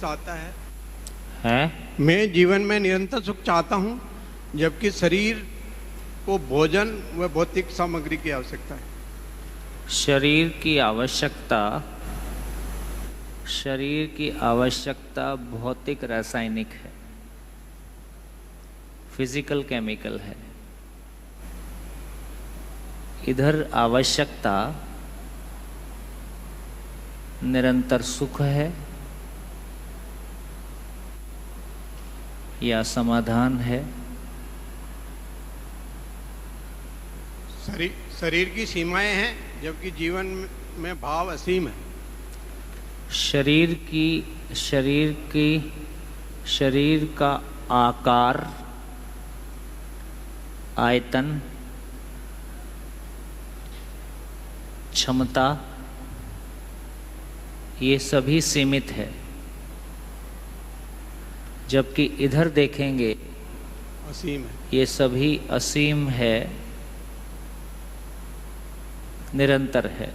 चाहता है। मैं जीवन में निरंतर सुख चाहता हूँ, जबकि शरीर को भोजन व भौतिक सामग्री की आवश्यकता है। शरीर की आवश्यकता भौतिक रासायनिक है, फिजिकल केमिकल है। इधर आवश्यकता निरंतर सुख है या समाधान है। शरीर की सीमाएं हैं, जबकि जीवन में भाव असीम है। शरीर का आकार, आयतन, क्षमता, ये सभी सीमित है, जबकि इधर देखेंगे असीम है। ये सभी असीम है, निरंतर है।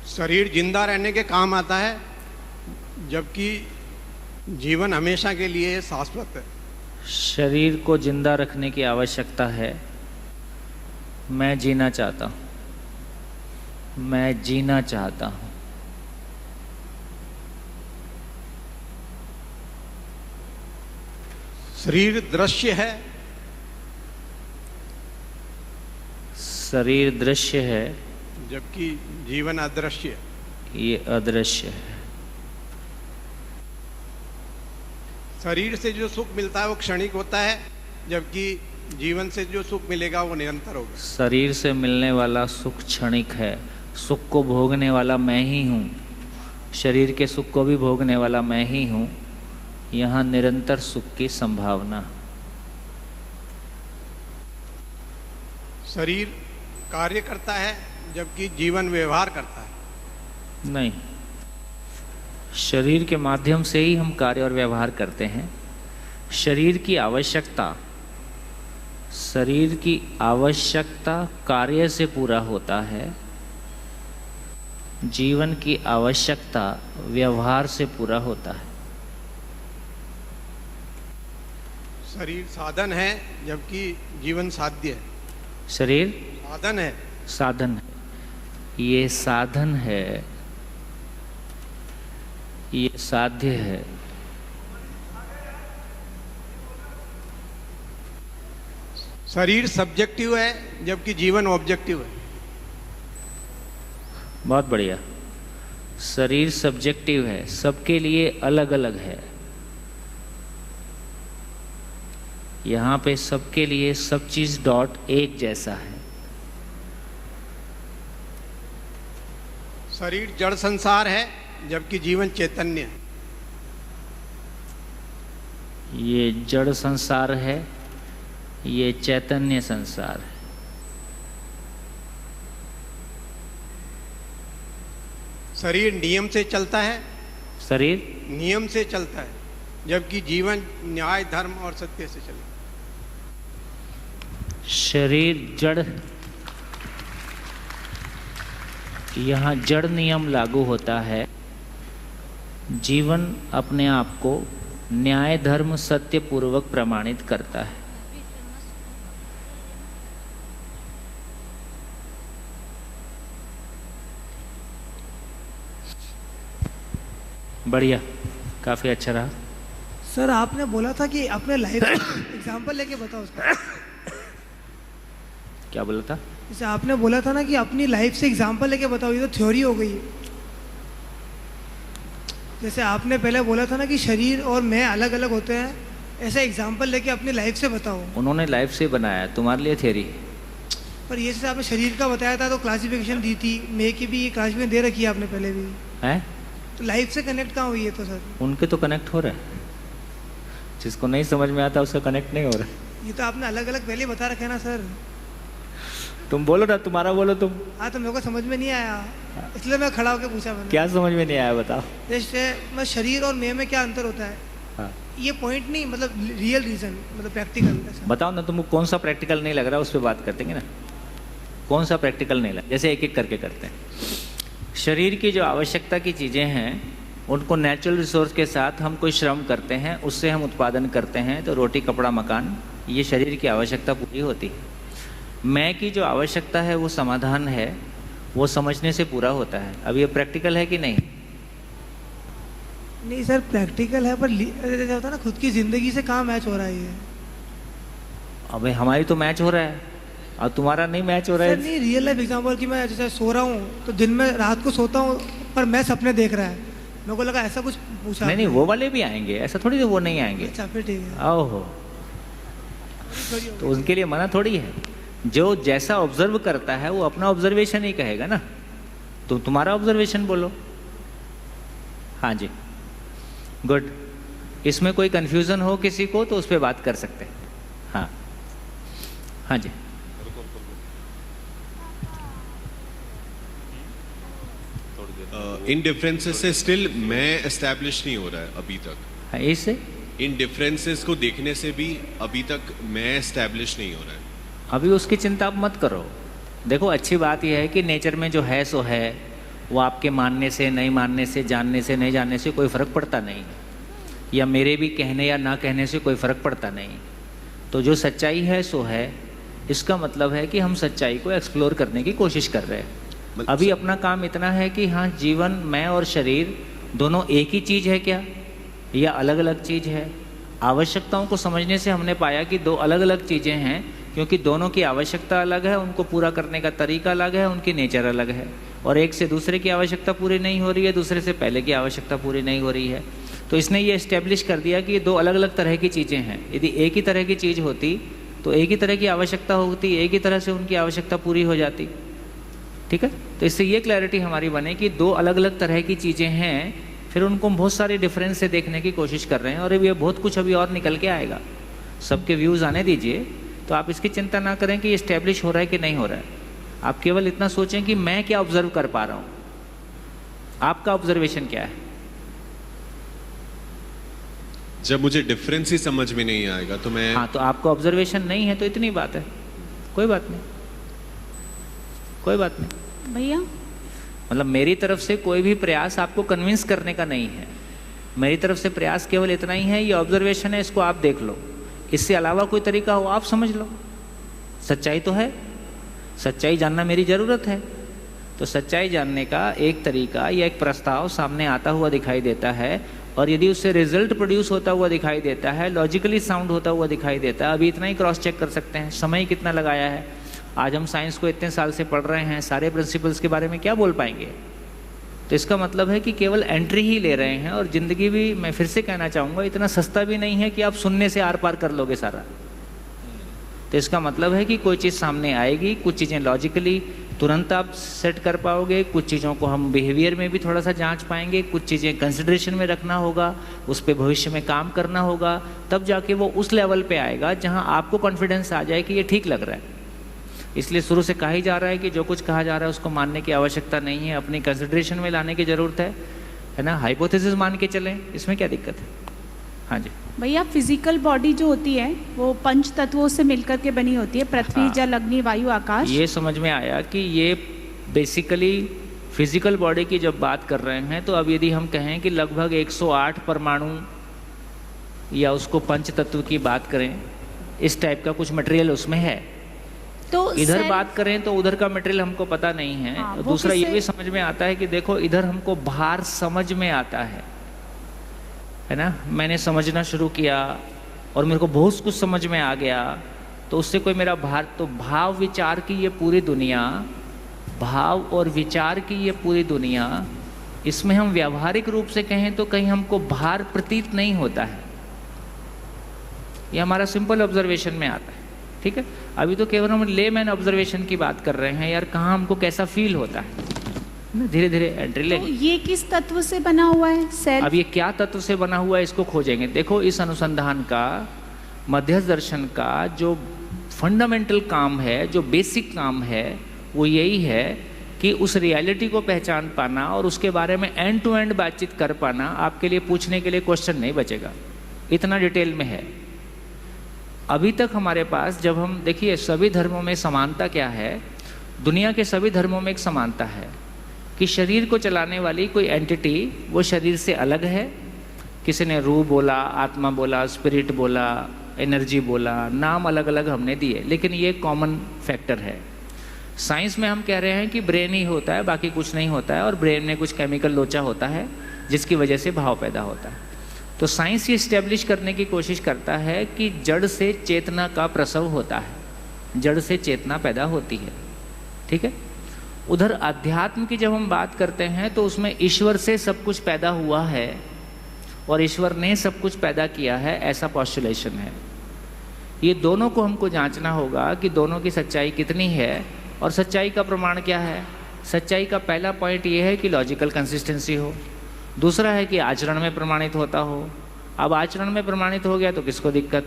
शरीर जिंदा रहने के काम आता है, जबकि जीवन हमेशा के लिए शाश्वत है। शरीर को जिंदा रखने की आवश्यकता है। मैं जीना चाहता हूँ, मैं जीना चाहता हूँ। शरीर दृश्य है, शरीर दृश्य है, जबकि जीवन अदृश्य है। ये अदृश्य है। शरीर से जो सुख मिलता है वो क्षणिक होता है, जबकि जीवन से जो सुख मिलेगा वो निरंतर होगा। शरीर से मिलने वाला सुख क्षणिक है, सुख को भोगने वाला मैं ही हूँ। शरीर के सुख को भी भोगने वाला मैं ही हूँ। यहाँ निरंतर सुख की संभावना। शरीर कार्य करता है, जबकि जीवन व्यवहार करता है। नहीं, शरीर के माध्यम से ही हम कार्य और व्यवहार करते हैं। शरीर की आवश्यकता कार्य से पूरा होता है। जीवन की आवश्यकता व्यवहार से पूरा होता है। शरीर साधन है, जबकि जीवन साध्य है। शरीर साधन है, साधन है, ये साधन है, ये साध्य है। शरीर सब्जेक्टिव है, जबकि जीवन ऑब्जेक्टिव है। बहुत बढ़िया। शरीर सब्जेक्टिव है, सबके लिए अलग अलग है। यहाँ पे सबके लिए सब चीज डॉट एक जैसा है। शरीर जड़ संसार है, जबकि जीवन चैतन्य है। ये जड़ संसार है, ये चैतन्य संसार है। शरीर नियम से चलता है, शरीर नियम से चलता है, जबकि जीवन न्याय, धर्म और सत्य से चलता है। शरीर जड़, यहाँ जड़ नियम लागू होता है। जीवन अपने आप को न्याय, धर्म, सत्य पूर्वक प्रमाणित करता है। बढ़िया, काफी अच्छा रहा। सर आपने बोला था कि अपने लाइफ एग्जांपल लेके बताओ उसका। क्या बोला था? जैसे आपने बोला था ना कि अपनी लाइफ से एग्जांपल लेके बताओ, ये तो थ्योरी हो गई है। जैसे आपने पहले बोला था ना कि शरीर और मैं अलग अलग होते हैं, ऐसा एग्जांपल लेके अपनी लाइफ से बताओ। उन्होंने लाइफ से बनाया, तुम्हारे लिए थ्योरी है। पर ये जैसे आपने शरीर का बताया था तो क्लासिफिकेशन दी थी, मैं की भी क्लासिफिकेशन दे रखी है आपने पहले भी, है? तो लाइफ से कनेक्ट कहाँ हुई है? तो सर उनके तो कनेक्ट हो रहा है, जिसको नहीं समझ में आता उसका कनेक्ट नहीं हो रहा है। ये तो आपने अलग अलग पहले बता रखे हैं ना सर। तुम बोलो ना, तुम्हारा बोलो तुम। हाँ तो मेरे को समझ में नहीं आया, इसलिए मैं खड़ा होकर पूछा मैंने। क्या समझ में नहीं आया बताओ? जैसे मैं शरीर और मैं में क्या अंतर होता है? हाँ। ये पॉइंट नहीं, मतलब रियल रीजन, मतलब प्रैक्टिकल। बताओ ना, तुमको कौन सा प्रैक्टिकल नहीं लग रहा, उस पर बात करते हैं ना। कौन सा प्रैक्टिकल नहीं लग, जैसे एक एक करके करते हैं। शरीर की जो आवश्यकता की चीज़ें हैं उनको नेचुरल रिसोर्स के साथ हम कोई श्रम करते हैं, उससे हम उत्पादन करते हैं, तो रोटी कपड़ा मकान, ये शरीर की आवश्यकता पूरी होती है। मैं की जो आवश्यकता है वो समाधान है, वो समझने से पूरा होता है। अब ये प्रैक्टिकल है कि नहीं? नहीं सर, प्रैक्टिकल है, पर जैसे होता है ना, खुद की ज़िंदगी से कहाँ मैच हो रहा है ये। अबे हमारी तो मैच हो रहा है और तुम्हारा नहीं मैच हो रहा सर है। नहीं, रियल लाइफ एग्जाम्पल कि मैं जैसे सो रहा हूँ तो दिन में रात को सोता हूँ पर मैं सपने देख रहा है, मेरे को लगा ऐसा कुछ पूछा। नहीं, वो वाले भी आएंगे, ऐसा थोड़ी वो नहीं आएंगे। अच्छा फिर ठीक है। आओ हो, तो उनके लिए मना थोड़ी है। जो जैसा ऑब्जर्व करता है वो अपना ऑब्जर्वेशन ही कहेगा ना, तो तुम्हारा ऑब्जर्वेशन बोलो। हाँ जी, गुड। इसमें कोई कंफ्यूजन हो किसी को तो उस पर बात कर सकते हैं। हाँ हाँ जी। इन डिफरेंसेस से स्टिल मैं एस्टैब्लिश नहीं हो रहा है अभी तक। हाँ, इससे इन डिफरेंसेस को देखने से भी अभी तक मैं एस्टैब्लिश नहीं हो रहा है। अभी उसकी चिंता आप मत करो। देखो, अच्छी बात यह है कि नेचर में जो है सो है, वो आपके मानने से, नहीं मानने से, जानने से, नहीं जानने से कोई फ़र्क पड़ता नहीं, या मेरे भी कहने या ना कहने से कोई फ़र्क पड़ता नहीं। तो जो सच्चाई है सो है, इसका मतलब है कि हम सच्चाई को एक्सप्लोर करने की कोशिश कर रहे हैं। अभी अपना काम इतना है कि हाँ, जीवन, मैं और शरीर दोनों एक ही चीज़ है क्या, या अलग अलग चीज़ है। आवश्यकताओं को समझने से हमने पाया कि दो अलग अलग चीज़ें हैं, क्योंकि दोनों की आवश्यकता अलग है, उनको पूरा करने का तरीका अलग है, उनकी नेचर अलग है, और एक से दूसरे की आवश्यकता पूरी नहीं हो रही है, दूसरे से पहले की आवश्यकता पूरी नहीं हो रही है। तो इसने ये इस्टेब्लिश कर दिया कि ये दो अलग अलग तरह की चीज़ें हैं। यदि एक ही तरह की चीज़ होती तो एक ही तरह की आवश्यकता होती, एक ही तरह से उनकी आवश्यकता पूरी हो जाती। ठीक है, तो इससे ये क्लैरिटी हमारी बने कि दो अलग अलग तरह की चीज़ें हैं, फिर उनको हम बहुत सारे डिफरेंस से देखने की कोशिश कर रहे हैं, और ये बहुत कुछ अभी और निकल के आएगा। सबके व्यूज़ आने दीजिए, तो आप इसकी चिंता ना करें कि इस्टेब्लिश हो रहा है कि नहीं हो रहा है। आप केवल इतना सोचें कि मैं क्या ऑब्जर्व कर पा रहा हूँ, आपका ऑब्जर्वेशन क्या है। जब मुझे डिफरेंस ही समझ में नहीं आएगा तो मैं हाँ, तो आपका ऑब्जर्वेशन नहीं है, तो इतनी बात है, कोई बात नहीं, कोई बात नहीं भैया। मतलब मेरी तरफ से कोई भी प्रयास आपको कन्विंस करने का नहीं है। मेरी तरफ से प्रयास केवल इतना ही है, ये ऑब्जर्वेशन है, इसको आप देख लो। इससे अलावा कोई तरीका हो आप समझ लो। सच्चाई तो है, सच्चाई जानना मेरी ज़रूरत है, तो सच्चाई जानने का एक तरीका या एक प्रस्ताव सामने आता हुआ दिखाई देता है, और यदि उससे रिजल्ट प्रोड्यूस होता हुआ दिखाई देता है, लॉजिकली साउंड होता हुआ दिखाई देता है, अभी इतना ही क्रॉस चेक कर सकते हैं। समय कितना लगाया है, आज हम साइंस को इतने साल से पढ़ रहे हैं, सारे प्रिंसिपल्स के बारे में क्या बोल पाएंगे। तो इसका मतलब है कि केवल एंट्री ही ले रहे हैं, और ज़िंदगी भी, मैं फिर से कहना चाहूँगा, इतना सस्ता भी नहीं है कि आप सुनने से आर पार कर लोगे सारा। तो इसका मतलब है कि कोई चीज़ सामने आएगी, कुछ चीज़ें लॉजिकली तुरंत आप सेट कर पाओगे, कुछ चीज़ों को हम बिहेवियर में भी थोड़ा सा जांच पाएंगे, कुछ चीज़ें कंसिडरेशन में रखना होगा, उस पर भविष्य में काम करना होगा, तब जाके वो उस लेवल पे आएगा जहां आपको कॉन्फिडेंस आ जाए कि ये ठीक लग रहा है। इसलिए शुरू से कहा ही जा रहा है कि जो कुछ कहा जा रहा है उसको मानने की आवश्यकता नहीं है, अपनी कंसिडरेशन में लाने की ज़रूरत है ना। हाइपोथेसिस मान के चलें, इसमें क्या दिक्कत है। हाँ जी भैया, फिजिकल बॉडी जो होती है वो पंच तत्वों से मिलकर के बनी होती है, पृथ्वी, हाँ। जल, अग्नि, वायु, आकाश। ये समझ में आया कि ये बेसिकली फिजिकल बॉडी की जब बात कर रहे हैं, तो अब यदि हम कहें कि लगभग 108 परमाणु या उसको पंच तत्व की बात करें, इस टाइप का कुछ मटेरियल उसमें है, तो इधर बात करें तो उधर का मटेरियल हमको पता नहीं है। हाँ, वो दूसरा ये किससे- भी समझ में आता है कि देखो, इधर हमको भार समझ में आता है ना। मैंने समझना शुरू किया और मेरे को बहुत कुछ समझ में आ गया, तो उससे कोई मेरा भार, तो भाव विचार की ये पूरी दुनिया, भाव और विचार की ये पूरी दुनिया, इसमें हम व्यावहारिक रूप से कहें तो कहीं हमको भार प्रतीत नहीं होता है। ये हमारा सिंपल ऑब्जर्वेशन में आता है। ठीक है, अभी तो केवल हम लेमैन ऑब्जर्वेशन की बात कर रहे हैं यार, कहाँ हमको कैसा फील होता है। धीरे धीरे एंट्री ले। तो ये किस तत्व से बना हुआ है, सेल? अब ये क्या तत्व से बना हुआ है, इसको खोजेंगे। देखो, इस अनुसंधान का, मध्यस्थ दर्शन का जो फंडामेंटल काम है, जो बेसिक काम है, वो यही है कि उस रियलिटी को पहचान पाना और उसके बारे में एंड टू एंड बातचीत कर पाना। आपके लिए पूछने के लिए क्वेश्चन नहीं बचेगा, इतना डिटेल में है। अभी तक हमारे पास, जब हम देखिए सभी धर्मों में समानता क्या है, दुनिया के सभी धर्मों में एक समानता है कि शरीर को चलाने वाली कोई एंटिटी वो शरीर से अलग है। किसी ने रूह बोला, आत्मा बोला, स्पिरिट बोला, एनर्जी बोला, नाम अलग अलग हमने दिए, लेकिन ये कॉमन फैक्टर है। साइंस में हम कह रहे हैं कि ब्रेन ही होता है, बाकी कुछ नहीं होता है, और ब्रेन में कुछ केमिकल लोचा होता है जिसकी वजह से भाव पैदा होता है। तो साइंस ये इस्टेब्लिश करने की कोशिश करता है कि जड़ से चेतना का प्रसव होता है, जड़ से चेतना पैदा होती है, ठीक है। उधर अध्यात्म की जब हम बात करते हैं तो उसमें ईश्वर से सब कुछ पैदा हुआ है और ईश्वर ने सब कुछ पैदा किया है, ऐसा पॉस्टुलेशन है। ये दोनों को हमको जांचना होगा कि दोनों की सच्चाई कितनी है, और सच्चाई का प्रमाण क्या है। सच्चाई का पहला पॉइंट ये है कि लॉजिकल कंसिस्टेंसी हो, दूसरा है कि आचरण में प्रमाणित होता हो। अब आचरण में प्रमाणित हो गया तो किसको दिक्कत,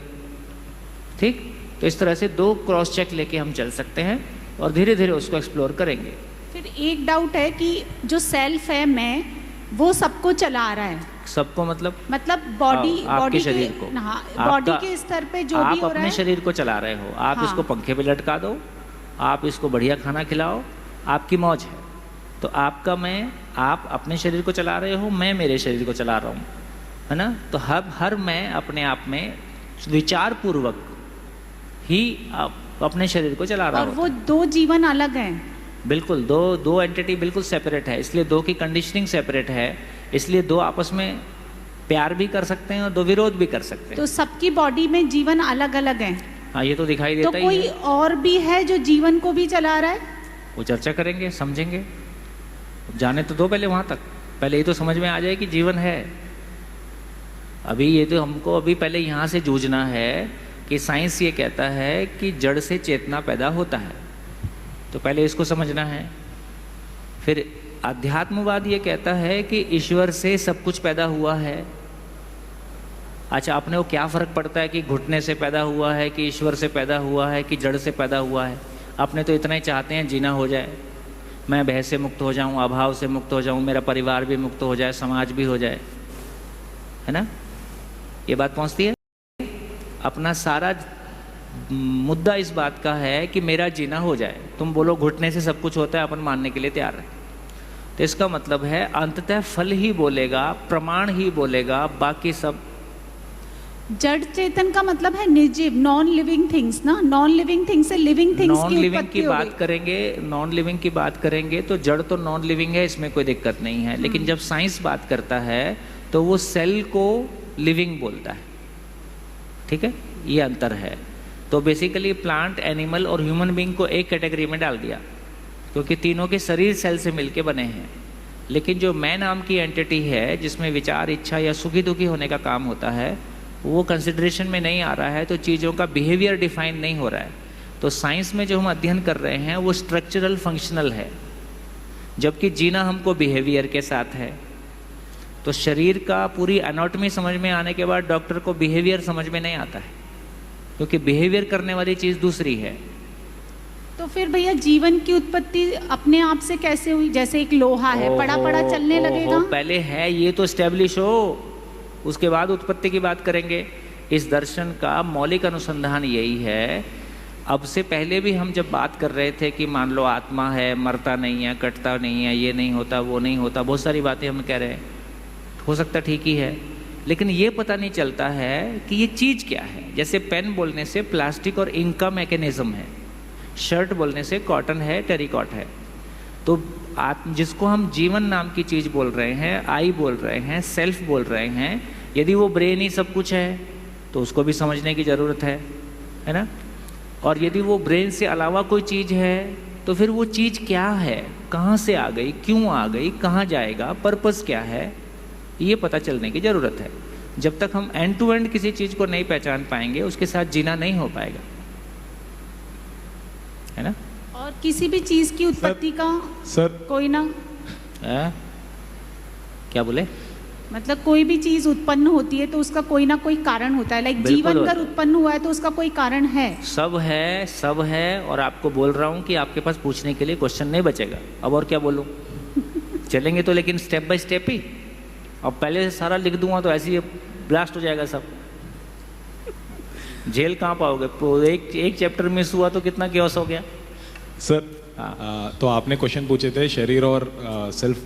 ठीक। तो इस तरह से दो क्रॉस चेक लेके हम चल सकते हैं और धीरे धीरे उसको एक्सप्लोर करेंगे। फिर एक डाउट है कि जो सेल्फ है, मैं, वो सबको चला रहा है। सबको मतलब बॉडी, आपके शरीर को, हाँ, बॉडी के स्तर पे जो भी हो रहा है। आप अपने शरीर को चला रहे हो, आप इसको पंखे पे लटका दो, आप इसको बढ़िया खाना खिलाओ, आपकी मौज है। तो आपका मैं, आप अपने शरीर को चला रहे हो, मैं मेरे शरीर को चला रहा हूँ, है ना। तो हर मैं अपने आप में विचार पूर्वक ही अपने शरीर को चला रहा हूँ। और वो दो जीवन अलग हैं। बिल्कुल, दो एंटिटी बिल्कुल सेपरेट है, इसलिए दो की कंडीशनिंग सेपरेट है, इसलिए दो आपस में प्यार भी कर सकते हैं और दो विरोध भी कर सकते हैं। तो सबकी बॉडी में जीवन अलग अलग है। हाँ, ये तो दिखाई देता ही है। तो कोई और भी है जो जीवन को भी चला रहा है? वो चर्चा करेंगे, समझेंगे, जाने तो दो पहले वहां तक। पहले ये तो समझ में आ जाए कि जीवन है। अभी ये तो हमको अभी पहले यहाँ से जूझना है कि साइंस ये कहता है कि जड़ से चेतना पैदा होता है, तो पहले इसको समझना है। फिर अध्यात्मवाद ये कहता है कि ईश्वर से सब कुछ पैदा हुआ है। अच्छा, अपने को क्या फर्क पड़ता है कि घुटने से पैदा हुआ है, कि ईश्वर से पैदा हुआ है, कि जड़ से पैदा हुआ है। अपने तो इतना ही चाहते हैं जीना हो जाए, मैं भय से मुक्त हो जाऊं, अभाव से मुक्त हो जाऊं, मेरा परिवार भी मुक्त हो जाए, समाज भी हो जाए, है ना। ये बात पहुंचती है। अपना सारा मुद्दा इस बात का है कि मेरा जीना हो जाए। तुम बोलो घुटने से सब कुछ होता है, अपन मानने के लिए तैयार है। तो इसका मतलब है अंततः फल ही बोलेगा, प्रमाण ही बोलेगा, बाकी सब। जड़ चेतन का मतलब है निर्जीव, नॉन लिविंग थिंग्स ना। नॉन लिविंग थिंग्स से लिविंग थिंग्स नॉन लिविंग की बात करेंगे, नॉन लिविंग की बात करेंगे तो जड़ तो नॉन लिविंग है, इसमें कोई दिक्कत नहीं है। लेकिन जब साइंस बात करता है तो वो सेल को लिविंग बोलता है, ठीक है, ये अंतर है। तो बेसिकली प्लांट, एनिमल और ह्यूमन बीइंग को एक कैटेगरी में डाल दिया, क्योंकि तीनों के शरीर सेल से मिलके बने हैं। लेकिन जो मैं नाम की एंटिटी है, जिसमें विचार, इच्छा या सुखी दुखी होने का काम होता है, वो कंसिडरेशन में नहीं आ रहा है, तो चीज़ों का बिहेवियर डिफाइन नहीं हो रहा है। तो साइंस में जो हम अध्ययन कर रहे हैं वो स्ट्रक्चरल फंक्शनल है, जबकि जीना हमको बिहेवियर के साथ है। तो शरीर का पूरी एनाटॉमी समझ में आने के बाद डॉक्टर को बिहेवियर समझ में नहीं आता है, क्योंकि बिहेवियर करने वाली चीज़ दूसरी है। तो फिर भैया जीवन की उत्पत्ति अपने आप से कैसे हुई? जैसे एक लोहा है, पड़ा पड़ा चलने लगेगा। पहले है ये तो स्टैब्लिश हो, उसके बाद उत्पत्ति की बात करेंगे। इस दर्शन का मौलिक अनुसंधान यही है। अब से पहले भी हम जब बात कर रहे थे कि मान लो आत्मा है, मरता नहीं है, कटता नहीं है, ये नहीं होता, वो नहीं होता, बहुत सारी बातें हम कह रहे हैं, हो सकता ठीक ही है, लेकिन ये पता नहीं चलता है कि ये चीज़ क्या है। जैसे पेन बोलने से प्लास्टिक और इंक का मैकेनिज्म है, शर्ट बोलने से कॉटन है, टेरिकॉट है। तो जिसको हम जीवन नाम की चीज़ बोल रहे हैं, आई बोल रहे हैं, सेल्फ बोल रहे हैं, यदि वो ब्रेन ही सब कुछ है तो उसको भी समझने की ज़रूरत है ना। और यदि वो ब्रेन से अलावा कोई चीज़ है तो फिर वो चीज़ क्या है, कहाँ से आ गई, क्यों आ गई, कहाँ जाएगा, पर्पस क्या है, ये पता चलने की ज़रूरत है। जब तक हम एंड टू एंड किसी चीज़ को नहीं पहचान पाएंगे, उसके साथ जीना नहीं हो पाएगा, है ना। और किसी भी चीज की उत्पत्ति का कोई ना क्या बोले, मतलब कोई भी चीज उत्पन्न होती है तो उसका कोई ना कोई कारण होता है। लाइक जीवन अगर उत्पन्न हुआ है तो उसका कोई कारण है। सब है। और आपको बोल रहा हूँ कि आपके पास पूछने के लिए क्वेश्चन नहीं बचेगा। अब और क्या बोलूँ चलेंगे तो, लेकिन स्टेप बाय स्टेप ही। अब पहले से सारा लिख दूंगा तो ऐसे ही ब्लास्ट हो जाएगा सब, झेल कहाँ पाओगे। एक चैप्टर मिस हुआ तो कितना केओस हो गया। सर तो आपने क्वेश्चन पूछे थे शरीर और सेल्फ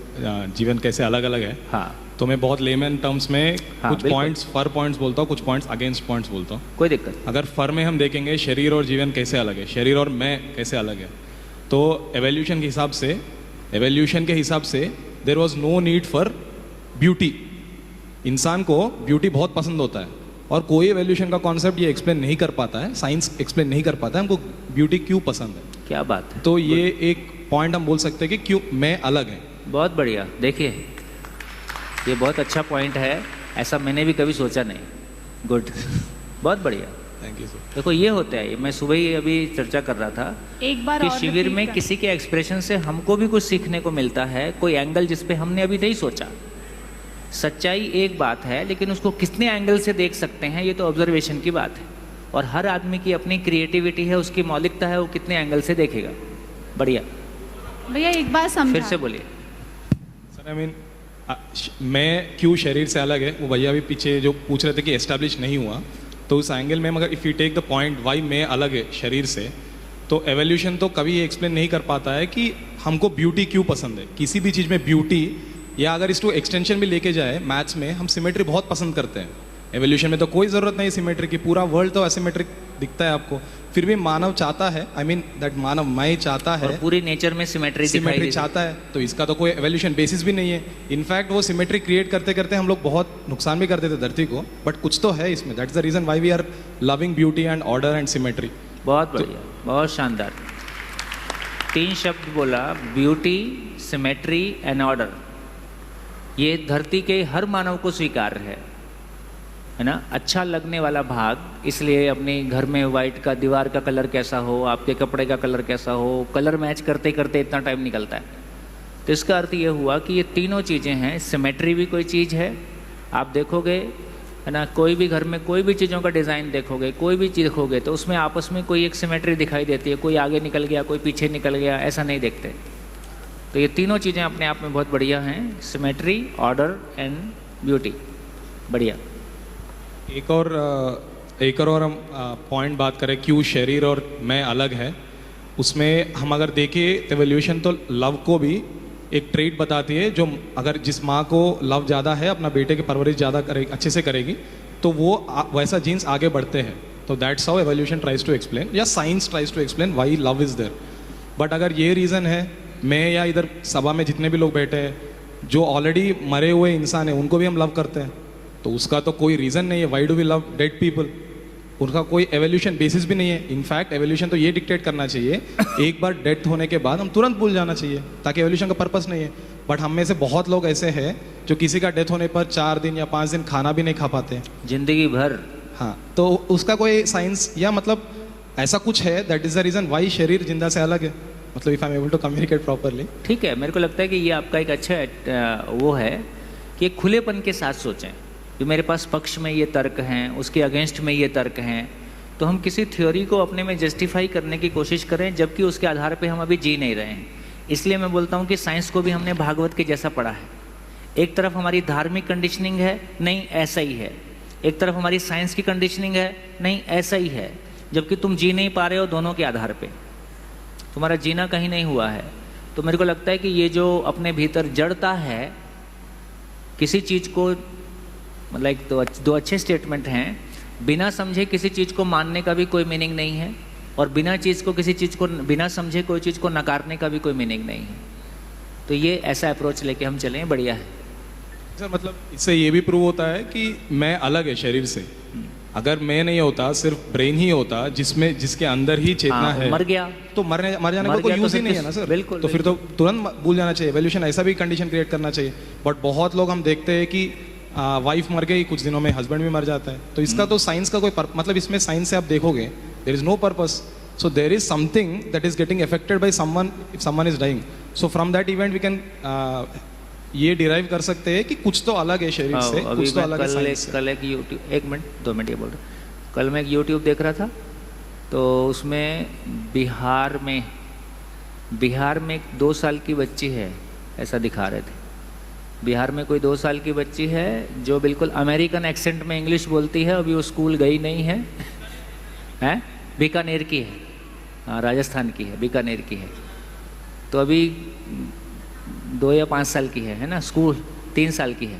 जीवन कैसे अलग अलग है। हाँ, तो मैं बहुत लेमन टर्म्स में हाँ, कुछ बिल्कुल। पॉइंट्स फर पॉइंट्स बोलता हूँ, कुछ पॉइंट्स अगेंस्ट पॉइंट्स बोलता हूँ। कोई दिक्कत। अगर फर में हम देखेंगे शरीर और जीवन कैसे अलग है, शरीर और मैं कैसे अलग है, तो एवोल्यूशन के हिसाब से there was no need for beauty. इंसान को ब्यूटी बहुत पसंद होता है और कोई एवोल्यूशन का कॉन्सेप्ट ये एक्सप्लेन नहीं कर पाता है, साइंस एक्सप्लेन नहीं कर पाता है हमको ब्यूटी क्यों पसंद है। क्या बात है। तो ये एक पॉइंट हम बोल सकते हैं कि क्यों मैं अलग है। बहुत बढ़िया। देखिए, ये बहुत अच्छा पॉइंट है, ऐसा मैंने भी कभी सोचा नहीं। गुड, बहुत बढ़िया। Thank you sir. देखो ये होता है, मैं सुबह ही अभी चर्चा कर रहा था एक बार कि और शिविर repeat में कर- किसी के एक्सप्रेशन से हमको भी कुछ सीखने को मिलता है, कोई एंगल जिस पे हमने अभी नहीं सोचा। सच्चाई एक बात है, लेकिन उसको कितने एंगल से देख सकते हैं ये तो ऑब्जर्वेशन की बात है। और हर आदमी की अपनी क्रिएटिविटी है, उसकी मौलिकता है, वो कितने एंगल से देखेगा। बढ़िया। भैया एक बार समझा। फिर से बोलिए। सर आई मीन मैं क्यों शरीर से अलग है, वो भैया भी पीछे जो पूछ रहे थे कि एस्टेब्लिश नहीं हुआ, तो उस एंगल में मगर if you take the point why मैं अलग है शरीर से, तो एवोल्यूशन तो कभी ये एक्सप्लेन नहीं कर पाता है कि हमको ब्यूटी क्यों पसंद है। किसी भी चीज़ में ब्यूटी, या अगर इसको एक्सटेंशन भी लेके जाए मैथ्स में, हम सिमेट्री बहुत पसंद करते हैं। एवोल्यूशन में तो कोई ज़रूरत नहीं सिमेट्री की, पूरा वर्ल्ड तो असिमेट्रिक दिखता है आपको, फिर भी मानव चाहता है, आई मीन दैट मानव मैं चाहता और है, पूरी नेचर में सिमेट्री दिखाई सिमेट्री देती है। चाहता है, तो इसका तो कोई एवोल्यूशन बेसिस भी नहीं है। इनफैक्ट वो सिमेट्री क्रिएट करते करते हम लोग बहुत नुकसान भी कर देते धरती को, बट कुछ तो है इसमें। That's the reason why we are loving beauty and order and symmetry. बहुत बढ़िया, बहुत शानदार। 3 शब्द बोला, ब्यूटी, सिमेट्री एंड ऑर्डर। ये धरती के हर मानव को स्वीकार्य है ना। अच्छा लगने वाला भाग, इसलिए अपने घर में वाइट का दीवार का कलर कैसा हो, आपके कपड़े का कलर कैसा हो, कलर मैच करते करते इतना टाइम निकलता है। तो इसका अर्थ ये हुआ कि ये तीनों चीज़ें हैं। सिमेट्री भी कोई चीज़ है, आप देखोगे है ना, कोई भी घर में कोई भी चीज़ों का डिज़ाइन देखोगे, कोई भी चीज़ देखोगे, तो उसमें आपस में कोई एक सिमेट्री दिखाई देती है। कोई आगे निकल गया, कोई पीछे निकल गया, ऐसा नहीं देखते। तो ये तीनों चीज़ें अपने आप में बहुत बढ़िया हैं, सिमेट्री, ऑर्डर एंड ब्यूटी। बढ़िया। एक और हम पॉइंट बात करें क्यों शरीर और मैं अलग है, उसमें हम अगर देखें तो एवोल्यूशन तो लव को भी एक ट्रेट बताती है, जो अगर जिस माँ को लव ज़्यादा है, अपना बेटे की परवरिश ज़्यादा करेगी, अच्छे से करेगी, तो वो वैसा जीन्स आगे बढ़ते हैं। तो that's how evolution tries to explain, या science tries to explain why love is there. But अगर ये रीज़न है, मैं या इधर सभा में जितने भी लोग बैठे हैं, जो ऑलरेडी मरे हुए इंसान हैं, उनको भी हम लव करते हैं, तो उसका तो कोई रीज़न नहीं है। Why do we love dead people? उनका कोई एवोल्यूशन बेसिस भी नहीं है। इनफैक्ट एवोल्यूशन तो ये डिक्टेट करना चाहिए, एक बार डेथ होने के बाद हम तुरंत भूल जाना चाहिए, ताकि एवोल्यूशन का पर्पस नहीं है। बट हम में से बहुत लोग ऐसे हैं जो किसी का डेथ होने पर 4 दिन या 5 दिन खाना भी नहीं खा पाते। जिंदगी भर। हाँ, तो उसका कोई साइंस या मतलब ऐसा कुछ है, that is the reason why शरीर जिंदा से अलग है। मतलब if I am able to communicate properly. ठीक है, मेरे को लगता है कि ये आपका एक अच्छा वो है कि एक खुलेपन के साथ सोचें। जो मेरे पास पक्ष में ये तर्क हैं, उसके अगेंस्ट में ये तर्क हैं, तो हम किसी थ्योरी को अपने में जस्टिफाई करने की कोशिश करें, जबकि उसके आधार पे हम अभी जी नहीं रहे हैं। इसलिए मैं बोलता हूँ कि साइंस को भी हमने भागवत के जैसा पढ़ा है। एक तरफ हमारी धार्मिक कंडीशनिंग है, नहीं ऐसा ही है, एक तरफ हमारी साइंस की कंडीशनिंग है, नहीं ऐसा ही है, जबकि तुम जी नहीं पा रहे हो दोनों के आधार पे, तुम्हारा जीना कहीं नहीं हुआ है। तो मेरे को लगता है कि ये जो अपने भीतर जड़ता है किसी चीज़ को, लाइक दो अच्छे स्टेटमेंट हैं, बिना समझे किसी चीज़ को मानने का भी कोई मीनिंग नहीं है, और बिना चीज़ को किसी चीज़ को बिना समझे कोई चीज़ को नकारने का भी कोई मीनिंग नहीं है। तो ये ऐसा अप्रोच लेके हम चलें, बढ़िया है सर। मतलब इससे ये भी प्रूव होता है कि मैं अलग है शरीर से। अगर मैं नहीं होता, सिर्फ ब्रेन ही होता, जिसके अंदर ही चेतना हाँ, है, मर गया, तो मर जाने का कोई गया तो यूज ही फिर नहीं है ना सर। बिल्कुल, तो फिर तो तुरंत भूल जाना चाहिए। एवोल्यूशन ऐसा भी कंडीशन क्रिएट करना चाहिए। बट बहुत लोग हम देखते हैं कि वाइफ मर गई, कुछ दिनों में हस्बैंड भी मर जाता है। तो इसका तो साइंस का कोई मतलब इसमें साइंस से आप देखोगे there is no purpose. So there is something that is getting affected by someone if someone is dying. So from that event we can ये डिराइव कर सकते हैं कि कुछ तो अलग है शरीर से, कुछ तो अलग है साइंस से। कल एक यूट्यूब, 1 मिनट 2 मिनट ये बोल रहा, कल मैं एक यूट्यूब देख रहा था, तो उसमें बिहार में एक 2 साल की बच्ची है, ऐसा दिखा रहे थे। बिहार में कोई 2 साल की बच्ची है जो बिल्कुल अमेरिकन एक्सेंट में इंग्लिश बोलती है, अभी वो स्कूल गई नहीं है, हैं? बीकानेर की है, हाँ राजस्थान की है, बीकानेर की है। तो अभी 2 या 5 साल की है ना, स्कूल 3 साल की है,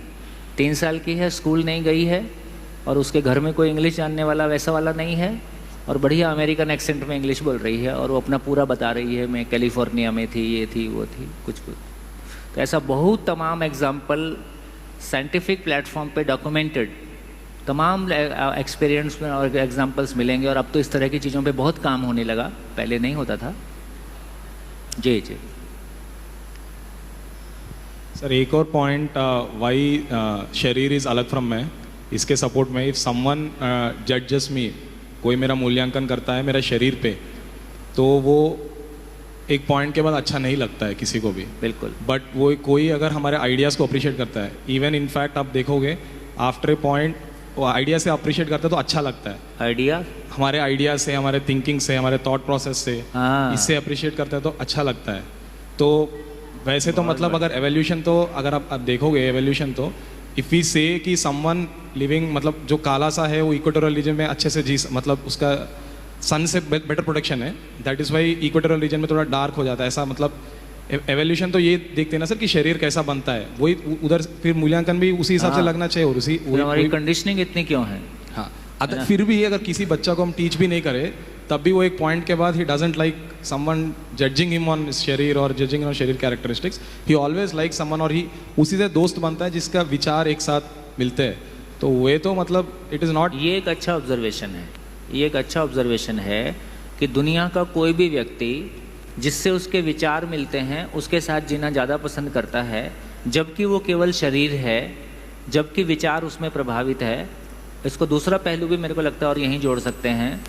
3 साल की है, स्कूल नहीं गई है, और उसके घर में कोई इंग्लिश जानने वाला वैसा वाला नहीं है, और बढ़िया अमेरिकन एक्सेंट में इंग्लिश बोल रही है, और वो अपना पूरा बता रही है, मैं कैलिफोर्निया में थी, ये थी, वो थी, कुछ कुछ। तो ऐसा बहुत तमाम एग्जाम्पल साइंटिफिक प्लेटफॉर्म पे डॉक्यूमेंटेड तमाम एक्सपीरियंस में और एग्जाम्पल्स मिलेंगे, और अब तो इस तरह की चीज़ों पे बहुत काम होने लगा, पहले नहीं होता था। जी जी सर, एक और पॉइंट, वाई शरीर इज़ अलग फ्रॉम मैं, इसके सपोर्ट में, इफ़ समवन जजेस मी, कोई मेरा मूल्यांकन करता है मेरा शरीर पे, तो वो एक पॉइंट के बाद अच्छा नहीं लगता है किसी को भी, बिल्कुल। बट वो कोई अगर हमारे आइडियाज़ को अप्रिशिएट करता है, इवन इनफैक्ट आप देखोगे आफ्टर ए पॉइंट वो आइडिया से अप्रिशिएट करता है तो अच्छा लगता है। आइडिया, हमारे आइडिया से, हमारे थिंकिंग से, हमारे थॉट प्रोसेस से, हाँ। इससे अप्रिशिएट करता है तो अच्छा लगता है। तो वैसे तो मतलब अगर एवोल्यूशन, तो अगर आप देखोगे एवोल्यूशन, तो इफ़ वी से कि समवन लिविंग, मतलब जो काला सा है वो इक्वेटोरियल रीजन में अच्छे से मतलब उसका सन से बेटर प्रोटेक्शन है, that is why equatorial region में थोड़ा डार्क हो जाता है, ऐसा मतलब एवोल्यूशन तो ये देखते हैं ना सर कि शरीर कैसा बनता है, वही उधर फिर मूल्यांकन भी उसी हिसाब से लगना चाहिए, और उसी हमारी कंडीशनिंग इतनी क्यों है? हाँ, अगर फिर भी अगर किसी बच्चा को हम टीच भी नहीं करें, तब भी वो एक पॉइंट के बाद he doesn't like someone judging him on शरीर और जजिंग ऑन शरीर कैरेक्टरिस्टिक्स, ही ऑलवेज लाइक समवन, और ही उसी से दोस्त बनता है जिसका विचार एक साथ मिलते हैं। तो वे तो मतलब इट इज़ नॉट, ये एक अच्छा ऑब्जर्वेशन है, ये एक अच्छा ऑब्जर्वेशन है कि दुनिया का कोई भी व्यक्ति जिससे उसके विचार मिलते हैं उसके साथ जीना ज़्यादा पसंद करता है, जबकि वो केवल शरीर है, जबकि विचार उसमें प्रभावित है। इसको दूसरा पहलू भी मेरे को लगता है और यहीं जोड़ सकते हैं,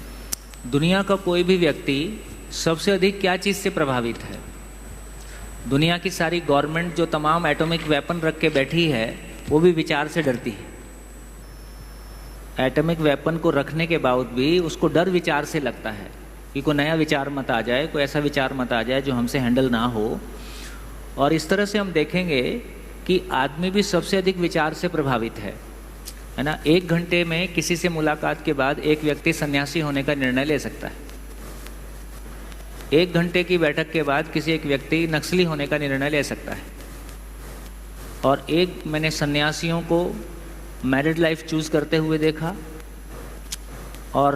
दुनिया का कोई भी व्यक्ति सबसे अधिक क्या चीज़ से प्रभावित है? दुनिया की सारी गवर्नमेंट जो तमाम एटॉमिक वेपन रख के बैठी है वो भी विचार से डरती है। एटॉमिक वेपन को रखने के बाद भी उसको डर विचार से लगता है कि कोई नया विचार मत आ जाए, कोई ऐसा विचार मत आ जाए जो हमसे हैंडल ना हो। और इस तरह से हम देखेंगे कि आदमी भी सबसे अधिक विचार से प्रभावित है ना। 1 घंटे में किसी से मुलाकात के बाद एक व्यक्ति सन्यासी होने का निर्णय ले सकता है। 1 घंटे की बैठक के बाद किसी एक व्यक्ति नक्सली होने का निर्णय ले सकता है। और मैंने सन्यासियों को मैरिड लाइफ चूज़ करते हुए देखा, और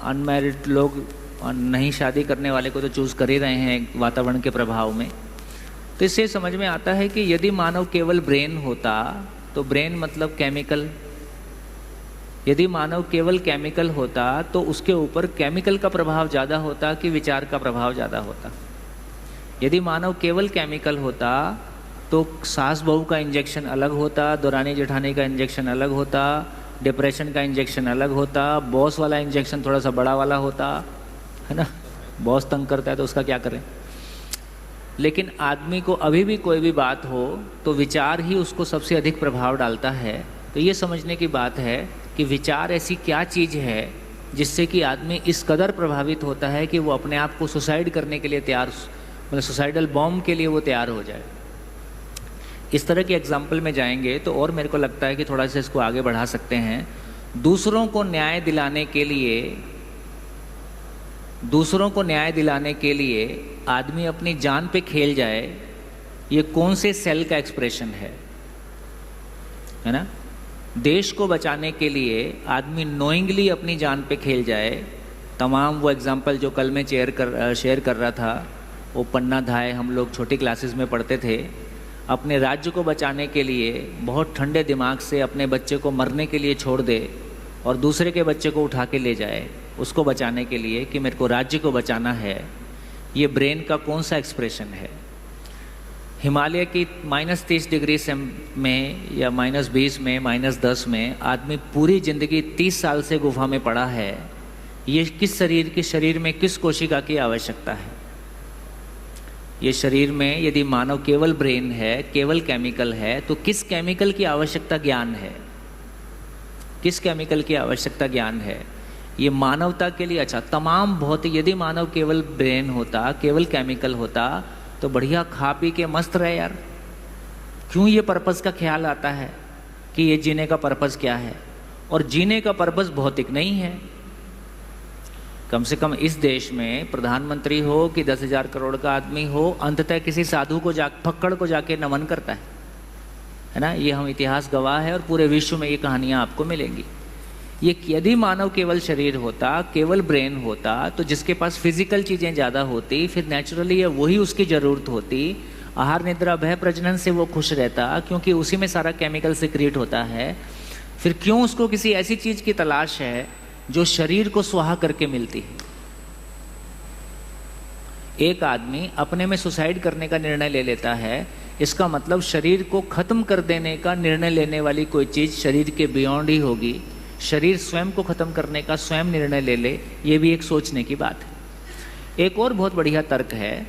अनमैरिड लोग नहीं शादी करने वाले को तो चूज़ कर ही रहे हैं वातावरण के प्रभाव में। तो इससे समझ में आता है कि यदि मानव केवल ब्रेन होता, तो ब्रेन मतलब केमिकल, यदि मानव केवल केमिकल होता तो उसके ऊपर केमिकल का प्रभाव ज़्यादा होता कि विचार का प्रभाव ज़्यादा होता। यदि मानव केवल केमिकल होता तो सास बहू का इंजेक्शन अलग होता, दौरानी जेठानी का इंजेक्शन अलग होता, डिप्रेशन का इंजेक्शन अलग होता, बॉस वाला इंजेक्शन थोड़ा सा बड़ा वाला होता, है ना। बॉस तंग करता है तो उसका क्या करें। लेकिन आदमी को अभी भी कोई भी बात हो तो विचार ही उसको सबसे अधिक प्रभाव डालता है। तो ये समझने की बात है कि विचार ऐसी क्या चीज़ है जिससे कि आदमी इस कदर प्रभावित होता है कि वो अपने आप को सुसाइड करने के लिए तैयार, मतलब सुसाइडल बॉम्ब के लिए वो तैयार हो जाए। इस तरह के एग्जाम्पल में जाएंगे तो और मेरे को लगता है कि थोड़ा सा इसको आगे बढ़ा सकते हैं। दूसरों को न्याय दिलाने के लिए आदमी अपनी जान पे खेल जाए, ये कौन से सेल का एक्सप्रेशन है ना। देश को बचाने के लिए आदमी नोइंगली अपनी जान पे खेल जाए। तमाम वो एग्जाम्पल जो कल मैं शेयर कर रहा था, वो पन्ना धाय हम लोग छोटी क्लासेस में पढ़ते थे। अपने राज्य को बचाने के लिए बहुत ठंडे दिमाग से अपने बच्चे को मरने के लिए छोड़ दे और दूसरे के बच्चे को उठा के ले जाए उसको बचाने के लिए कि मेरे को राज्य को बचाना है। ये ब्रेन का कौन सा एक्सप्रेशन है? हिमालय की -30 डिग्री से में या -20 में -10 में आदमी पूरी ज़िंदगी 30 साल से गुफा में पड़ा है। ये किस शरीर में किस कोशिका की आवश्यकता है? ये शरीर में यदि मानव केवल ब्रेन है, केवल केमिकल है, तो किस केमिकल की आवश्यकता ज्ञान है? किस केमिकल की आवश्यकता ज्ञान है? ये मानवता के लिए अच्छा तमाम भौतिक, यदि मानव केवल ब्रेन होता, केवल केमिकल होता तो बढ़िया खा पी के मस्त रहे यार। क्यों ये पर्पस का ख्याल आता है कि ये जीने का पर्पस क्या है? और जीने का पर्पस भौतिक नहीं है, कम से कम इस देश में प्रधानमंत्री हो कि 10,000 करोड़ का आदमी हो, अंततः किसी साधु को फक्कड़ को जाके नमन करता है ना। ये हम इतिहास गवाह है और पूरे विश्व में ये कहानियाँ आपको मिलेंगी। ये यदि मानव केवल शरीर होता, केवल ब्रेन होता, तो जिसके पास फिजिकल चीज़ें ज़्यादा होती, फिर नेचुरली वही उसकी ज़रूरत होती। आहार निद्रा भय प्रजनन से वो खुश रहता, क्योंकि उसी में सारा केमिकल सिक्रिएट होता है। फिर क्यों उसको किसी ऐसी चीज़ की तलाश है जो शरीर को स्वाहा करके मिलती है। एक आदमी अपने में सुसाइड करने का निर्णय ले लेता है, इसका मतलब शरीर को खत्म कर देने का निर्णय लेने वाली कोई चीज़ शरीर के बियॉन्ड ही होगी। शरीर स्वयं को खत्म करने का स्वयं निर्णय ले ले, ये भी एक सोचने की बात है। एक और बहुत बढ़िया तर्क है,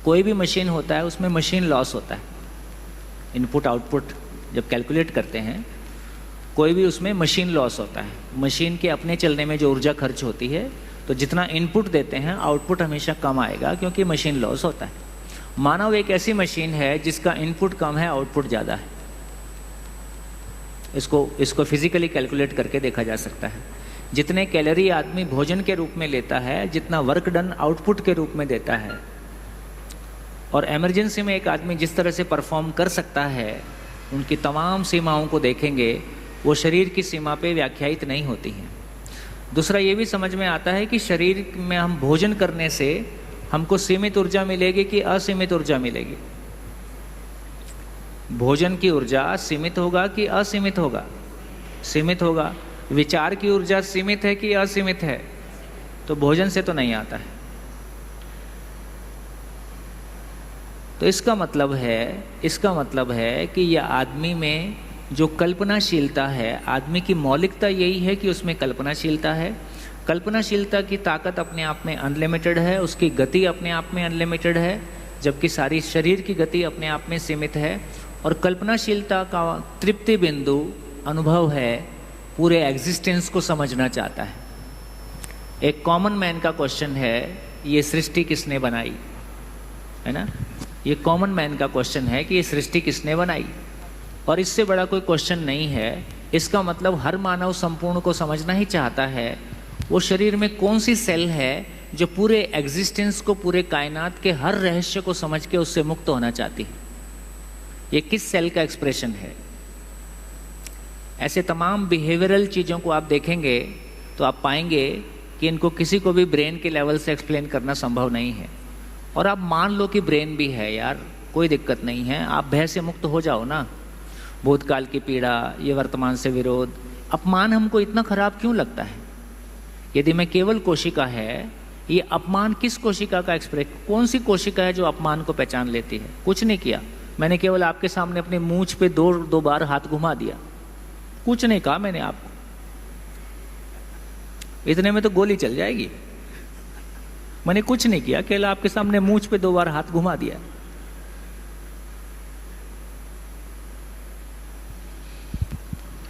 कोई भी मशीन होता है उसमें मशीन लॉस होता है। इनपुट आउटपुट जब कैलकुलेट करते हैं, कोई भी उसमें मशीन लॉस होता है। मशीन के अपने चलने में जो ऊर्जा खर्च होती है, तो जितना इनपुट देते हैं आउटपुट हमेशा कम आएगा, क्योंकि मशीन लॉस होता है। मानव एक ऐसी मशीन है जिसका इनपुट कम है, आउटपुट ज़्यादा है। इसको फिजिकली कैलकुलेट करके देखा जा सकता है। जितने कैलोरी आदमी भोजन के रूप में लेता है, जितना वर्क डन आउटपुट के रूप में देता है, और इमरजेंसी में एक आदमी जिस तरह से परफॉर्म कर सकता है, उनकी तमाम सीमाओं को देखेंगे, वो शरीर की सीमा पे व्याख्यायित नहीं होती हैं। दूसरा ये भी समझ में आता है कि शरीर में हम भोजन करने से हमको सीमित ऊर्जा मिलेगी कि असीमित ऊर्जा मिलेगी। भोजन की ऊर्जा सीमित होगा कि असीमित होगा? सीमित होगा। विचार की ऊर्जा सीमित है कि असीमित है? तो भोजन से तो नहीं आता है। तो इसका मतलब है कि यह आदमी में जो कल्पनाशीलता है, आदमी की मौलिकता यही है कि उसमें कल्पनाशीलता है। कल्पनाशीलता की ताकत अपने आप में अनलिमिटेड है, उसकी गति अपने आप में अनलिमिटेड है, जबकि सारी शरीर की गति अपने आप में सीमित है। और कल्पनाशीलता का तृप्ति बिंदु अनुभव है, पूरे एग्जिस्टेंस को समझना चाहता है। एक कॉमन मैन का क्वेश्चन है, ये सृष्टि किसने बनाई, है ना? ये कॉमन मैन का क्वेश्चन है कि ये सृष्टि किसने बनाई, और इससे बड़ा कोई क्वेश्चन नहीं है। इसका मतलब हर मानव संपूर्ण को समझना ही चाहता है, वो शरीर में कौन सी सेल है जो पूरे एग्जिस्टेंस को, पूरे कायनात के हर रहस्य को समझ के उससे मुक्त होना चाहती है। ये किस सेल का एक्सप्रेशन है? ऐसे तमाम बिहेवियरल चीज़ों को आप देखेंगे तो आप पाएंगे कि इनको किसी को भी ब्रेन के लेवल से एक्सप्लेन करना संभव नहीं है। और आप मान लो कि ब्रेन भी है यार, कोई दिक्कत नहीं है, आप भय से मुक्त हो जाओ ना। भूतकाल की पीड़ा, ये वर्तमान से विरोध, अपमान हमको इतना खराब क्यों लगता है? यदि मैं केवल कोशिका है, ये अपमान किस कोशिका का एक्सप्रेस, कौन सी कोशिका है जो अपमान को पहचान लेती है? कुछ नहीं किया मैंने, केवल आपके सामने अपनी मूंछ पे दो बार हाथ घुमा दिया, कुछ नहीं कहा मैंने आपको, इतने में तो गोली चल जाएगी। मैंने कुछ नहीं किया, केवल आपके सामने मूंछ पे 2 बार हाथ घुमा दिया।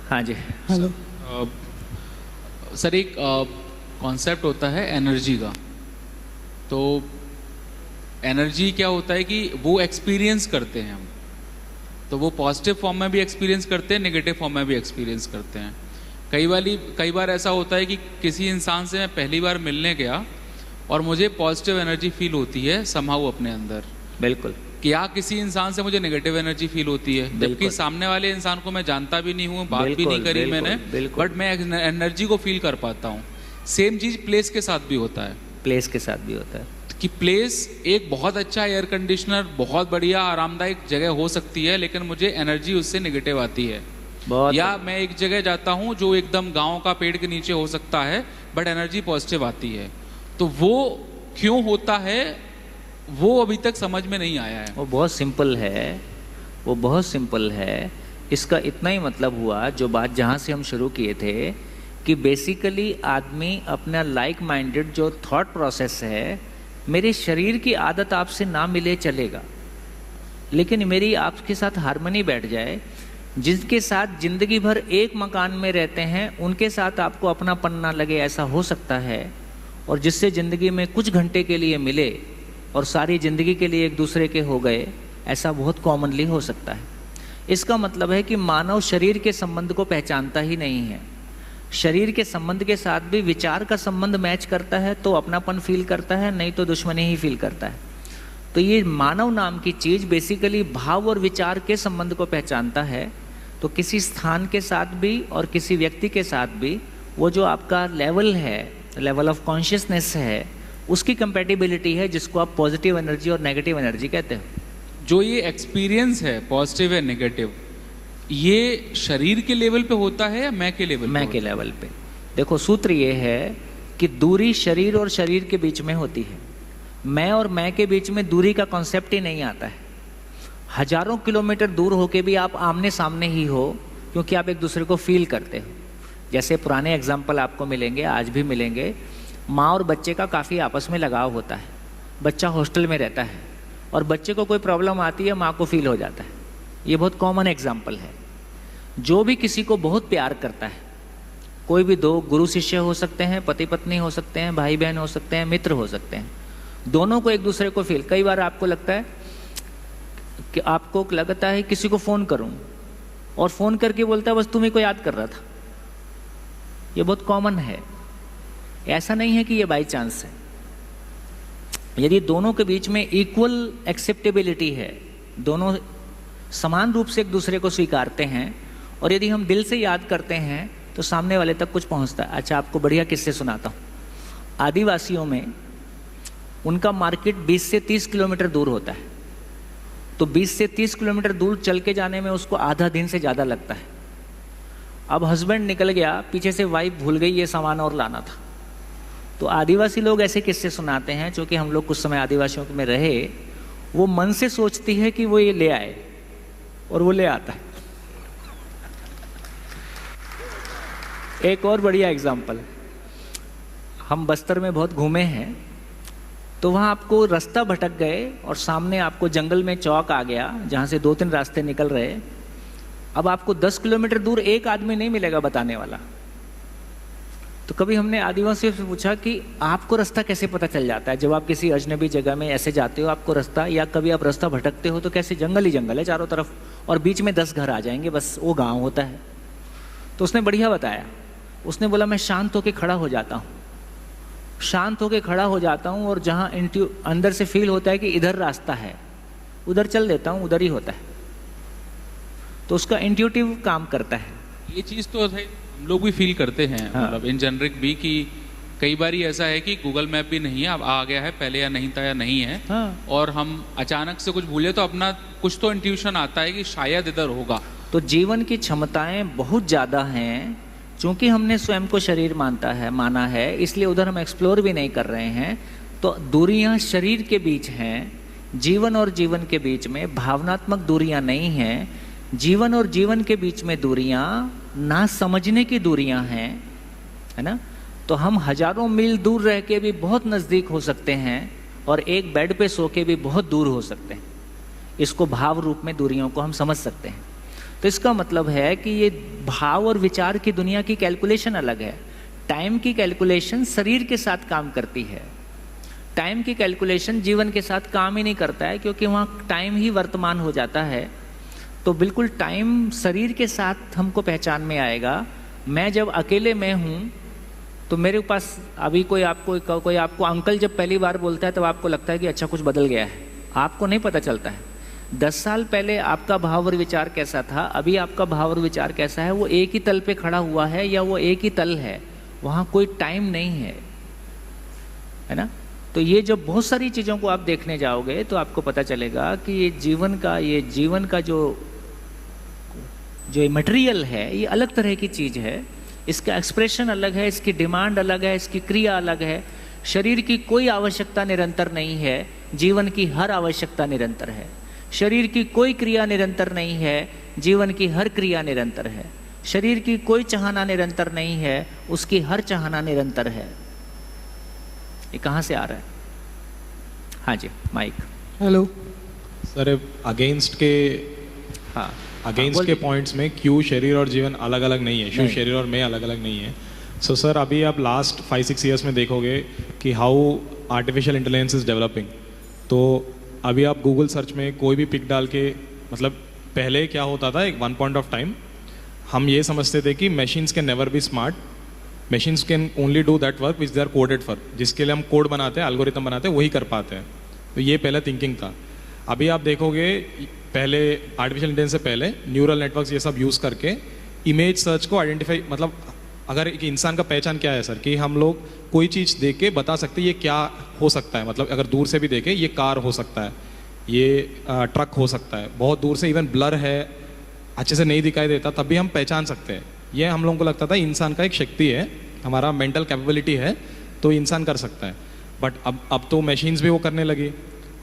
हाँ जी, हेलो सर, एक कॉन्सेप्ट होता है एनर्जी का। तो एनर्जी क्या होता है कि वो एक्सपीरियंस करते हैं हम, तो वो पॉजिटिव फॉर्म में भी एक्सपीरियंस करते हैं, नेगेटिव फॉर्म में भी एक्सपीरियंस करते हैं। कई बार ऐसा होता है कि किसी इंसान से मैं पहली बार मिलने गया और मुझे पॉजिटिव एनर्जी फील होती है समहाउ अपने अंदर। बिल्कुल। क्या किसी इंसान से मुझे नेगेटिव एनर्जी फील होती है, जबकि सामने वाले इंसान को मैं जानता भी नहीं हूँ, बात भी नहीं करी मैंने, बट मैं एनर्जी को फील कर पाता हूँ। सेम चीज प्लेस के साथ भी होता है। प्लेस के साथ भी होता है कि प्लेस एक बहुत अच्छा एयर कंडीशनर, बहुत बढ़िया आरामदायक जगह हो सकती है, लेकिन मुझे एनर्जी उससे नेगेटिव आती है। या मैं एक जगह जाता हूँ जो एकदम गांव का पेड़ के नीचे हो सकता है, बट एनर्जी पॉजिटिव आती है। तो वो क्यों होता है, वो अभी तक समझ में नहीं आया है। वो बहुत सिंपल है। इसका इतना ही मतलब हुआ, जो बात जहाँ से हम शुरू किए थे, कि बेसिकली आदमी अपना लाइक माइंडेड जो थॉट प्रोसेस है, मेरे शरीर की आदत आपसे ना मिले चलेगा, लेकिन मेरी आपके साथ हार्मनी बैठ जाए। जिनके साथ जिंदगी भर एक मकान में रहते हैं, उनके साथ आपको अपनापन ना लगे, ऐसा हो सकता है। और जिससे ज़िंदगी में कुछ घंटे के लिए मिले और सारी ज़िंदगी के लिए एक दूसरे के हो गए, ऐसा बहुत कॉमनली हो सकता है। इसका मतलब है कि मानव शरीर के संबंध को पहचानता ही नहीं है। शरीर के संबंध के साथ भी विचार का संबंध मैच करता है तो अपनापन फील करता है, नहीं तो दुश्मनी ही फील करता है। तो ये मानव नाम की चीज बेसिकली भाव और विचार के संबंध को पहचानता है। तो किसी स्थान के साथ भी और किसी व्यक्ति के साथ भी वो जो आपका लेवल है, लेवल ऑफ कॉन्शियसनेस है, उसकी कंपैटिबिलिटी है, जिसको आप पॉजिटिव एनर्जी और नेगेटिव एनर्जी कहते हो। जो ये एक्सपीरियंस है पॉजिटिव या नेगेटिव, ये शरीर के लेवल पे होता है या मैं के लेवल पे? मैं के लेवल पे। देखो सूत्र ये है कि दूरी शरीर और शरीर के बीच में होती है। मैं और मैं के बीच में दूरी का कॉन्सेप्ट ही नहीं आता है। हजारों किलोमीटर दूर होके भी आप आमने सामने ही हो, क्योंकि आप एक दूसरे को फील करते हो। जैसे पुराने एग्जाम्पल आपको मिलेंगे, आज भी मिलेंगे। माँ और बच्चे का काफ़ी आपस में लगाव होता है। बच्चा हॉस्टल में रहता है और बच्चे को कोई प्रॉब्लम आती है, माँ को फील हो जाता है। ये बहुत कॉमन एग्जाम्पल है। जो भी किसी को बहुत प्यार करता है, कोई भी दो गुरु शिष्य हो सकते हैं, पति पत्नी हो सकते हैं, भाई बहन हो सकते हैं, मित्र हो सकते हैं, दोनों को एक दूसरे को फील। कई बार आपको लगता है कि किसी को फ़ोन करूं और फ़ोन करके बोलता है बस तुम्ही को याद कर रहा था। ये बहुत कॉमन है। ऐसा नहीं है कि ये बाई चांस है। यदि दोनों के बीच में इक्वल एक्सेप्टेबिलिटी है, दोनों समान रूप से एक दूसरे को स्वीकारते हैं, और यदि हम दिल से याद करते हैं तो सामने वाले तक कुछ पहुंचता है। अच्छा, आपको बढ़िया किस्से सुनाता हूँ। आदिवासियों में उनका मार्केट 20 से 30 किलोमीटर दूर होता है। तो 20 से 30 किलोमीटर दूर चल के जाने में उसको आधा दिन से ज़्यादा लगता है। अब हस्बैंड निकल गया, पीछे से वाइफ भूल गई ये सामान और लाना था। तो आदिवासी लोग ऐसे किस्से सुनाते हैं, क्योंकि हम लोग कुछ समय आदिवासियों में रहे। वो मन से सोचती है कि वो ये ले आए और वो ले आता है। एक और बढ़िया एग्जाम्पल, हम बस्तर में बहुत घूमे हैं, तो वहाँ आपको रास्ता भटक गए और सामने आपको जंगल में चौक आ गया जहाँ से 2-3 रास्ते निकल रहे। अब आपको 10 किलोमीटर दूर एक आदमी नहीं मिलेगा बताने वाला। तो कभी हमने आदिवासियों से पूछा कि आपको रास्ता कैसे पता चल जाता है? जब आप किसी अजनबी जगह में ऐसे जाते हो, आपको रास्ता, या कभी आप रास्ता भटकते हो तो कैसे, जंगल ही जंगल है चारों तरफ और बीच में 10 घर आ जाएंगे, बस वो गाँव होता है। तो उसने बढ़िया बताया। उसने बोला मैं शांत होकर खड़ा हो जाता हूँ, शांत होकर खड़ा हो जाता हूँ, और जहाँ अंदर से फील होता है कि इधर रास्ता है, उधर चल देता हूँ, उधर ही होता है। तो उसका इंट्यूटिव काम करता है। ये चीज़ तो है, हम लोग भी फील करते हैं। हाँ। मतलब इन जनरिक भी कि कई बार ऐसा है कि गूगल मैप भी नहीं है, अब आ गया है, पहले या नहीं था या नहीं है। हाँ। और हम अचानक से कुछ भूले तो अपना कुछ तो इंट्यूशन आता है कि शायद इधर होगा। तो जीवन की क्षमताएं बहुत ज़्यादा हैं। चूंकि हमने स्वयं को शरीर माना है, इसलिए उधर हम एक्सप्लोर भी नहीं कर रहे हैं। तो दूरियां शरीर के बीच हैं, जीवन और जीवन के बीच में भावनात्मक दूरियां नहीं हैं। जीवन और जीवन के बीच में दूरियां ना समझने की दूरियां हैं, है ना। तो हम हजारों मील दूर रह के भी बहुत नज़दीक हो सकते हैं और एक बेड पे सो के भी बहुत दूर हो सकते हैं। इसको भाव रूप में दूरियों को हम समझ सकते हैं। तो इसका मतलब है कि ये भाव और विचार की दुनिया की कैलकुलेशन अलग है। टाइम की कैलकुलेशन शरीर के साथ काम करती है। टाइम की कैलकुलेशन जीवन के साथ काम ही नहीं करता है, क्योंकि वहाँ टाइम ही वर्तमान हो जाता है। तो बिल्कुल टाइम शरीर के साथ हमको पहचान में आएगा। मैं जब अकेले में हूँ तो मेरे पास अभी कोई आपको अंकल जब पहली बार बोलता है तब आपको लगता है कि अच्छा कुछ बदल गया है, आपको नहीं पता चलता है। 10 साल पहले आपका भाव और विचार कैसा था, अभी आपका भाव और विचार कैसा है, वो एक ही तल पे खड़ा हुआ है या वो एक ही तल है, वहाँ कोई टाइम नहीं है ना। तो ये जब बहुत सारी चीज़ों को आप देखने जाओगे तो आपको पता चलेगा कि ये जीवन का जो मटेरियल है, ये अलग तरह की चीज़ है। इसका एक्सप्रेशन अलग है, इसकी डिमांड अलग है, इसकी क्रिया अलग है। शरीर की कोई आवश्यकता निरंतर नहीं है, जीवन की हर आवश्यकता निरंतर है। शरीर की कोई क्रिया निरंतर नहीं है, जीवन की हर क्रिया निरंतर है। शरीर की कोई चाहना निरंतर नहीं है, उसकी हर चाहना निरंतर है। ये कहाँ से आ रहा है? हाँ जी, माइक। हेलो सर, अगेंस्ट के पॉइंट्स में क्यों शरीर और जीवन अलग अलग नहीं है, क्यों शरीर और मैं अलग अलग नहीं है। सो सर, अभी आप लास्ट 5-6 ईयर्स में देखोगे कि how artificial intelligence is developing. तो अभी आप गूगल सर्च में कोई भी पिक डाल के, मतलब पहले क्या होता था, एक वन पॉइंट ऑफ टाइम हम ये समझते थे कि machines can never be smart, machines can only do that work which they are coded for, जिसके लिए हम कोड बनाते हैं, एल्गोरिथम बनाते हैं, वही कर पाते हैं। तो ये पहला थिंकिंग था। अभी आप देखोगे पहले आर्टिफिशियल इंटेलिजेंस से पहले न्यूरल नेटवर्क्स ये सब यूज़ करके इमेज सर्च को आइडेंटिफाई, मतलब अगर एक इंसान का पहचान क्या है सर, कि हम लोग कोई चीज़ देख के बता सकते हैं ये क्या हो सकता है, मतलब अगर दूर से भी देखें ये कार हो सकता है, ये ट्रक हो सकता है, बहुत दूर से इवन ब्लर है, अच्छे से नहीं दिखाई देता, तब भी हम पहचान सकते हैं। ये हम लोगों को लगता था इंसान का एक शक्ति है, हमारा मेंटल कैपेबिलिटी है, तो इंसान कर सकता है। बट अब तो मशीन्स भी वो करने लगी।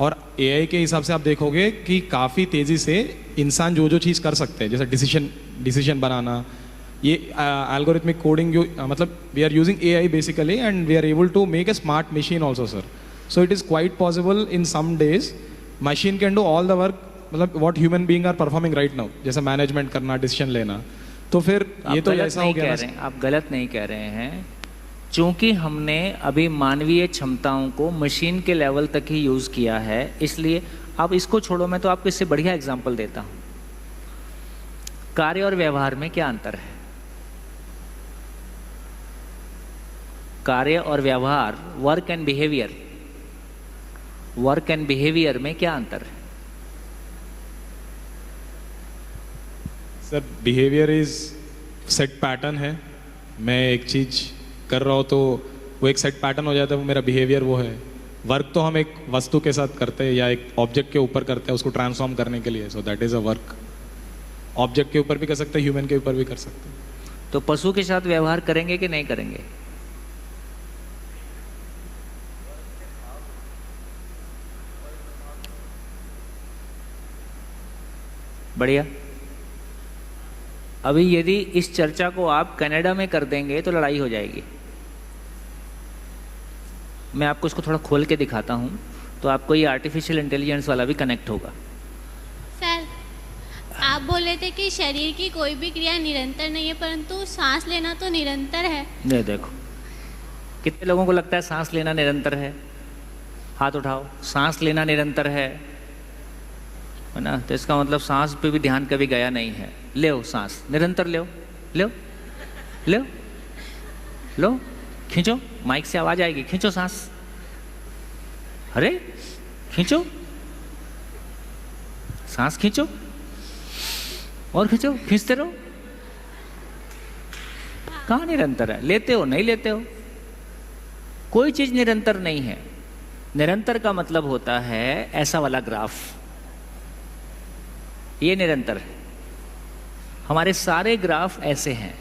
और एआई के हिसाब से आप देखोगे कि काफ़ी तेज़ी से इंसान जो चीज़ कर सकते हैं, जैसे डिसीजन बनाना, ये एल्गोरिथमिक कोडिंग, मतलब we are using AI basically and we are able to make a smart machine also sir. So it is quite possible in some days machine can do all the work, मतलब what human being are performing right now, जैसे management करना, decision लेना। तो फिर ये तो ऐसा हो गया ना। आप गलत नहीं कह रहे हैं, चूंकि हमने अभी मानवीय क्षमताओं को मशीन के लेवल तक ही यूज़ किया है, इसलिए अब इसको छोड़ो, मैं तो आपको इससे बढ़िया एग्जांपल देता हूँ। कार्य और व्यवहार में क्या अंतर है? कार्य और व्यवहार, वर्क एंड बिहेवियर में क्या अंतर है? Sir behaviour is set pattern है। मैं एक चीज़ कर रहा हूँ तो वो एक सेट पैटर्न हो जाता है, वो मेरा बिहेवियर वो है। वर्क तो हम एक वस्तु के साथ करते हैं या एक ऑब्जेक्ट के ऊपर करते हैं उसको ट्रांसफॉर्म करने के लिए, so that is a work. Object के ऊपर भी कर सकते हैं, ह्यूमन के ऊपर भी कर सकते हैं। तो पशु के साथ व्यवहार करेंगे कि नहीं करेंगे? बढ़िया। अभी यदि इस चर्चा को आप कनाडा में कर देंगे तो लड़ाई हो जाएगी। मैं आपको इसको थोड़ा खोल के दिखाता हूं, तो आपको ये आर्टिफिशियल इंटेलिजेंस वाला भी कनेक्ट होगा। सर, आप बोल रहे थे कि शरीर की कोई भी क्रिया निरंतर नहीं है, परंतु सांस लेना तो निरंतर है। नहीं, देखो कितने लोगों को लगता है सांस लेना निरंतर है? हाथ उठाओ। सांस लेना निरंतर है ना? तो इसका मतलब सांस पे भी ध्यान कभी गया नहीं है। ले सांस निरंतर, ले लो, खींचो, माइक से आवाज आएगी, खींचो सांस, अरे खींचो सांस, खींचो और खींचो, खींचते रहो। कहाँ निरंतर है? लेते हो, नहीं लेते हो। कोई चीज निरंतर नहीं है। निरंतर का मतलब होता है ऐसा वाला ग्राफ, ये निरंतर है। हमारे सारे ग्राफ ऐसे हैं।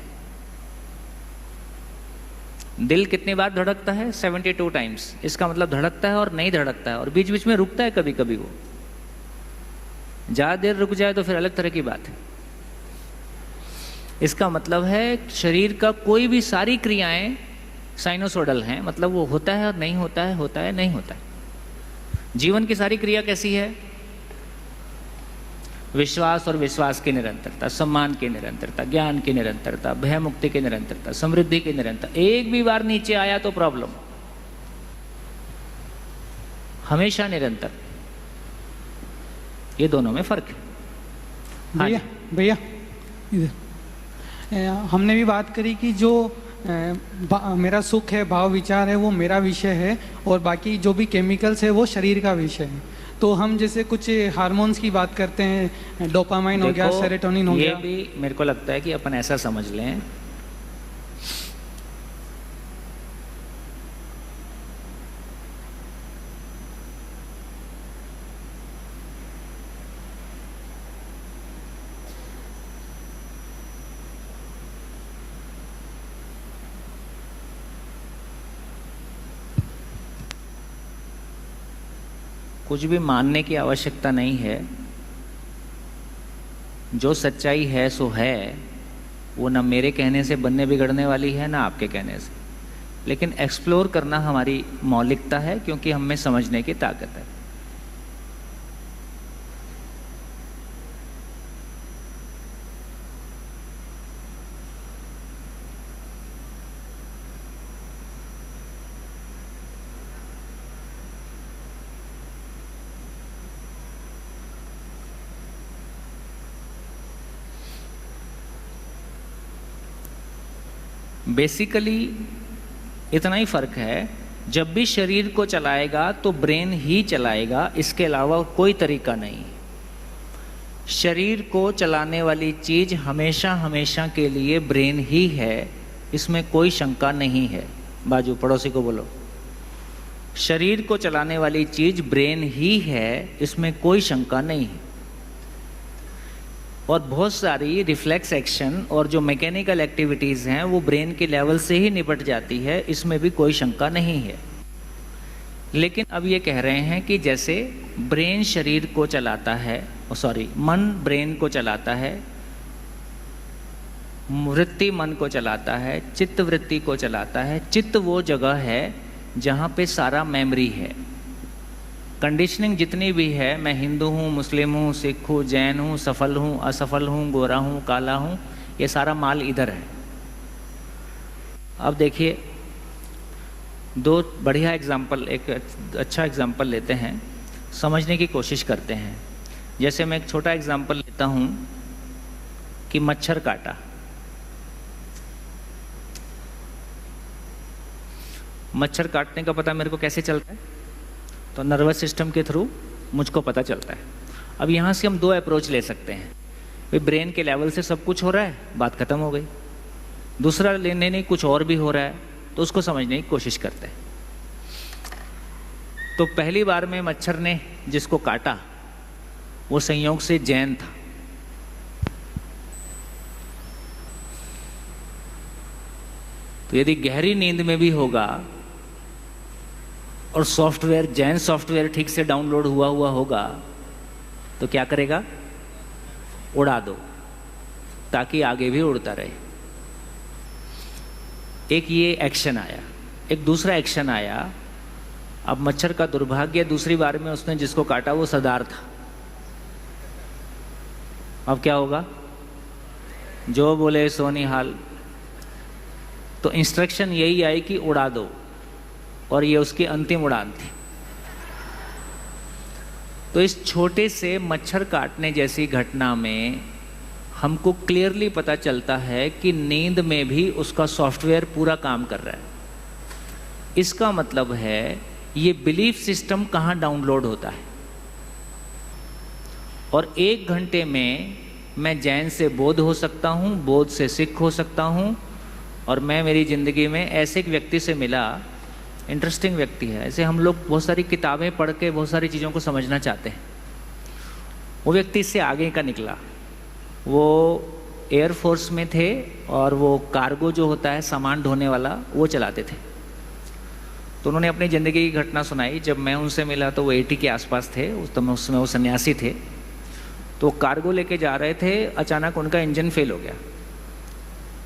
दिल कितनी बार धड़कता है? 72 टाइम्स। इसका मतलब धड़कता है और नहीं धड़कता है, और बीच बीच में रुकता है कभी कभी। वो ज्यादा देर रुक जाए तो फिर अलग तरह की बात है। इसका मतलब है शरीर का कोई भी सारी क्रियाएं साइनोसोडल हैं, मतलब वो होता है और नहीं होता है, होता है नहीं होता है। जीवन की सारी क्रिया कैसी है? विश्वास और विश्वास की निरंतरता, सम्मान की निरंतरता, ज्ञान की निरंतरता, भय मुक्ति की निरंतरता, समृद्धि की निरंतरता। एक भी बार नीचे आया तो प्रॉब्लम। हमेशा निरंतर। ये दोनों में फर्क है। भैया हमने भी बात करी कि जो मेरा सुख है, भाव विचार है, वो मेरा विषय है, और बाकी जो भी केमिकल्स है वो शरीर का विषय है। तो हम जैसे कुछ हार्मोन्स की बात करते हैं, डोपामाइन हो गया, सेरोटोनिन हो गया। ये भी मेरे को लगता है कि अपन ऐसा समझ लें, कुछ भी मानने की आवश्यकता नहीं है। जो सच्चाई है सो है, वो ना मेरे कहने से बनने बिगड़ने वाली है, ना आपके कहने से। लेकिन एक्सप्लोर करना हमारी मौलिकता है, क्योंकि हम में समझने की ताकत है। बेसिकली इतना ही फर्क है, जब भी शरीर को चलाएगा तो ब्रेन ही चलाएगा, इसके अलावा कोई तरीका नहीं। शरीर को चलाने वाली चीज हमेशा हमेशा के लिए ब्रेन ही है, इसमें कोई शंका नहीं है। बाजू पड़ोसी को बोलो, शरीर को चलाने वाली चीज ब्रेन ही है, इसमें कोई शंका नहीं है। और बहुत सारी रिफ्लेक्स एक्शन और जो मैकेनिकल एक्टिविटीज़ हैं वो ब्रेन के लेवल से ही निपट जाती है, इसमें भी कोई शंका नहीं है। लेकिन अब ये कह रहे हैं कि जैसे ब्रेन शरीर को चलाता है, मन ब्रेन को चलाता है, वृत्ति मन को चलाता है, चित्त वृत्ति को चलाता है। चित्त वो जगह है जहाँ पे सारा मेमोरी है। कंडीशनिंग जितनी भी है, मैं हिंदू हूँ, मुस्लिम हूँ, सिख हूँ, जैन हूँ, सफल हूँ, असफल हूँ, गोरा हूँ, काला हूँ, ये सारा माल इधर है। अब देखिए दो बढ़िया एग्जाम्पल, एक अच्छा एग्जाम्पल लेते हैं, समझने की कोशिश करते हैं। जैसे मैं एक छोटा एग्जाम्पल लेता हूँ कि मच्छर काटा। मच्छर काटने का पता मेरे को कैसे चलता है? तो नर्वस सिस्टम के थ्रू मुझको पता चलता है। अब यहाँ से हम दो अप्रोच ले सकते हैं। भाई ब्रेन के लेवल से सब कुछ हो रहा है, बात खत्म हो गई। दूसरा लेने नहीं, कुछ और भी हो रहा है, तो उसको समझने की कोशिश करते हैं। तो पहली बार में मच्छर ने जिसको काटा वो संयोग से जैन था। तो यदि गहरी नींद में भी होगा और सॉफ्टवेयर, जैन सॉफ्टवेयर ठीक से डाउनलोड हुआ होगा, तो क्या करेगा? उड़ा दो, ताकि आगे भी उड़ता रहे। एक ये एक्शन आया। एक दूसरा एक्शन आया, अब मच्छर का दुर्भाग्य, दूसरी बार में उसने जिसको काटा वो सरदार था। अब क्या होगा? जो बोले सो निहाल। तो इंस्ट्रक्शन यही आई कि उड़ा दो, और ये उसकी अंतिम उड़ान थी। तो इस छोटे से मच्छर काटने जैसी घटना में हमको क्लियरली पता चलता है कि नींद में भी उसका सॉफ्टवेयर पूरा काम कर रहा है। इसका मतलब है ये बिलीफ सिस्टम कहाँ डाउनलोड होता है। और 1 घंटे में मैं जैन से बौद्ध हो सकता हूँ, बौद्ध से सिख हो सकता हूँ। और मैं मेरी ज़िंदगी में ऐसे एक व्यक्ति से मिला, इंटरेस्टिंग व्यक्ति है। ऐसे हम लोग बहुत सारी किताबें पढ़ के बहुत सारी चीज़ों को समझना चाहते हैं। वो व्यक्ति इससे आगे का निकला। वो एयरफोर्स में थे और वो कार्गो जो होता है सामान ढोने वाला, वो चलाते थे। तो उन्होंने अपनी ज़िंदगी की घटना सुनाई। जब मैं उनसे मिला तो वो 80 के आसपास थे, उसमें वो सन्यासी थे। तो कार्गो लेके जा रहे थे, अचानक उनका इंजन फेल हो गया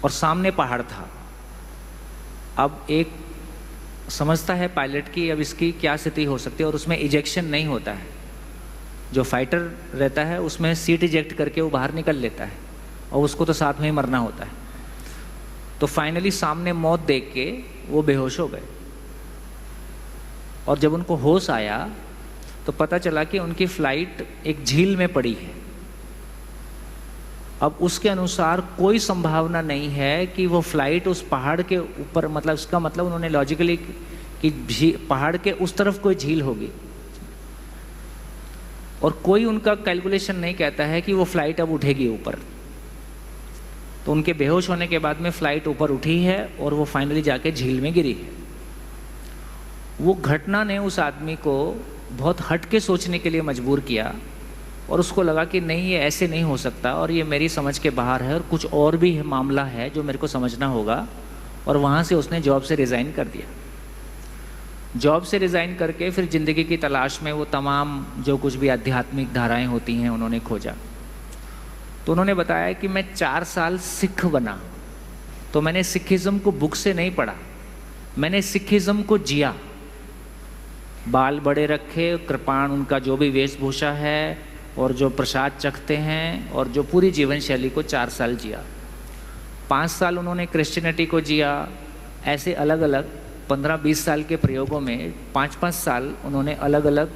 और सामने पहाड़ था। अब एक समझता है पायलट की अब इसकी क्या स्थिति हो सकती है, और उसमें इजेक्शन नहीं होता है। जो फाइटर रहता है उसमें सीट इजेक्ट करके वो बाहर निकल लेता है, और उसको तो साथ में ही मरना होता है। तो फाइनली सामने मौत देख के वो बेहोश हो गए। और जब उनको होश आया तो पता चला कि उनकी फ्लाइट एक झील में पड़ी है। अब उसके अनुसार कोई संभावना नहीं है कि वो फ्लाइट उस पहाड़ के ऊपर, मतलब इसका मतलब उन्होंने लॉजिकली कि पहाड़ के उस तरफ कोई झील होगी, और कोई उनका कैलकुलेशन नहीं कहता है कि वो फ्लाइट अब उठेगी ऊपर। तो उनके बेहोश होने के बाद में फ्लाइट ऊपर उठी है और वो फाइनली जाके झील में गिरी है। वो घटना ने उस आदमी को बहुत हट के सोचने के लिए मजबूर किया, और उसको लगा कि नहीं, ये ऐसे नहीं हो सकता, और ये मेरी समझ के बाहर है, और कुछ और भी मामला है जो मेरे को समझना होगा। और वहाँ से उसने जॉब से रिज़ाइन कर दिया। जॉब से रिज़ाइन करके फिर ज़िंदगी की तलाश में वो तमाम जो कुछ भी आध्यात्मिक धाराएं होती हैं उन्होंने खोजा। तो उन्होंने बताया कि मैं 4 साल सिख बना, तो मैंने सिखिज़्म को बुक से नहीं पढ़ा, मैंने सिखिज़्म को जिया। बाल बड़े रखे, कृपाण उनका जो भी वेशभूषा है, और जो प्रसाद चखते हैं, और जो पूरी जीवन शैली को 4 साल जिया। 5 साल उन्होंने क्रिश्चियनिटी को जिया। ऐसे अलग अलग 15-20 साल के प्रयोगों में 5-5 साल उन्होंने अलग अलग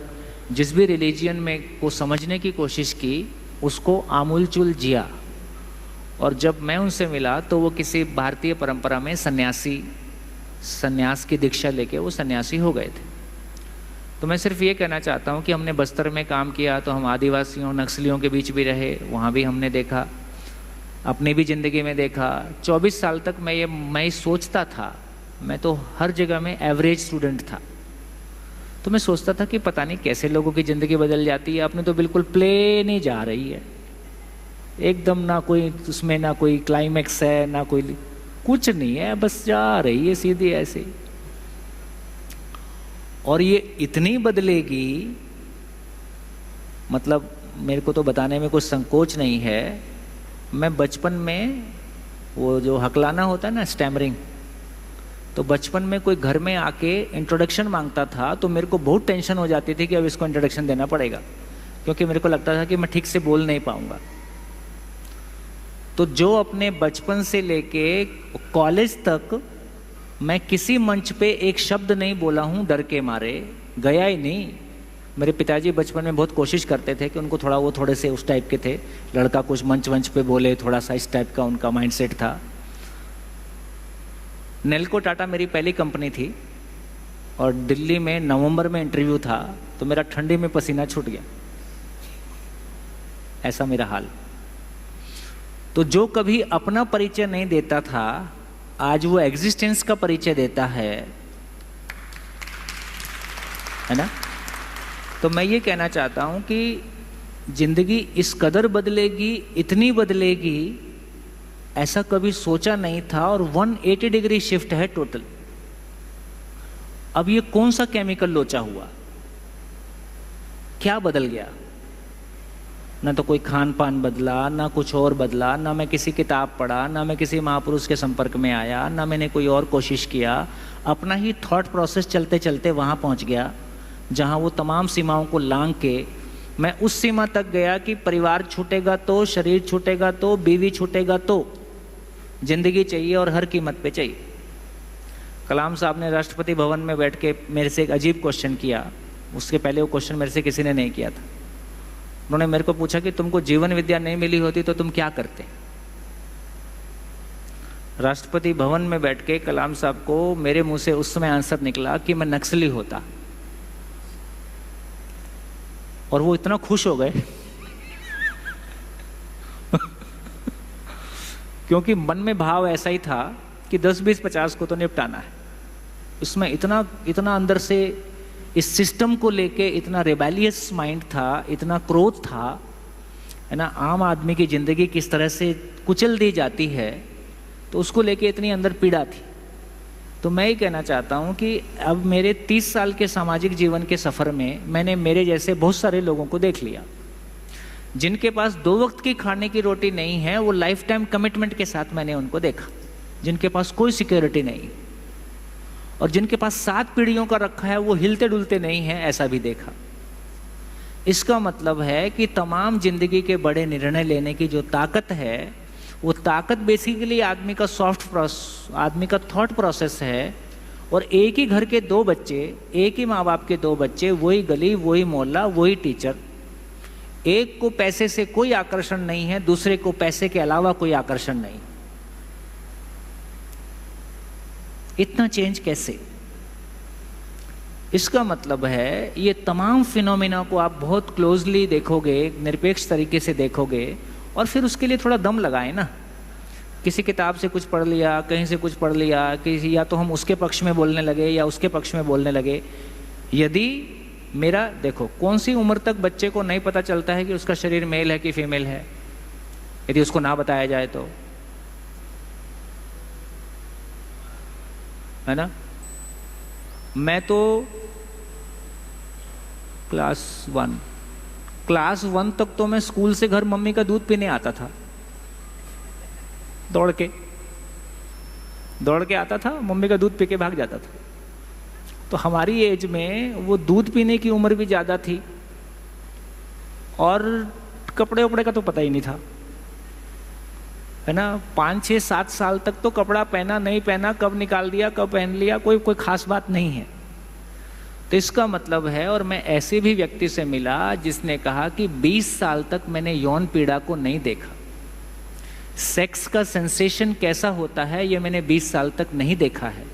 जिस भी रिलीजियन में को समझने की कोशिश की, उसको आमूलचूल जिया। और जब मैं उनसे मिला तो वो किसी भारतीय परंपरा में सन्यास की दीक्षा लेके वो सन्यासी हो गए थे। तो मैं सिर्फ ये कहना चाहता हूँ कि हमने बस्तर में काम किया तो हम आदिवासियों नक्सलियों के बीच भी रहे, वहाँ भी हमने देखा, अपनी भी ज़िंदगी में देखा। 24 साल तक मैं सोचता था, मैं तो हर जगह में एवरेज स्टूडेंट था, तो मैं सोचता था कि पता नहीं कैसे लोगों की ज़िंदगी बदल जाती है। अपने तो बिल्कुल प्लेन ही जा रही है एकदम, ना कोई उसमें ना कोई क्लाइमैक्स है ना कोई कुछ नहीं है, बस जा रही है सीधी ऐसे। और ये इतनी बदलेगी, मतलब मेरे को तो बताने में कुछ संकोच नहीं है। मैं बचपन में वो जो हकलाना होता है ना, स्टैमरिंग, तो बचपन में कोई घर में आके इंट्रोडक्शन मांगता था तो मेरे को बहुत टेंशन हो जाती थी कि अब इसको इंट्रोडक्शन देना पड़ेगा, क्योंकि मेरे को लगता था कि मैं ठीक से बोल नहीं पाऊंगा। तो जो अपने बचपन से लेके कॉलेज तक मैं किसी मंच पे एक शब्द नहीं बोला हूँ डर के मारे, गया ही नहीं। मेरे पिताजी बचपन में बहुत कोशिश करते थे कि उनको वो थोड़े से उस टाइप के थे, लड़का कुछ मंच पे बोले, थोड़ा सा इस टाइप का उनका माइंडसेट था। नेल्को टाटा मेरी पहली कंपनी थी और दिल्ली में नवंबर में इंटरव्यू था, तो मेरा ठंडी में पसीना छूट गया, ऐसा मेरा हाल। तो जो कभी अपना परिचय नहीं देता था, आज वो एग्जिस्टेंस का परिचय देता है ना। तो मैं ये कहना चाहता हूं कि जिंदगी इस कदर बदलेगी, इतनी बदलेगी, ऐसा कभी सोचा नहीं था। और 180 डिग्री शिफ्ट है टोटल। अब ये कौन सा केमिकल लोचा हुआ, क्या बदल गया? ना तो कोई खान पान बदला, ना कुछ और बदला, ना मैं किसी किताब पढ़ा, ना मैं किसी महापुरुष के संपर्क में आया, ना मैंने कोई और कोशिश किया। अपना ही थॉट प्रोसेस चलते चलते वहाँ पहुँच गया जहाँ वो तमाम सीमाओं को लांघ के मैं उस सीमा तक गया कि परिवार छूटेगा तो, शरीर छूटेगा तो, बीवी छूटेगा तो, जिंदगी चाहिए और हर कीमत पे चाहिए। कलाम साहब ने राष्ट्रपति भवन में बैठ के मेरे से एक अजीब क्वेश्चन किया। उसके पहले वो क्वेश्चन मेरे से किसी ने नहीं किया था। उन्होंने मेरे को पूछा कि तुमको जीवन विद्या नहीं मिली होती तो तुम क्या करते? राष्ट्रपति भवन में बैठ के कलाम साहब को मेरे मुंह से उस समय आंसर निकला कि मैं नक्सली होता। और वो इतना खुश हो गए क्योंकि मन में भाव ऐसा ही था कि 10, 20, 50 को तो निपटाना है। उसमें इतना अंदर से इस सिस्टम को लेके इतना रेबेलियस माइंड था, इतना क्रोध था, है ना। आम आदमी की ज़िंदगी किस तरह से कुचल दी जाती है, तो उसको लेके इतनी अंदर पीड़ा थी। तो मैं ये कहना चाहता हूँ कि अब मेरे 30 साल के सामाजिक जीवन के सफ़र में मैंने मेरे जैसे बहुत सारे लोगों को देख लिया, जिनके पास 2 वक्त की खाने की रोटी नहीं है। वो लाइफ टाइम कमिटमेंट के साथ मैंने उनको देखा, जिनके पास कोई सिक्योरिटी नहीं, और जिनके पास 7 पीढ़ियों का रखा है वो हिलते डुलते नहीं है, ऐसा भी देखा। इसका मतलब है कि तमाम जिंदगी के बड़े निर्णय लेने की जो ताकत है, वो ताकत बेसिकली आदमी का थॉट प्रोसेस है। और एक ही घर के 2 बच्चे, एक ही माँ बाप के 2 बच्चे, वही गली, वही मोहल्ला, वही टीचर, एक को पैसे से कोई आकर्षण नहीं है, दूसरे को पैसे के अलावा कोई आकर्षण नहीं। इतना चेंज कैसे? इसका मतलब है ये तमाम फिनोमिना को आप बहुत क्लोजली देखोगे, निरपेक्ष तरीके से देखोगे, और फिर उसके लिए थोड़ा दम लगाए ना। किसी किताब से कुछ पढ़ लिया, कहीं से कुछ पढ़ लिया, किसी या तो हम उसके पक्ष में बोलने लगे या उसके पक्ष में बोलने लगे। यदि मेरा देखो, कौन सी उम्र तक बच्चे को नहीं पता चलता है कि उसका शरीर मेल है कि फीमेल है, यदि उसको ना बताया जाए तो, है ना। मैं तो क्लास 1 तक तो मैं स्कूल से घर मम्मी का दूध पीने आता था, दौड़ के आता था, मम्मी का दूध पी के भाग जाता था। तो हमारी एज में वो दूध पीने की उम्र भी ज़्यादा थी, और कपड़े उपड़े का तो पता ही नहीं था, है ना। 5, 6, 7 साल तक तो कपड़ा पहना नहीं पहना, कब निकाल दिया, कब पहन लिया, कोई खास बात नहीं है। तो इसका मतलब है, और मैं ऐसे भी व्यक्ति से मिला जिसने कहा कि 20 साल तक मैंने यौन पीड़ा को नहीं देखा, सेक्स का सेंसेशन कैसा होता है ये मैंने 20 साल तक नहीं देखा है।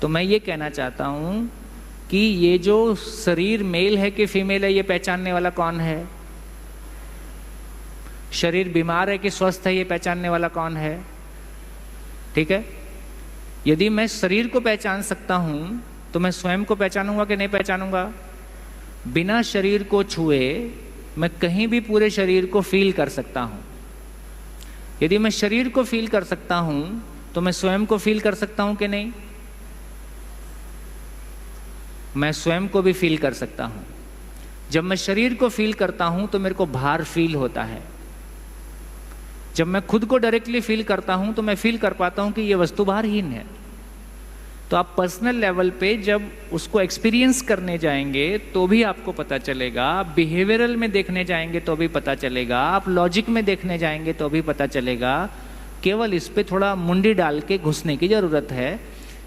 तो मैं ये कहना चाहता हूं कि ये जो शरीर मेल है कि फीमेल है ये पहचानने वाला कौन है? शरीर बीमार है कि स्वस्थ है ये पहचानने वाला कौन है? ठीक है, यदि मैं शरीर को पहचान सकता हूं तो मैं स्वयं को पहचानूंगा कि नहीं पहचानूंगा? बिना शरीर को छुए मैं कहीं भी पूरे शरीर को फील कर सकता हूं। यदि मैं शरीर को फील कर सकता हूं तो मैं स्वयं को फील कर सकता हूं कि नहीं? मैं स्वयं को भी फील कर सकता हूं। जब मैं शरीर को फील करता हूं तो मेरे को भार फील होता है। जब मैं खुद को डायरेक्टली फील करता हूं तो मैं फील कर पाता हूं कि ये वस्तु भारहीन है। तो आप पर्सनल लेवल पे जब उसको एक्सपीरियंस करने जाएंगे तो भी आपको पता चलेगा, आप बिहेवियरल में देखने जाएंगे तो भी पता चलेगा, आप लॉजिक में देखने जाएंगे तो भी पता चलेगा। केवल इस पे थोड़ा मुंडी डाल के घुसने की ज़रूरत है,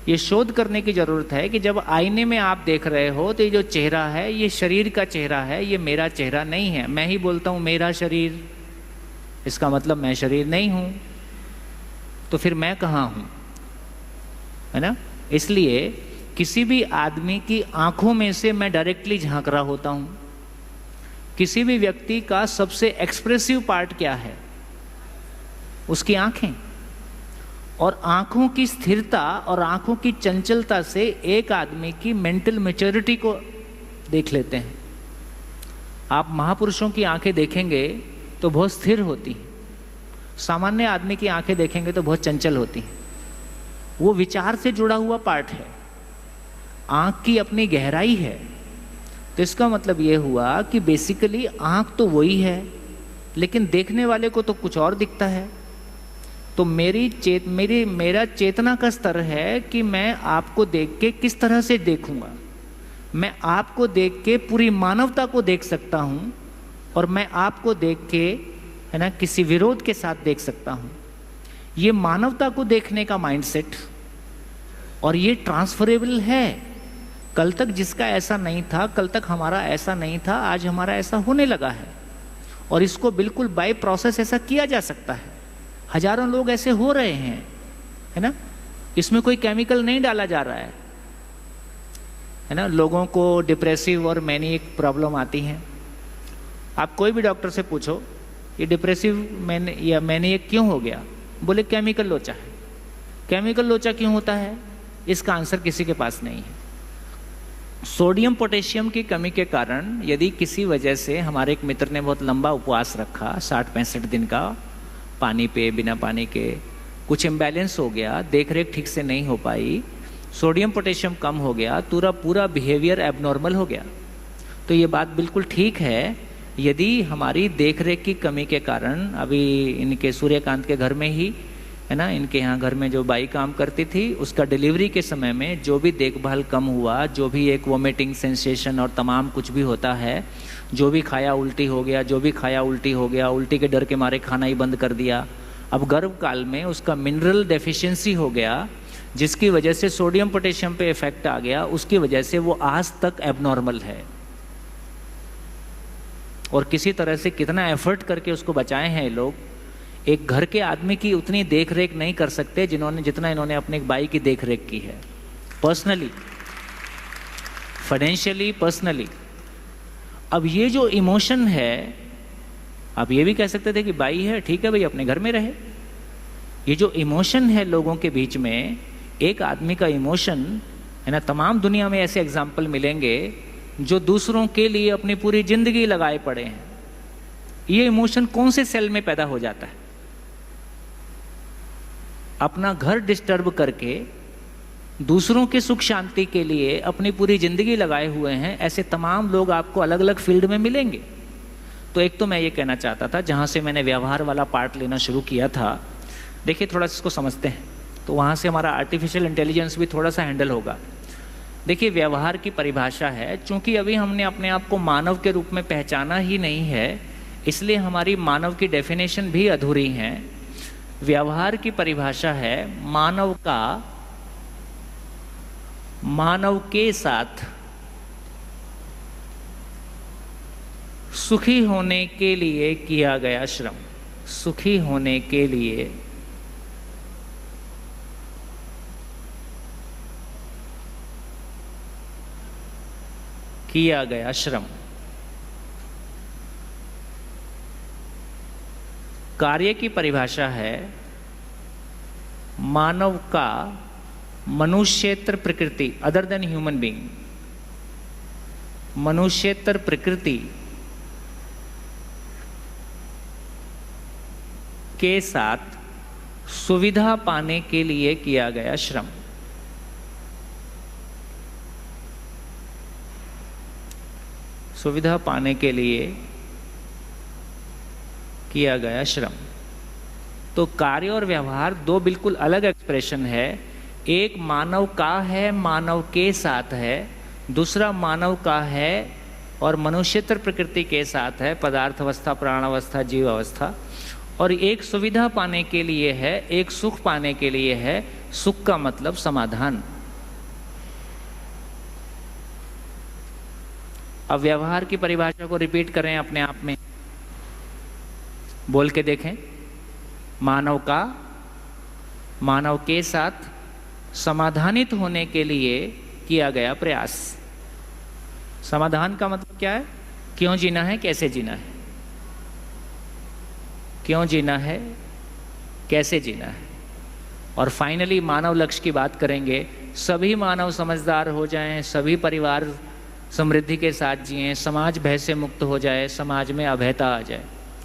ये शोध करने की ज़रूरत है कि जब आईने में आप देख रहे हो तो ये जो चेहरा है ये शरीर का चेहरा है, ये मेरा चेहरा नहीं है। मैं ही बोलता हूँ मेरा शरीर, इसका मतलब मैं शरीर नहीं हूँ। तो फिर मैं कहाँ हूँ, है ना? इसलिए किसी भी आदमी की आंखों में से मैं डायरेक्टली झांक रहा होता हूँ। किसी भी व्यक्ति का सबसे एक्सप्रेसिव पार्ट क्या है? उसकी आंखें। और आंखों की स्थिरता और आंखों की चंचलता से एक आदमी की मेंटल मैच्योरिटी को देख लेते हैं। आप महापुरुषों की आंखें देखेंगे तो बहुत स्थिर होती हैं, सामान्य आदमी की आंखें देखेंगे तो बहुत चंचल होती हैं। वो विचार से जुड़ा हुआ पार्ट है, आंख की अपनी गहराई है। तो इसका मतलब ये हुआ कि बेसिकली आंख तो वही है लेकिन देखने वाले को तो कुछ और दिखता है। तो मेरा चेतना का स्तर है कि मैं आपको देख के किस तरह से देखूंगा। मैं आपको देख के पूरी मानवता को देख सकता हूं और मैं आपको देख के, है ना, किसी विरोध के साथ देख सकता हूं। ये मानवता को देखने का माइंडसेट, और ये ट्रांसफरेबल है। कल तक जिसका ऐसा नहीं था, कल तक हमारा ऐसा नहीं था, आज हमारा ऐसा होने लगा है। और इसको बिल्कुल बाय प्रोसेस ऐसा किया जा सकता है। हजारों लोग ऐसे हो रहे हैं, है ना? इसमें कोई केमिकल नहीं डाला जा रहा है ना? लोगों को डिप्रेसिव और मैनिक प्रॉब्लम आती हैं। आप कोई भी डॉक्टर से पूछो ये डिप्रेसिव या मैनिक क्यों हो गया, बोले केमिकल लोचा है। केमिकल लोचा क्यों होता है, इसका आंसर किसी के पास नहीं है। सोडियम पोटेशियम की कमी के कारण यदि किसी वजह से, हमारे एक मित्र ने बहुत लंबा उपवास रखा 60-65 दिन का, पानी पे, बिना पानी के, कुछ इम्बैलेंस हो गया, देख रेख ठीक से नहीं हो पाई, सोडियम पोटेशियम कम हो गया, पूरा बिहेवियर एबनॉर्मल हो गया। तो ये बात बिल्कुल ठीक है। यदि हमारी देख रेख की कमी के कारण, अभी इनके सूर्यकांत के घर में ही, है ना, इनके यहाँ घर में जो बाई काम करती थी, उसका डिलीवरी के समय में जो भी देखभाल कम हुआ, जो भी एक वोमिटिंग सेंसेशन और तमाम कुछ भी होता है, जो भी खाया उल्टी हो गया, जो भी खाया उल्टी हो गया, उल्टी के डर के मारे खाना ही बंद कर दिया। अब गर्भ काल में उसका मिनरल डेफिशिएंसी हो गया, जिसकी वजह से सोडियम पोटेशियम पे इफेक्ट आ गया, उसकी वजह से वो आज तक एबनॉर्मल है। और किसी तरह से कितना एफर्ट करके उसको बचाए हैं ये लोग। एक घर के आदमी की उतनी देख रेख नहीं कर सकते जितना इन्होंने अपने एक बाई की देख रेख की है, पर्सनली, फाइनेंशियली, पर्सनली। अब ये जो इमोशन है, आप ये भी कह सकते थे कि बाई है, ठीक है भाई, अपने घर में रहे। ये जो इमोशन है लोगों के बीच में, एक आदमी का इमोशन, है ना, तमाम दुनिया में ऐसे एग्जाम्पल मिलेंगे जो दूसरों के लिए अपनी पूरी जिंदगी लगाए पड़े हैं। ये इमोशन कौन से सेल में पैदा हो जाता है? अपना घर डिस्टर्ब करके दूसरों के सुख शांति के लिए अपनी पूरी जिंदगी लगाए हुए हैं। ऐसे तमाम लोग आपको अलग अलग फील्ड में मिलेंगे। तो एक तो मैं ये कहना चाहता था, जहाँ से मैंने व्यवहार वाला पार्ट लेना शुरू किया था, देखिए थोड़ा इसको समझते हैं तो वहाँ से हमारा आर्टिफिशियल इंटेलिजेंस भी थोड़ा सा हैंडल होगा। देखिए, व्यवहार की परिभाषा है, चूंकि अभी हमने अपने आप को मानव के रूप में पहचाना ही नहीं है, इसलिए हमारी मानव की डेफिनेशन भी अधूरी है। व्यवहार की परिभाषा है मानव का मानव के साथ सुखी होने के लिए किया गया श्रम। सुखी होने के लिए किया गया श्रम। कार्य की परिभाषा है मानव का मनुष्येतर प्रकृति, अदर देन ह्यूमन बीइंग, मनुष्येतर प्रकृति के साथ सुविधा पाने के लिए किया गया श्रम। सुविधा पाने के लिए किया गया श्रम। तो कार्य और व्यवहार दो बिल्कुल अलग एक्सप्रेशन है। एक मानव का है, मानव के साथ है, दूसरा मानव का है और मनुष्येतर प्रकृति के साथ है, पदार्थ अवस्था, प्राण अवस्था, जीव अवस्था। और एक सुविधा पाने के लिए है, एक सुख पाने के लिए है। सुख का मतलब समाधान। अब व्यवहार की परिभाषा को रिपीट करें अपने आप में, बोल के देखें। मानव का, मानव के साथ समाधानित होने के लिए किया गया प्रयास। समाधान का मतलब क्या है? क्यों जीना है, कैसे जीना है, क्यों जीना है, कैसे जीना है। और फाइनली मानव लक्ष्य की बात करेंगे। सभी मानव समझदार हो जाएं, सभी परिवार समृद्धि के साथ जिएं, समाज भय से मुक्त हो जाए, समाज में अभयता आ जाए,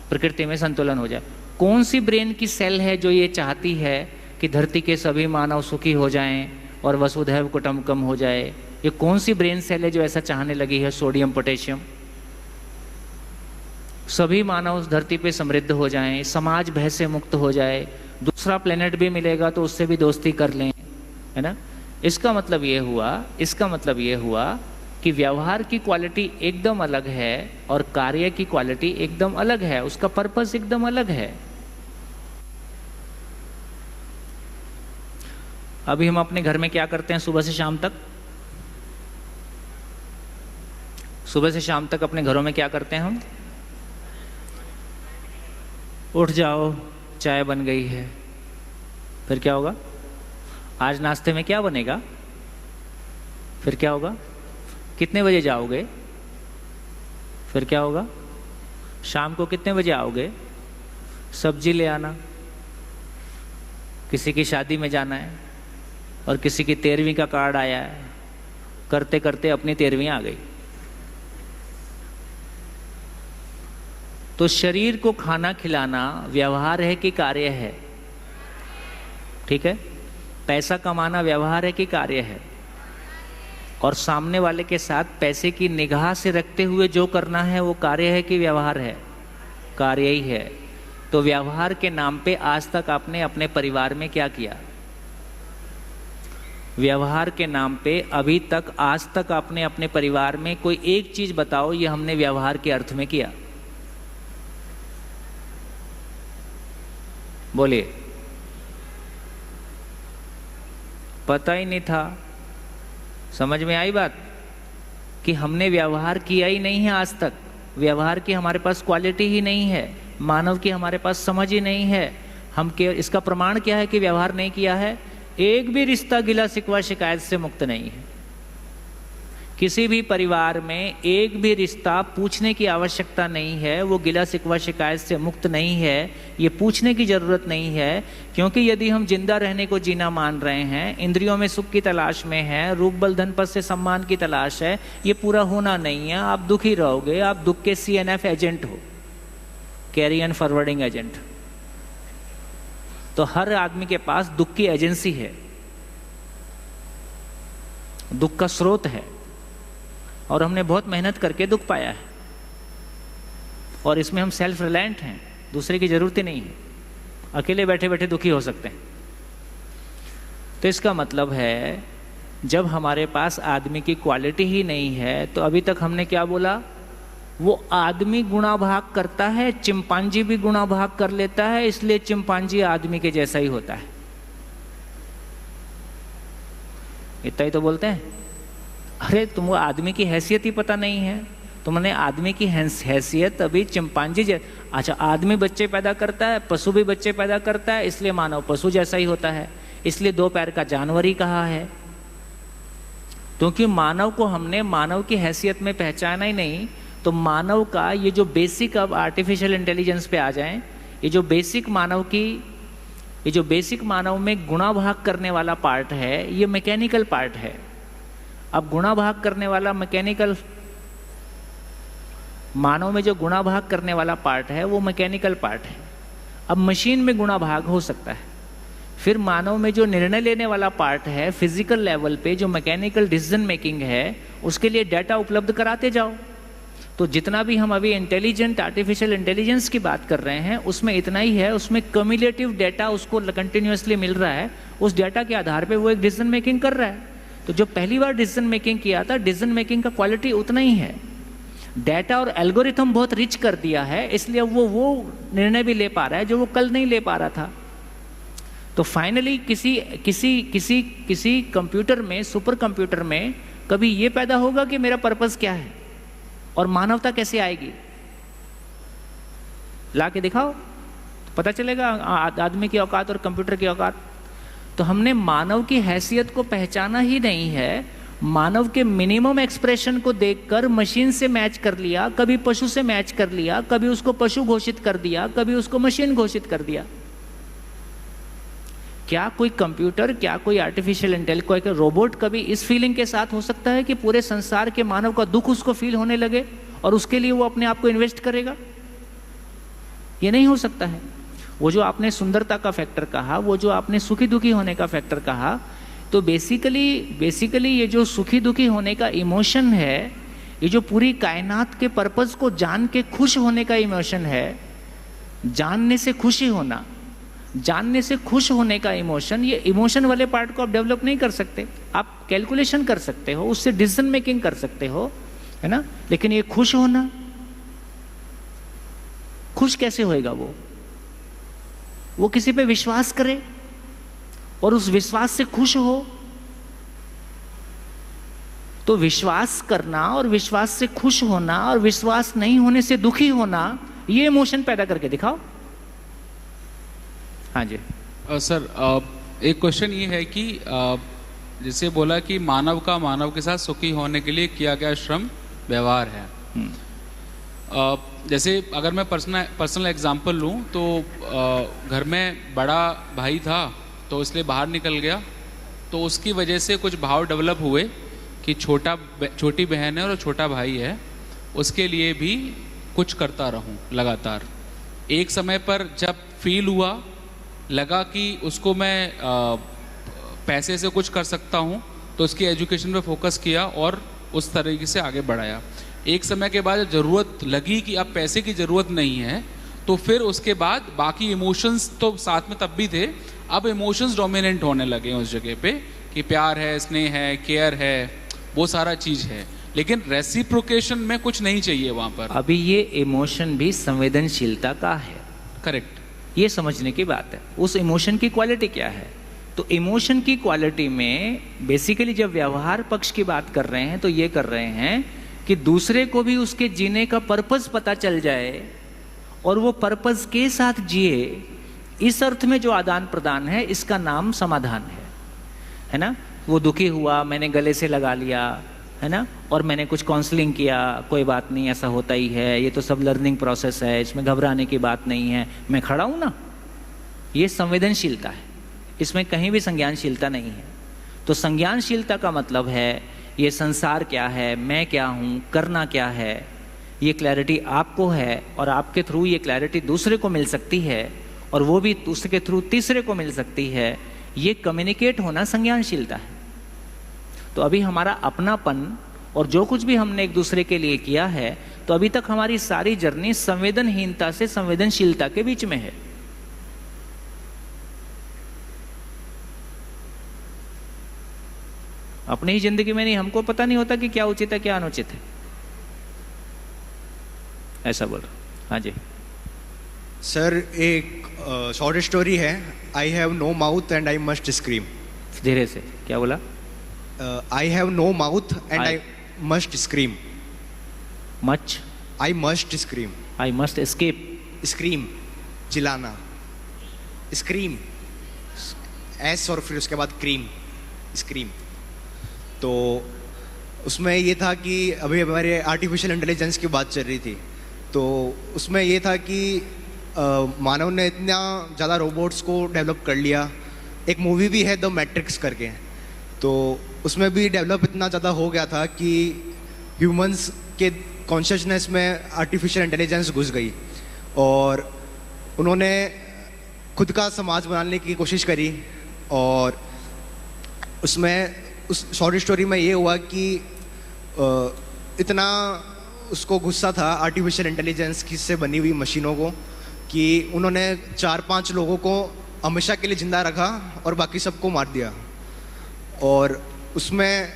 प्रकृति में संतुलन हो जाए। कौन सी ब्रेन की सेल है जो ये चाहती है कि धरती के सभी मानव सुखी हो जाएं और वसुधैव कुटुंबकम हो जाए? ये कौन सी ब्रेन सेल है जो ऐसा चाहने लगी है? Sodium potassium. सभी मानव उस धरती पे समृद्ध हो जाएं, समाज भय से मुक्त हो जाए, दूसरा प्लेनेट भी मिलेगा तो उससे भी दोस्ती कर लें, है ना। इसका मतलब ये हुआ कि व्यवहार की क्वालिटी एकदम अलग है और कार्य की क्वालिटी एकदम अलग है, उसका पर्पस एकदम अलग है। अभी हम अपने घर में क्या करते हैं? सुबह से शाम तक, सुबह से शाम तक अपने घरों में क्या करते हैं हम? उठ जाओ, चाय बन गई है, फिर क्या होगा? आज नाश्ते में क्या बनेगा? फिर क्या होगा? कितने बजे जाओगे? फिर क्या होगा? शाम को कितने बजे आओगे? सब्जी ले आना। किसी की शादी में जाना है और किसी की 13वीं का कार्ड आया है, करते करते अपनी 13वीं आ गई। तो शरीर को खाना खिलाना व्यवहार है कि कार्य है? ठीक है। पैसा कमाना व्यवहार है कि कार्य है? और सामने वाले के साथ पैसे की निगाह से रखते हुए जो करना है वो कार्य है कि व्यवहार है? कार्य ही है। तो व्यवहार के नाम पे आज तक आपने अपने परिवार में क्या किया? व्यवहार के नाम पे अभी तक, आज तक आपने अपने परिवार में कोई एक चीज बताओ, ये हमने व्यवहार के अर्थ में किया। बोलिए। पता ही नहीं था। समझ में आई बात कि हमने व्यवहार किया ही नहीं है आज तक। व्यवहार की हमारे पास क्वालिटी ही नहीं है, मानव की हमारे पास समझ ही नहीं है। हम के इसका प्रमाण क्या है कि व्यवहार नहीं किया है? एक भी रिश्ता गिला शिकवा शिकायत से मुक्त नहीं है। किसी भी परिवार में एक भी रिश्ता पूछने की आवश्यकता नहीं है, वो गिला शिकवा शिकायत से मुक्त नहीं है। ये पूछने की जरूरत नहीं है, क्योंकि यदि हम जिंदा रहने को जीना मान रहे हैं, इंद्रियों में सुख की तलाश में है, रूप बल धन पद से सम्मान की तलाश है, ये पूरा होना नहीं है। आप दुखी रहोगे, आप दुख के CNF एजेंट हो, कैरियन फॉरवर्डिंग एजेंट। तो हर आदमी के पास दुख की एजेंसी है, दुख का स्रोत है, और हमने बहुत मेहनत करके दुख पाया है। और इसमें हम सेल्फ रिलायंट हैं, दूसरे की जरूरत ही नहीं है, अकेले बैठे बैठे दुखी हो सकते हैं। तो इसका मतलब है जब हमारे पास आदमी की क्वालिटी ही नहीं है, तो अभी तक हमने क्या बोला? वो आदमी गुणा भाग करता है, चिंपांजी भी गुणा भाग कर लेता है, इसलिए चिंपांजी आदमी के जैसा ही होता है। इतना ही तो बोलते हैं। अरे तुमको आदमी की हैसियत ही पता नहीं है, तो मैंने आदमी की हैसियत अभी चिंपांजी अच्छा, आदमी बच्चे पैदा करता है, पशु भी बच्चे पैदा करता है, इसलिए मानव पशु जैसा ही होता है, इसलिए 2 पैर का जानवर ही कहा है। क्योंकि मानव को हमने मानव की हैसियत में पहचाना ही नहीं, तो मानव का ये जो बेसिक, अब आर्टिफिशियल इंटेलिजेंस पे आ जाएं, ये जो बेसिक मानव में गुणा भाग करने वाला पार्ट है, ये मैकेनिकल पार्ट है। अब गुणा भाग करने वाला मैकेनिकल, मानव में जो गुणा भाग करने वाला पार्ट है वो मैकेनिकल पार्ट है। अब मशीन में गुणा भाग हो सकता है। फिर मानव में जो निर्णय लेने वाला पार्ट है फिजिकल लेवल पे, जो मैकेनिकल डिसीजन मेकिंग है, उसके लिए डाटा उपलब्ध कराते जाओ। तो जितना भी हम अभी इंटेलिजेंट आर्टिफिशियल इंटेलिजेंस की बात कर रहे हैं उसमें इतना ही है, उसमें कम्युलेटिव डाटा उसको कंटिन्यूसली मिल रहा है, उस डाटा के आधार पे वो एक डिसीजन मेकिंग कर रहा है। तो जो पहली बार डिसीजन मेकिंग किया था, डिसीजन मेकिंग का क्वालिटी उतना ही है। डाटा और एल्गोरिथम बहुत रिच कर दिया है, इसलिए वो निर्णय भी ले पा रहा है जो वो कल नहीं ले पा रहा था। तो फाइनली किसी कंप्यूटर में, सुपर कंप्यूटर में कभी ये पैदा होगा कि मेरा पर्पस क्या है और मानवता कैसे आएगी, ला के दिखाओ तो पता चलेगा आदमी की औकात और कंप्यूटर की औकात। तो हमने मानव की हैसियत को पहचाना ही नहीं है, मानव के मिनिमम एक्सप्रेशन को देखकर मशीन से मैच कर लिया, कभी पशु से मैच कर लिया, कभी उसको पशु घोषित कर दिया, कभी उसको मशीन घोषित कर दिया। क्या कोई कंप्यूटर, क्या कोई आर्टिफिशियल इंटेलिजेंस, कोई रोबोट कभी इस फीलिंग के साथ हो सकता है कि पूरे संसार के मानव का दुख उसको फील होने लगे और उसके लिए वो अपने आप को इन्वेस्ट करेगा? ये नहीं हो सकता है। वो जो आपने सुंदरता का फैक्टर कहा, वो जो आपने सुखी दुखी होने का फैक्टर कहा, तो बेसिकली ये जो सुखी दुखी होने का इमोशन है, ये जो पूरी कायनात के पर्पस को जान के खुश होने का इमोशन है, जानने से खुशी होना, जानने से खुश होने का इमोशन, ये इमोशन वाले पार्ट को आप डेवलप नहीं कर सकते। आप कैलकुलेशन कर सकते हो, उससे डिसीजन मेकिंग कर सकते हो, है ना, लेकिन ये खुश होना, खुश कैसे होएगा? वो किसी पे विश्वास करे और उस विश्वास से खुश हो। तो विश्वास करना और विश्वास से खुश होना और विश्वास नहीं होने से दुखी होना, ये इमोशन पैदा करके दिखाओ। हाँ जी सर, एक क्वेश्चन ये है कि जैसे बोला कि मानव का मानव के साथ सुखी होने के लिए किया गया श्रम व्यवहार है। जैसे अगर मैं पर्सनल एग्जांपल लूँ तो घर में बड़ा भाई था तो इसलिए बाहर निकल गया, तो उसकी वजह से कुछ भाव डेवलप हुए कि छोटी बहन है और छोटा भाई है, उसके लिए भी कुछ करता रहूं लगातार। एक समय पर जब फील हुआ, लगा कि उसको मैं पैसे से कुछ कर सकता हूं, तो उसकी एजुकेशन पे फोकस किया और उस तरीके से आगे बढ़ाया। एक समय के बाद ज़रूरत लगी कि अब पैसे की ज़रूरत नहीं है, तो फिर उसके बाद बाकी इमोशंस तो साथ में तब भी थे, अब इमोशंस डोमिनेंट होने लगे उस जगह पे कि प्यार है, स्नेह है, केयर है, वो सारा चीज़ है, लेकिन रेसिप्रोकेशन में कुछ नहीं चाहिए वहाँ पर। अभी ये इमोशन भी संवेदनशीलता का है। करेक्ट, ये समझने की बात है। उस इमोशन की क्वालिटी क्या है? तो इमोशन की क्वालिटी में बेसिकली जब व्यवहार पक्ष की बात कर रहे हैं तो ये कर रहे हैं कि दूसरे को भी उसके जीने का पर्पस पता चल जाए और वो पर्पस के साथ जिए। इस अर्थ में जो आदान प्रदान है, इसका नाम समाधान है ना। वो दुखी हुआ, मैंने गले से लगा लिया, है ना, और मैंने कुछ काउंसलिंग किया, कोई बात नहीं, ऐसा होता ही है, ये तो सब लर्निंग प्रोसेस है, इसमें घबराने की बात नहीं है, मैं खड़ा हूं ना। ये संवेदनशीलता है, इसमें कहीं भी संज्ञानशीलता नहीं है। तो संज्ञानशीलता का मतलब है ये संसार क्या है, मैं क्या हूं, करना क्या है, ये क्लैरिटी आपको है और आपके थ्रू ये क्लैरिटी दूसरे को मिल सकती है और वो भी दूसरे के थ्रू तीसरे को मिल सकती है। ये कम्युनिकेट होना संज्ञानशीलता है। तो अभी हमारा अपनापन और जो कुछ भी हमने एक दूसरे के लिए किया है, तो अभी तक हमारी सारी जर्नी संवेदनहीनता से संवेदनशीलता के बीच में है। अपनी ही जिंदगी में नहीं, हमको पता नहीं होता कि क्या उचित है क्या अनुचित है। ऐसा बोल रहा। हाँ जी सर, एक शॉर्ट स्टोरी है, I have no mouth and I must scream. धीरे से, क्या बोला? I have no mouth and I must scream. Much I must scream, I must escape, scream चिल्लाना, स्क्रीम एस और फिर उसके बाद क्रीम, स्क्रीम। तो उसमें ये था कि अभी हमारे आर्टिफिशियल इंटेलिजेंस की बात चल रही थी, तो उसमें ये था कि मानव ने इतना ज़्यादा रोबोट्स को डेवलप कर लिया। एक मूवी भी है द मैट्रिक्स करके, तो उसमें भी डेवलप इतना ज़्यादा हो गया था कि ह्यूमंस के कॉन्शियसनेस में आर्टिफिशियल इंटेलिजेंस घुस गई और उन्होंने खुद का समाज बनाने की कोशिश करी। और उसमें उस शॉर्ट स्टोरी में ये हुआ कि इतना उसको गुस्सा था आर्टिफिशियल इंटेलिजेंस की से बनी हुई मशीनों को कि उन्होंने 4-5 लोगों को हमेशा के लिए ज़िंदा रखा और बाकी सबको मार दिया। और उसमें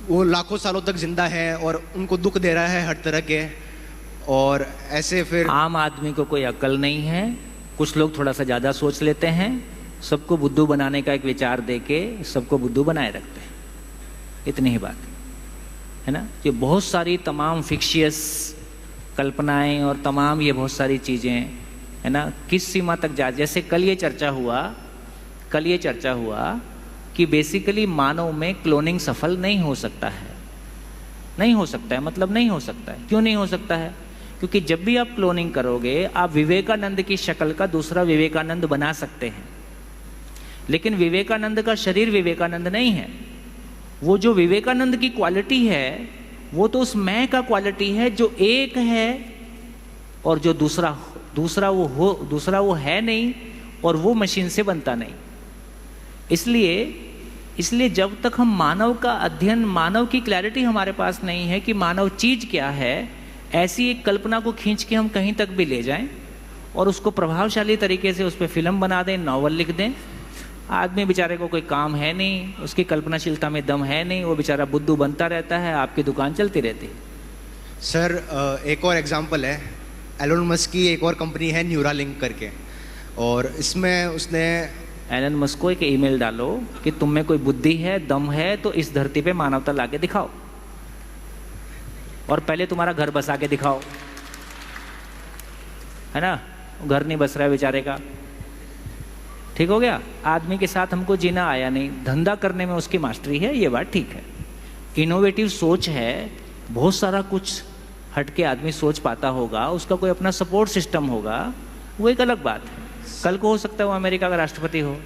वो लाखों सालों तक ज़िंदा है और उनको दुख दे रहा है हर तरह के। और ऐसे फिर आम आदमी को कोई अक्ल नहीं है, कुछ लोग थोड़ा सा ज़्यादा सोच लेते हैं, सबको बुद्धू बनाने का एक विचार देके सबको बुद्धू बनाए रखते हैं। इतनी ही बात है ना। ये बहुत सारी तमाम फिक्शियस कल्पनाएं और तमाम ये बहुत सारी चीज़ें है ना, किस सीमा तक जा, जैसे कल ये चर्चा हुआ कि बेसिकली मानव में क्लोनिंग सफल नहीं हो सकता है। नहीं हो सकता है मतलब नहीं हो सकता है। क्यों नहीं हो सकता है? क्योंकि जब भी आप क्लोनिंग करोगे आप विवेकानंद की शक्ल का दूसरा विवेकानंद बना सकते हैं, लेकिन विवेकानंद का शरीर विवेकानंद नहीं है। वो जो विवेकानंद की क्वालिटी है वो तो उस मैं का क्वालिटी है जो एक है, और जो दूसरा वो है नहीं, और वो मशीन से बनता नहीं। इसलिए जब तक हम मानव का अध्ययन, मानव की क्लैरिटी हमारे पास नहीं है कि मानव चीज क्या है, ऐसी एक कल्पना को खींच के हम कहीं तक भी ले जाएं और उसको प्रभावशाली तरीके से उस पर फिल्म बना दें, नॉवल लिख दें, आदमी बेचारे को कोई काम है नहीं, उसकी कल्पनाशीलता में दम है नहीं, वो बेचारा बुद्धू बनता रहता है, आपकी दुकान चलती रहती है। सर एक और एग्जांपल है, एलोन मस्क की एक और कंपनी है न्यूरालिंक करके, और इसमें उसने एलन मस्क को एक ईमेल डालो कि तुम में कोई बुद्धि है, दम है, तो इस धरती पे मानवता लाके दिखाओ, और पहले तुम्हारा घर बसा के दिखाओ, है ना। घर नहीं बस रहा है बेचारे का, ठीक हो गया। आदमी के साथ हमको जीना आया नहीं, धंधा करने में उसकी मास्टरी है, ये बात ठीक है। इनोवेटिव सोच है, बहुत सारा कुछ हट के आदमी सोच पाता होगा, उसका कोई अपना सपोर्ट सिस्टम होगा, वो एक अलग बात है। कल को हो सकता है वो अमेरिका का राष्ट्रपति हो।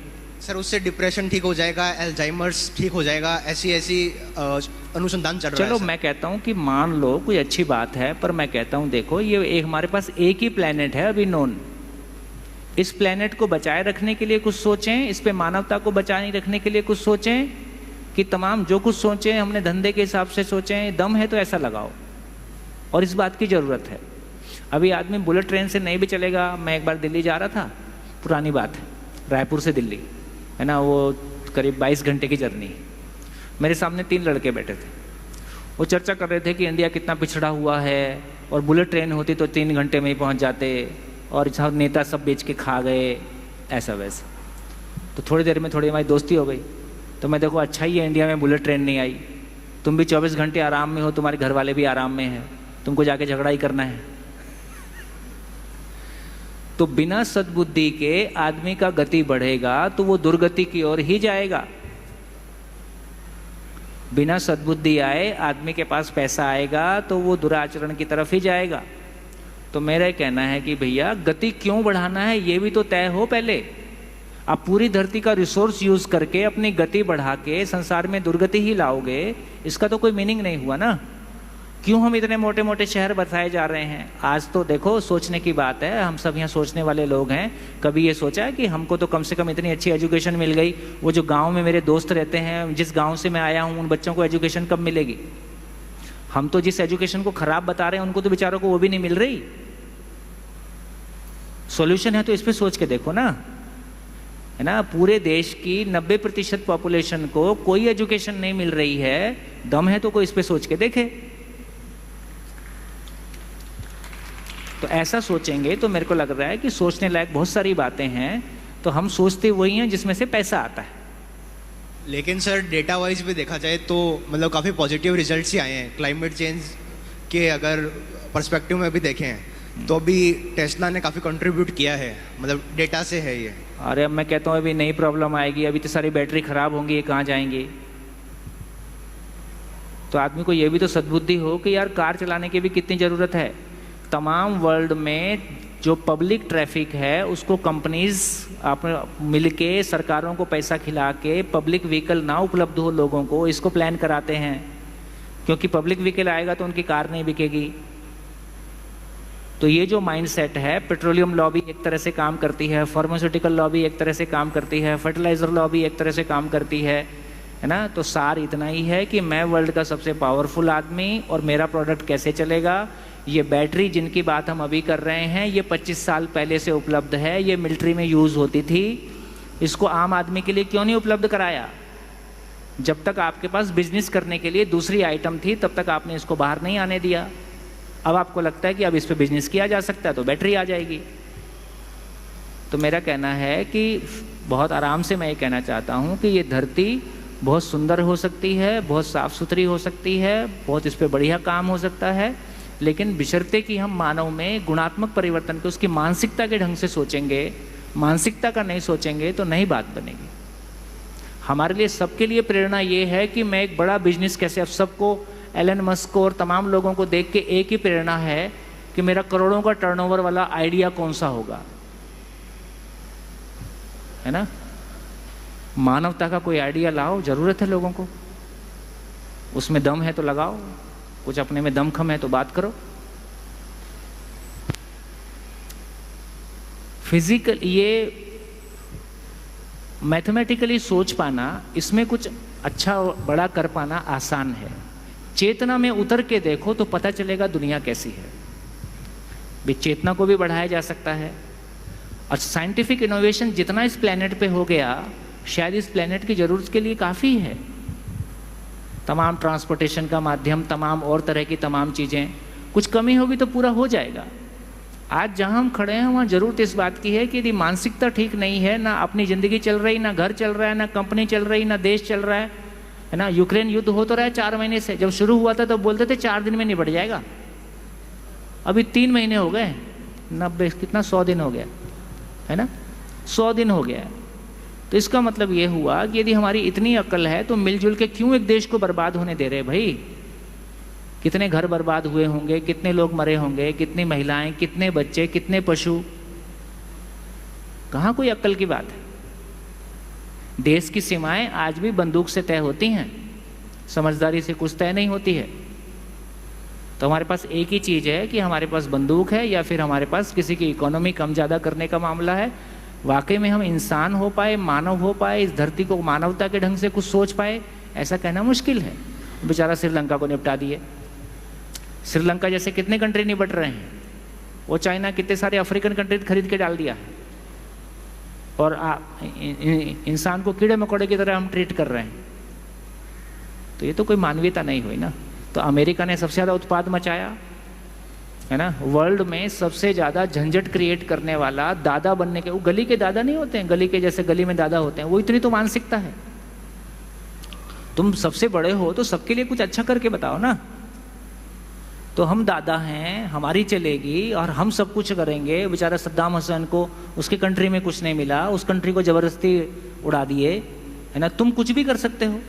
सर उससे डिप्रेशन ठीक हो जाएगा, एल्जाइमर्स ठीक हो जाएगा, ऐसी अनुसंधान चल रहा है। चलो मैं कहता हूँ कि मान लो कोई अच्छी बात है, पर मैं कहता हूँ देखो ये एक हमारे पास एक ही प्लेनेट है अभी नोन। इस प्लेनेट को बचाए रखने के लिए कुछ सोचें, इस पे मानवता को बचाए रखने के लिए कुछ सोचें, कि तमाम जो कुछ सोचें हमने धंधे के हिसाब से सोचें, दम है तो ऐसा लगाओ। और इस बात की ज़रूरत है। अभी आदमी बुलेट ट्रेन से नहीं भी चलेगा। मैं एक बार दिल्ली जा रहा था, पुरानी बात है, रायपुर से दिल्ली है ना, वो करीब 22 घंटे की जर्नी। मेरे सामने 3 लड़के बैठे थे, वो चर्चा कर रहे थे कि इंडिया कितना पिछड़ा हुआ है, और बुलेट ट्रेन होती तो 3 घंटे में ही पहुंच जाते, और सब नेता सब बेच के खा गए, ऐसा वैसा। तो थोड़ी देर में थोड़ी हमारी दोस्ती हो गई। तो मैं देखो अच्छा ही है इंडिया में बुलेट ट्रेन नहीं आई, तुम भी 24 घंटे आराम में हो, तुम्हारे घर वाले भी आराम में हैं, तुमको जाके झगड़ा ही करना है। तो बिना सद्बुद्धि के आदमी का गति बढ़ेगा तो वो दुर्गति की ओर ही जाएगा। बिना सद्बुद्धि आए आदमी के पास पैसा आएगा तो वो दुराचरण की तरफ ही जाएगा। तो मेरा कहना है कि भैया गति क्यों बढ़ाना है ये भी तो तय हो पहले। आप पूरी धरती का रिसोर्स यूज करके अपनी गति बढ़ा के संसार में दुर्गति ही लाओगे, इसका तो कोई मीनिंग नहीं हुआ ना। क्यों हम इतने मोटे मोटे शहर बसाए जा रहे हैं? आज तो देखो सोचने की बात है, हम सब यहाँ सोचने वाले लोग हैं। कभी ये सोचा है कि हमको तो कम से कम इतनी अच्छी एजुकेशन मिल गई, वो जो गांव में मेरे दोस्त रहते हैं, जिस गांव से मैं आया हूँ, उन बच्चों को एजुकेशन कब मिलेगी? हम तो जिस एजुकेशन को खराब बता रहे हैं उनको तो बेचारों को वो भी नहीं मिल रही। सॉल्यूशन है तो इस पे सोच के देखो ना, है ना। पूरे देश की 90% पॉपुलेशन को कोई एजुकेशन नहीं मिल रही है, दम है तो कोई इस पे सोच के देखे। तो ऐसा सोचेंगे तो मेरे को लग रहा है कि सोचने लायक बहुत सारी बातें हैं, तो हम सोचते वही हैं जिसमें से पैसा आता है। लेकिन सर डेटा वाइज भी देखा जाए तो मतलब काफ़ी पॉजिटिव रिजल्ट्स ही आए हैं। क्लाइमेट चेंज के अगर पर्सपेक्टिव में भी देखें तो अभी टेस्ला ने काफ़ी कंट्रीब्यूट किया है, मतलब डेटा से है ये। अरे अब मैं कहता हूँ अभी नई प्रॉब्लम आएगी, अभी तो सारी बैटरी खराब होंगी, ये कहाँ जाएंगी? तो आदमी को ये भी तो सद्बुद्धि हो कि यार कार चलाने की भी कितनी ज़रूरत है। तमाम वर्ल्ड में जो पब्लिक ट्रैफिक है उसको कंपनीज आप मिलके सरकारों को पैसा खिला के पब्लिक व्हीकल ना उपलब्ध हो लोगों को, इसको प्लान कराते हैं, क्योंकि पब्लिक व्हीकल आएगा तो उनकी कार नहीं बिकेगी। तो ये जो माइंडसेट है, पेट्रोलियम लॉबी एक तरह से काम करती है, फार्मास्यूटिकल लॉबी एक तरह से काम करती है, फर्टिलाइजर लॉबी एक तरह से काम करती है ना। तो सार इतना ही है कि मैं वर्ल्ड का सबसे पावरफुल आदमी और मेरा प्रोडक्ट कैसे चलेगा। ये बैटरी जिनकी बात हम अभी कर रहे हैं ये 25 साल पहले से उपलब्ध है, ये मिलिट्री में यूज़ होती थी, इसको आम आदमी के लिए क्यों नहीं उपलब्ध कराया? जब तक आपके पास बिजनेस करने के लिए दूसरी आइटम थी तब तक आपने इसको बाहर नहीं आने दिया। अब आपको लगता है कि अब इस पे बिजनेस किया जा सकता है तो बैटरी आ जाएगी। तो मेरा कहना है कि बहुत आराम से मैं ये कहना चाहता हूँ कि ये धरती बहुत सुंदर हो सकती है, बहुत साफ़ सुथरी हो सकती है, बहुत इस पर बढ़िया काम हो सकता है, लेकिन बशर्ते कि हम मानव में गुणात्मक परिवर्तन को उसकी मानसिकता के ढंग से सोचेंगे, मानसिकता का नहीं सोचेंगे तो नहीं बात बनेगी। हमारे लिए सबके लिए प्रेरणा ये है कि मैं एक बड़ा बिजनेस कैसे, अब सबको एलन मस्क को और तमाम लोगों को देख के एक ही प्रेरणा है कि मेरा करोड़ों का टर्नओवर वाला आइडिया कौन सा होगा, है ना। मानवता का कोई आइडिया लाओ, ज़रूरत है लोगों को, उसमें दम है तो लगाओ, कुछ अपने में दमखम है तो बात करो। फिजिकल ये मैथमेटिकली सोच पाना, इसमें कुछ अच्छा बड़ा कर पाना आसान है। चेतना में उतर के देखो तो पता चलेगा दुनिया कैसी है। भी चेतना को भी बढ़ाया जा सकता है और साइंटिफिक इनोवेशन जितना इस प्लेनेट पे हो गया शायद इस प्लेनेट की ज़रूरत के लिए काफ़ी है। तमाम ट्रांसपोर्टेशन का माध्यम, तमाम और तरह की तमाम चीज़ें, कुछ कमी होगी तो पूरा हो जाएगा। आज जहाँ हम खड़े हैं वहाँ ज़रूरत इस बात की है कि यदि मानसिकता ठीक नहीं है, ना अपनी ज़िंदगी चल रही, ना घर चल रहा है, ना कंपनी चल रही, ना देश चल रहा है ना। यूक्रेन युद्ध हो तो रहा है 4 महीने से, जब शुरू हुआ था तो बोलते थे 4 दिन में निपट जाएगा, अभी 3 महीने हो गए, 90 कितना 100 दिन हो गया है ना, 100 दिन हो गया है। तो इसका मतलब ये हुआ कि यदि हमारी इतनी अक्ल है तो मिलजुल के क्यों एक देश को बर्बाद होने दे रहे भाई। कितने घर बर्बाद हुए होंगे, कितने लोग मरे होंगे, कितनी महिलाएं, कितने बच्चे, कितने पशु, कहाँ कोई अक्ल की बात है। देश की सीमाएं आज भी बंदूक से तय होती हैं, समझदारी से कुछ तय नहीं होती है। तो हमारे पास एक ही चीज़ है कि हमारे पास बंदूक है या फिर हमारे पास किसी की इकोनॉमी कम ज़्यादा करने का मामला है। वाकई में हम इंसान हो पाए, मानव हो पाए, इस धरती को मानवता के ढंग से कुछ सोच पाए, ऐसा कहना मुश्किल है। बेचारा श्रीलंका को निपटा दिए। श्रीलंका जैसे कितने कंट्री निपट रहे हैं, वो चाइना कितने सारे अफ्रीकन कंट्री खरीद के डाल दिया है और इंसान को कीड़े मकोड़े की तरह हम ट्रीट कर रहे हैं। तो ये तो कोई मानवीयता नहीं हुई ना। तो अमेरिका ने सबसे ज़्यादा उत्पाद मचाया है ना, वर्ल्ड में सबसे ज़्यादा झंझट क्रिएट करने वाला, दादा बनने के, वो गली के दादा नहीं होते हैं, गली के जैसे गली में दादा होते हैं, वो इतनी तो मानसिकता है। तुम सबसे बड़े हो तो सबके लिए कुछ अच्छा करके बताओ ना। तो हम दादा हैं, हमारी चलेगी और हम सब कुछ करेंगे। बेचारा सद्दाम हुसैन को उसकी कंट्री में कुछ नहीं मिला, उस कंट्री को ज़बरदस्ती उड़ा दिए है ना। तुम कुछ भी कर सकते हो।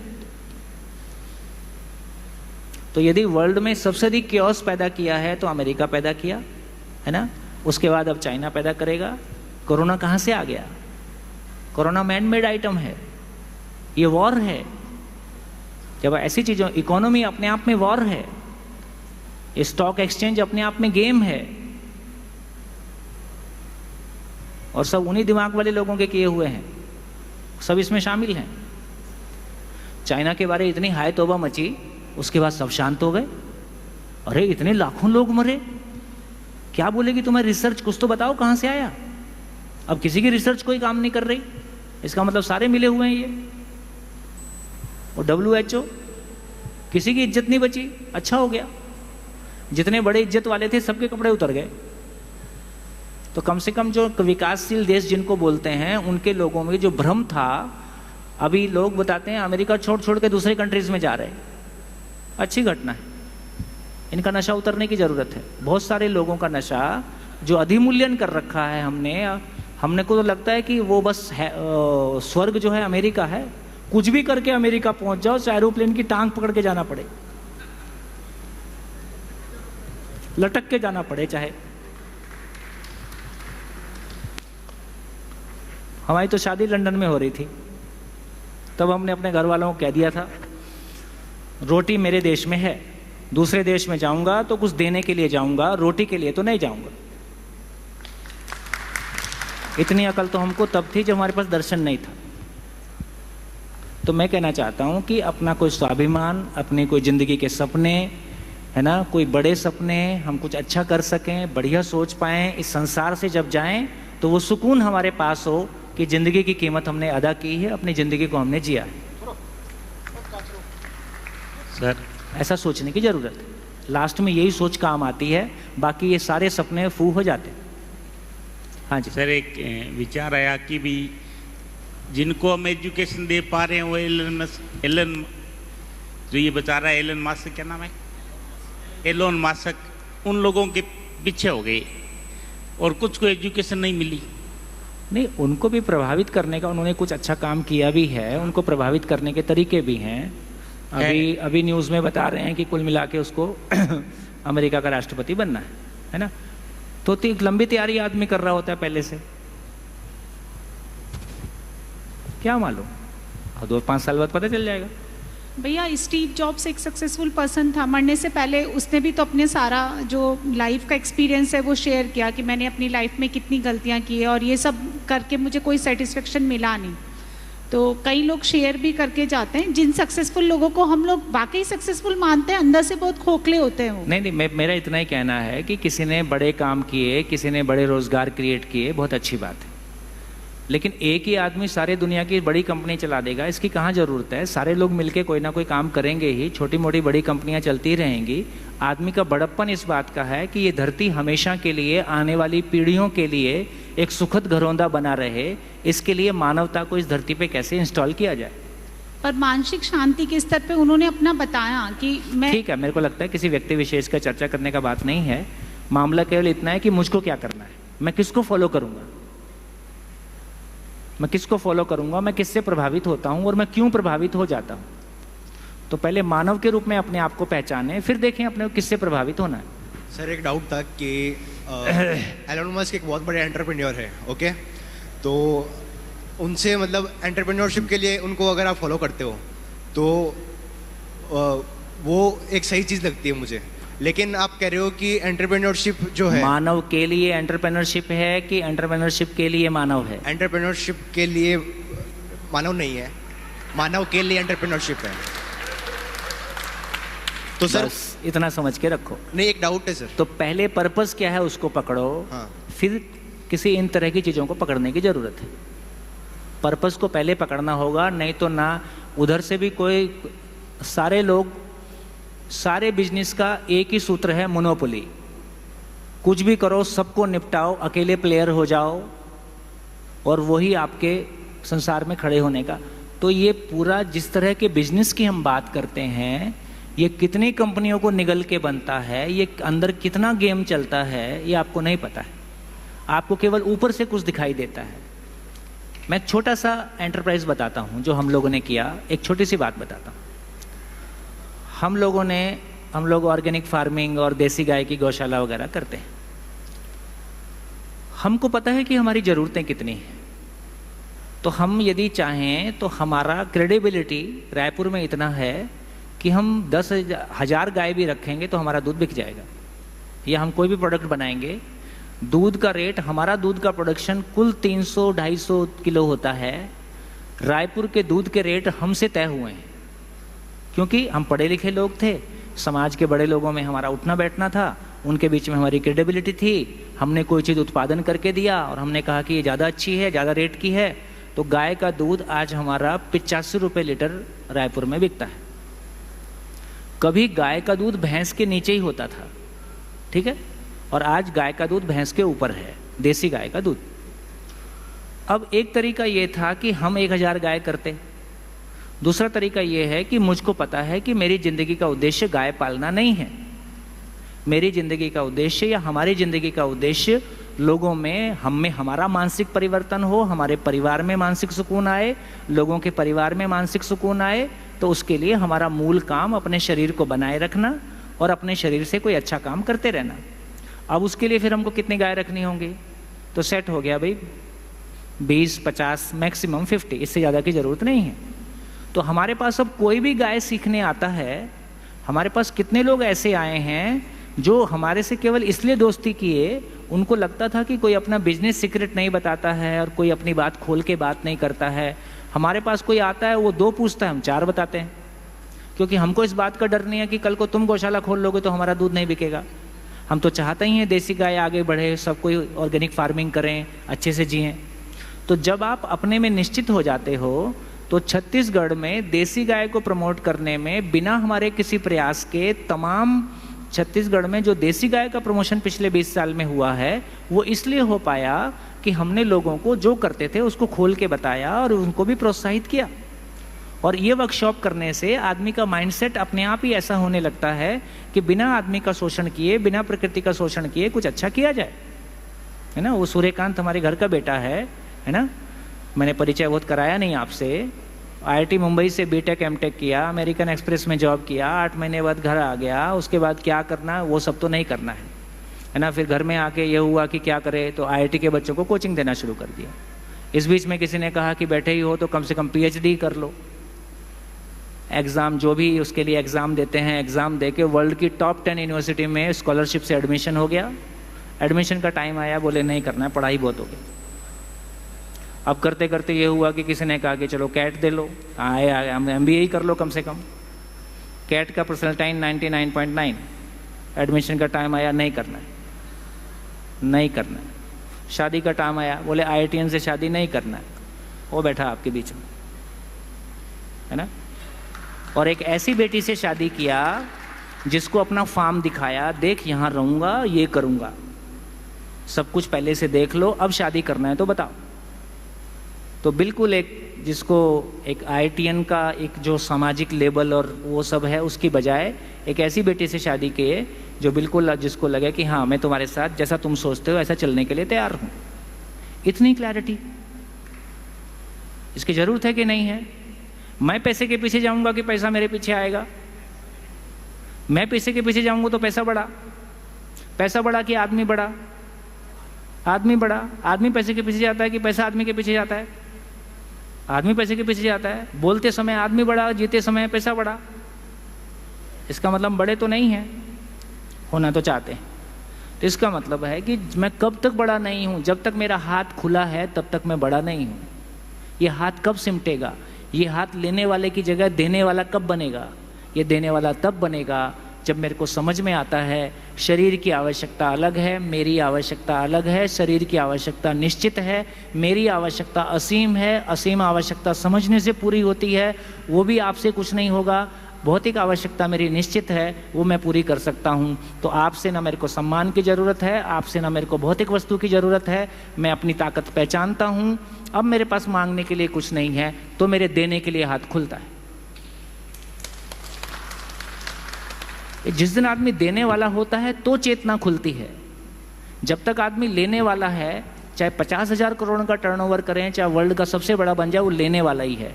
तो यदि वर्ल्ड में सबसे अधिक क्योस पैदा किया है तो अमेरिका पैदा किया है ना, उसके बाद अब चाइना पैदा करेगा। कोरोना कहाँ से आ गया? कोरोना मैन मेड आइटम है, ये वॉर है। जब ऐसी चीज़ों, इकोनॉमी अपने आप में वॉर है, स्टॉक एक्सचेंज अपने आप में गेम है, और सब उन्हीं दिमाग वाले लोगों के किए हुए हैं, सब इसमें शामिल हैं। चाइना के बारे में इतनी हाय तौबा मची, उसके बाद सब शांत हो गए। अरे इतने लाखों लोग मरे, क्या बोलेगी तुम्हारी रिसर्च, कुछ तो बताओ कहाँ से आया। अब किसी की रिसर्च कोई काम नहीं कर रही, इसका मतलब सारे मिले हुए हैं ये। और WHO, किसी की इज्जत नहीं बची। अच्छा हो गया, जितने बड़े इज्जत वाले थे सबके कपड़े उतर गए। तो कम से कम जो विकासशील देश जिनको बोलते हैं उनके लोगों में जो भ्रम था, अभी लोग बताते हैं अमेरिका छोड़ छोड़ के दूसरे कंट्रीज में जा रहे हैं। अच्छी घटना है। इनका नशा उतरने की ज़रूरत है। बहुत सारे लोगों का नशा जो अधिमूल्यन कर रखा है हमने को तो लगता है कि वो बस है, स्वर्ग जो है अमेरिका है, कुछ भी करके अमेरिका पहुंच जाओ, चाहे एरोप्लेन की टांग पकड़ के जाना पड़े, लटक के जाना पड़े चाहे। हमारी तो शादी लंदन में हो रही थी, तब हमने अपने घर वालों को कह दिया था रोटी मेरे देश में है, दूसरे देश में जाऊंगा तो कुछ देने के लिए जाऊंगा, रोटी के लिए तो नहीं जाऊंगा। इतनी अकल तो हमको तब थी जब हमारे पास दर्शन नहीं था। तो मैं कहना चाहता हूं कि अपना कोई स्वाभिमान, अपनी कोई जिंदगी के सपने है ना, कोई बड़े सपने, हम कुछ अच्छा कर सकें, बढ़िया सोच पाएं, इस संसार से जब जाएं तो वो सुकून हमारे पास हो कि जिंदगी की कीमत हमने अदा की है, अपनी जिंदगी को हमने जिया है। सर, ऐसा सोचने की जरूरत है। लास्ट में यही सोच काम आती है, बाकी ये सारे सपने फू हो जाते हैं। हाँ जी सर, एक विचार आया कि भी जिनको हम एजुकेशन दे पा रहे हैं वो एलन जो ये बता रहा है, एलन मास्क क्या नाम है, एलोन मास्क, उन लोगों के पीछे हो गए और कुछ को एजुकेशन नहीं मिली। नहीं, उनको भी प्रभावित करने का, उन्होंने कुछ अच्छा काम किया भी है, उनको प्रभावित करने के तरीके भी हैं। अभी न्यूज़ में बता रहे हैं कि कुल मिला के उसको अमेरिका का राष्ट्रपति बनना है ना। तो एक लंबी तैयारी आदमी कर रहा होता है पहले से, क्या मालूम, और 2-5 साल बाद पता चल जाएगा। भैया स्टीव जॉब्स एक सक्सेसफुल पर्सन था, मरने से पहले उसने भी तो अपने सारा जो लाइफ का एक्सपीरियंस है वो शेयर किया कि मैंने अपनी लाइफ में कितनी गलतियां की है और ये सब करके मुझे कोई सेटिस्फेक्शन मिला नहीं। तो कई लोग शेयर भी करके जाते हैं। जिन सक्सेसफुल लोगों को हम लोग वाकई सक्सेसफुल मानते हैं, अंदर से बहुत खोखले होते हैं वो। नहीं, मेरा इतना ही कहना है कि किसी ने बड़े काम किए, किसी ने बड़े रोजगार क्रिएट किए, बहुत अच्छी बात है, लेकिन एक ही आदमी सारे दुनिया की बड़ी कंपनी चला देगा, इसकी कहाँ ज़रूरत है। सारे लोग मिलके कोई ना कोई काम करेंगे ही, छोटी मोटी बड़ी कंपनियां चलती रहेंगी। आदमी का बड़प्पन इस बात का है कि ये धरती हमेशा के लिए, आने वाली पीढ़ियों के लिए एक सुखद घरौंदा बना रहे। इसके लिए मानवता को इस धरती पे कैसे इंस्टॉल किया जाए। पर मानसिक शांति के स्तर पे उन्होंने अपना बताया कि मैं, ठीक है, मेरे को लगता है किसी व्यक्ति विशेष का चर्चा करने का बात नहीं है। मामला केवल इतना है कि मुझको क्या करना है, मैं किसको फॉलो करूंगा, मैं किसको फॉलो करूंगा, मैं किससे प्रभावित होता हूं और मैं क्यों प्रभावित हो जाता हूं। तो पहले मानव के रूप में अपने आप को पहचाने, फिर देखें अपने को किससे प्रभावित होना है। सर, एक डाउट था कि एलन मस्क एक बहुत बड़े एंटरप्रेन्योर है, ओके, तो उनसे मतलब एंटरप्रेन्योरशिप के लिए उनको अगर आप फॉलो करते हो तो वो एक सही चीज़ लगती है मुझे। लेकिन आप कह रहे हो कि एंटरप्रेन्योरशिप जो है, मानव के लिए एंटरप्रेन्योरशिप है कि एंटरप्रेन्योरशिप के लिए मानव है? एंटरप्रेन्योरशिप के लिए मानव नहीं है, मानव के लिए एंटरप्रेन्योरशिप है। तो सर इतना समझ के रखो। नहीं, एक डाउट है सर। तो पहले पर्पस क्या है उसको पकड़ो, हाँ। फिर किसी इन तरह की चीज़ों को पकड़ने की ज़रूरत है। पर्पस को पहले पकड़ना होगा, नहीं तो ना उधर से भी कोई, सारे लोग, सारे बिजनेस का एक ही सूत्र है, मोनोपोली। कुछ भी करो, सबको निपटाओ, अकेले प्लेयर हो जाओ और वही आपके संसार में खड़े होने का। तो ये पूरा जिस तरह के बिजनेस की हम बात करते हैं, ये कितनी कंपनियों को निगल के बनता है, ये अंदर कितना गेम चलता है, ये आपको नहीं पता है। आपको केवल ऊपर से कुछ दिखाई देता है। मैं छोटा सा एंटरप्राइज बताता हूँ जो हम लोगों ने किया। एक छोटी सी बात बताता हूँ। हम लोग ऑर्गेनिक फार्मिंग और देसी गाय की गौशाला वगैरह करते हैं। हमको पता है कि हमारी ज़रूरतें कितनी हैं। तो हम यदि चाहें तो हमारा क्रेडिबिलिटी रायपुर में इतना है कि हम 10,000 गाय भी रखेंगे तो हमारा दूध बिक जाएगा। या हम कोई भी प्रोडक्ट बनाएंगे, दूध का रेट, हमारा दूध का प्रोडक्शन कुल 300-250 किलो होता है। रायपुर के दूध के रेट हमसे तय हुए हैं क्योंकि हम पढ़े लिखे लोग थे, समाज के बड़े लोगों में हमारा उठना बैठना था, उनके बीच में हमारी क्रेडिबिलिटी थी। हमने कोई चीज़ उत्पादन करके दिया और हमने कहा कि ये ज़्यादा अच्छी है, ज़्यादा रेट की है। तो गाय का दूध आज हमारा 85 रुपये लीटर रायपुर में बिकता है। कभी गाय का दूध भैंस के नीचे ही होता था, ठीक है, और आज गाय का दूध भैंस के ऊपर है, देसी गाय का दूध। अब एक तरीका ये था कि हम 1000 गाय करते। दूसरा तरीका ये है कि मुझको पता है कि मेरी ज़िंदगी का उद्देश्य गाय पालना नहीं है, मेरी ज़िंदगी का उद्देश्य या हमारी ज़िंदगी का उद्देश्य लोगों में, हम में हमारा मानसिक परिवर्तन हो, हमारे परिवार में मानसिक सुकून आए, लोगों के परिवार में मानसिक सुकून आए, तो उसके लिए हमारा मूल काम अपने शरीर को बनाए रखना और अपने शरीर से कोई अच्छा काम करते रहना। अब उसके लिए फिर हमको कितनी गाय रखनी होंगी? तो सेट हो गया भाई 20, 50, मैक्सिमम 50, इससे ज़्यादा की ज़रूरत नहीं है। तो हमारे पास अब कोई भी गाय सीखने आता है, हमारे पास कितने लोग ऐसे आए हैं जो हमारे से केवल इसलिए दोस्ती किए, उनको लगता था कि कोई अपना बिजनेस सीक्रेट नहीं बताता है और कोई अपनी बात खोल के बात नहीं करता है। हमारे पास कोई आता है, वो 2 पूछता है, हम 4 बताते हैं, क्योंकि हमको इस बात का डर नहीं है कि कल को तुम गौशाला खोल लोगे तो हमारा दूध नहीं बिकेगा। हम तो चाहते ही हैं देसी गाय आगे बढ़े, सब कोई ऑर्गेनिक फार्मिंग करें, अच्छे से जिएं। तो जब आप अपने में निश्चित हो जाते हो, तो छत्तीसगढ़ में देसी गाय को प्रमोट करने में बिना हमारे किसी प्रयास के तमाम छत्तीसगढ़ में जो देसी गाय का प्रमोशन पिछले 20 साल में हुआ है, वो इसलिए हो पाया कि हमने लोगों को जो करते थे उसको खोल के बताया और उनको भी प्रोत्साहित किया। और ये वर्कशॉप करने से आदमी का माइंडसेट अपने आप ही ऐसा होने लगता है कि बिना आदमी का शोषण किए, बिना प्रकृति का शोषण किए कुछ अच्छा किया जाए, है ना। वो सूर्यकांत हमारे घर का बेटा है ना। मैंने परिचय बहुत कराया नहीं आपसे। IIT मुंबई से BTech MTech किया, अमेरिकन एक्सप्रेस में जॉब किया, 8 महीने बाद घर आ गया। उसके बाद क्या करना है वो सब तो नहीं करना है ना। फिर घर में आके ये हुआ कि क्या करे, तो IIT के बच्चों को कोचिंग देना शुरू कर दिया। इस बीच में किसी ने कहा कि बैठे ही हो तो कम से कम PhD कर लो। एग्ज़ाम जो भी उसके लिए एग्ज़ाम देते हैं, एग्ज़ाम दे के वर्ल्ड की टॉप 10 यूनिवर्सिटी में स्कॉलरशिप से एडमिशन हो गया। एडमिशन का टाइम आया, बोले नहीं करना है, पढ़ाई बहुत हो गई। अब करते करते ये हुआ कि किसी ने कहा कि चलो कैट दे लो, आए हम MBA ही कर लो कम से कम। कैट का परसेंटाइन 99.9, एडमिशन का टाइम आया, नहीं करना है, नहीं करना है। शादी का टाइम आया, बोले IITian से शादी नहीं करना है। वो बैठा आपके बीच में, है ना। और एक ऐसी बेटी से शादी किया जिसको अपना फार्म दिखाया, देख यहाँ रहूँगा, ये करूँगा, सब कुछ पहले से देख लो, अब शादी करना है तो बताओ। तो बिल्कुल एक जिसको एक IITian का एक जो सामाजिक लेबल और वो सब है, उसकी बजाय एक ऐसी बेटी से शादी किए जो बिल्कुल जिसको लगे कि हाँ मैं तुम्हारे साथ जैसा तुम सोचते हो ऐसा चलने के लिए तैयार हूँ। इतनी क्लैरिटी, इसकी ज़रूरत है कि नहीं है? मैं पैसे के पीछे जाऊँगा कि पैसा मेरे पीछे आएगा? मैं पैसे के पीछे जाऊँगा तो पैसा बढ़ा, पैसा बढ़ा कि आदमी बढ़ा? आदमी बढ़ा। आदमी पैसे के पीछे जाता है कि पैसा आदमी के पीछे जाता है? आदमी पैसे के पीछे जाता है। बोलते समय आदमी बढ़ा, जीते समय पैसा बढ़ा। इसका मतलब बड़े तो नहीं है, होना तो चाहते हैं। तो इसका मतलब है कि मैं कब तक बड़ा नहीं हूँ? जब तक मेरा हाथ खुला है तब तक मैं बड़ा नहीं हूँ। ये हाथ कब सिमटेगा? ये हाथ लेने वाले की जगह देने वाला कब बनेगा? ये देने वाला तब बनेगा जब मेरे को समझ में आता है शरीर की आवश्यकता अलग है, मेरी आवश्यकता अलग है। शरीर की आवश्यकता निश्चित है, मेरी आवश्यकता असीम है। असीम आवश्यकता समझने से पूरी होती है, वो भी आपसे कुछ नहीं होगा। भौतिक आवश्यकता मेरी निश्चित है, वो मैं पूरी कर सकता हूँ। तो आपसे ना मेरे को सम्मान की ज़रूरत है, आपसे ना मेरे को भौतिक वस्तु की ज़रूरत है। मैं अपनी ताकत पहचानता हूँ। अब मेरे पास मांगने के लिए कुछ नहीं है, तो मेरे देने के लिए हाथ खुलता है। जिस दिन आदमी देने वाला होता है तो चेतना खुलती है। जब तक आदमी लेने वाला है, चाहे 50,000 करोड़ का टर्नओवर करें, चाहे वर्ल्ड का सबसे बड़ा बन जाए, वो लेने वाला ही है।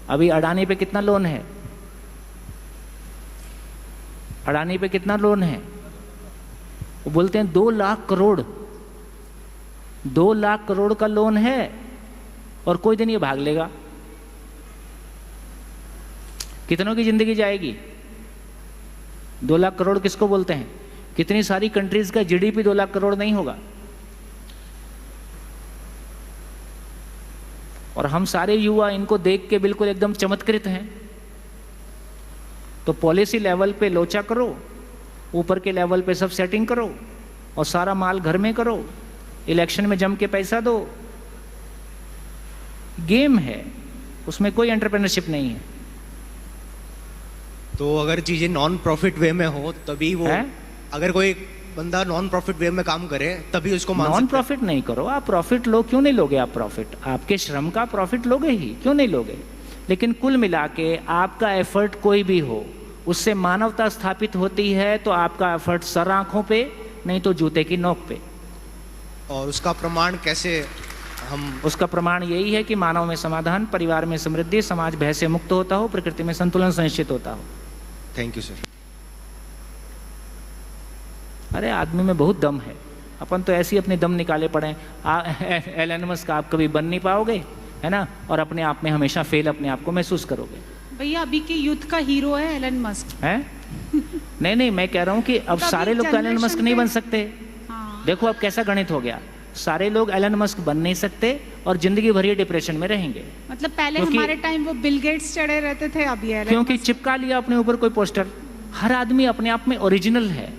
अभी अडानी पे कितना लोन है? अडानी पे कितना लोन है? वो बोलते हैं 2 लाख करोड़, 2 लाख करोड़ का लोन है, और कोई दिन ये भाग लेगा। कितनों की जिंदगी जाएगी? 2 लाख करोड़ किसको बोलते हैं? कितनी सारी कंट्रीज का GDP 2 लाख करोड़ नहीं होगा। और हम सारे युवा इनको देख के बिल्कुल एकदम चमत्कृत हैं। तो पॉलिसी लेवल पे लोचा करो, ऊपर के लेवल पे सब सेटिंग करो, और सारा माल घर में करो, इलेक्शन में जम के पैसा दो। गेम है, उसमें कोई एंटरप्रेन्योरशिप नहीं है। तो अगर चीजें नॉन प्रॉफिट वे में हो तभी वो है? अगर कोई बंदा नॉन प्रॉफिट वे में काम करे तभी उसको मान नॉन प्रॉफिट नहीं करो आप। प्रॉफिट लो, क्यों नहीं लोगे आप प्रॉफिट? आपके श्रम का प्रॉफिट लोगे ही, क्यों नहीं लोगे? लेकिन कुल मिला के आपका एफर्ट कोई भी हो, उससे मानवता स्थापित होती है तो आपका एफर्ट सर आंखों पे, नहीं तो जूते की नोक पे। और उसका प्रमाण कैसे हम? उसका प्रमाण यही है कि मानव में समाधान, परिवार में समृद्धि, समाज भय से मुक्त होता हो, प्रकृति में संतुलन सुनिश्चित होता हो। Thank you sir. अरे आदमी में बहुत दम है, अपन तो ऐसे ही अपने दम निकाले पड़े हैं। एलन मस्क आप कभी बन नहीं पाओगे, है ना, और अपने आप में हमेशा फेल अपने आप को महसूस करोगे। भैया अभी के युद्ध का हीरो है एलन मस्क है। नहीं, मैं कह रहा हूँ कि अब सारे लोग तो एलन मस्क नहीं बन सकते। हाँ। देखो अब कैसा गणित हो गया, सारे लोग एलन मस्क बन नहीं सकते और जिंदगी भर ये डिप्रेशन में रहेंगे। मतलब पहले हमारे टाइम वो बिल गेट्स चढ़े रहते थे, अब ये क्योंकि चिपका लिया अपने ऊपर कोई पोस्टर। हर आदमी अपने आप में ओरिजिनल है,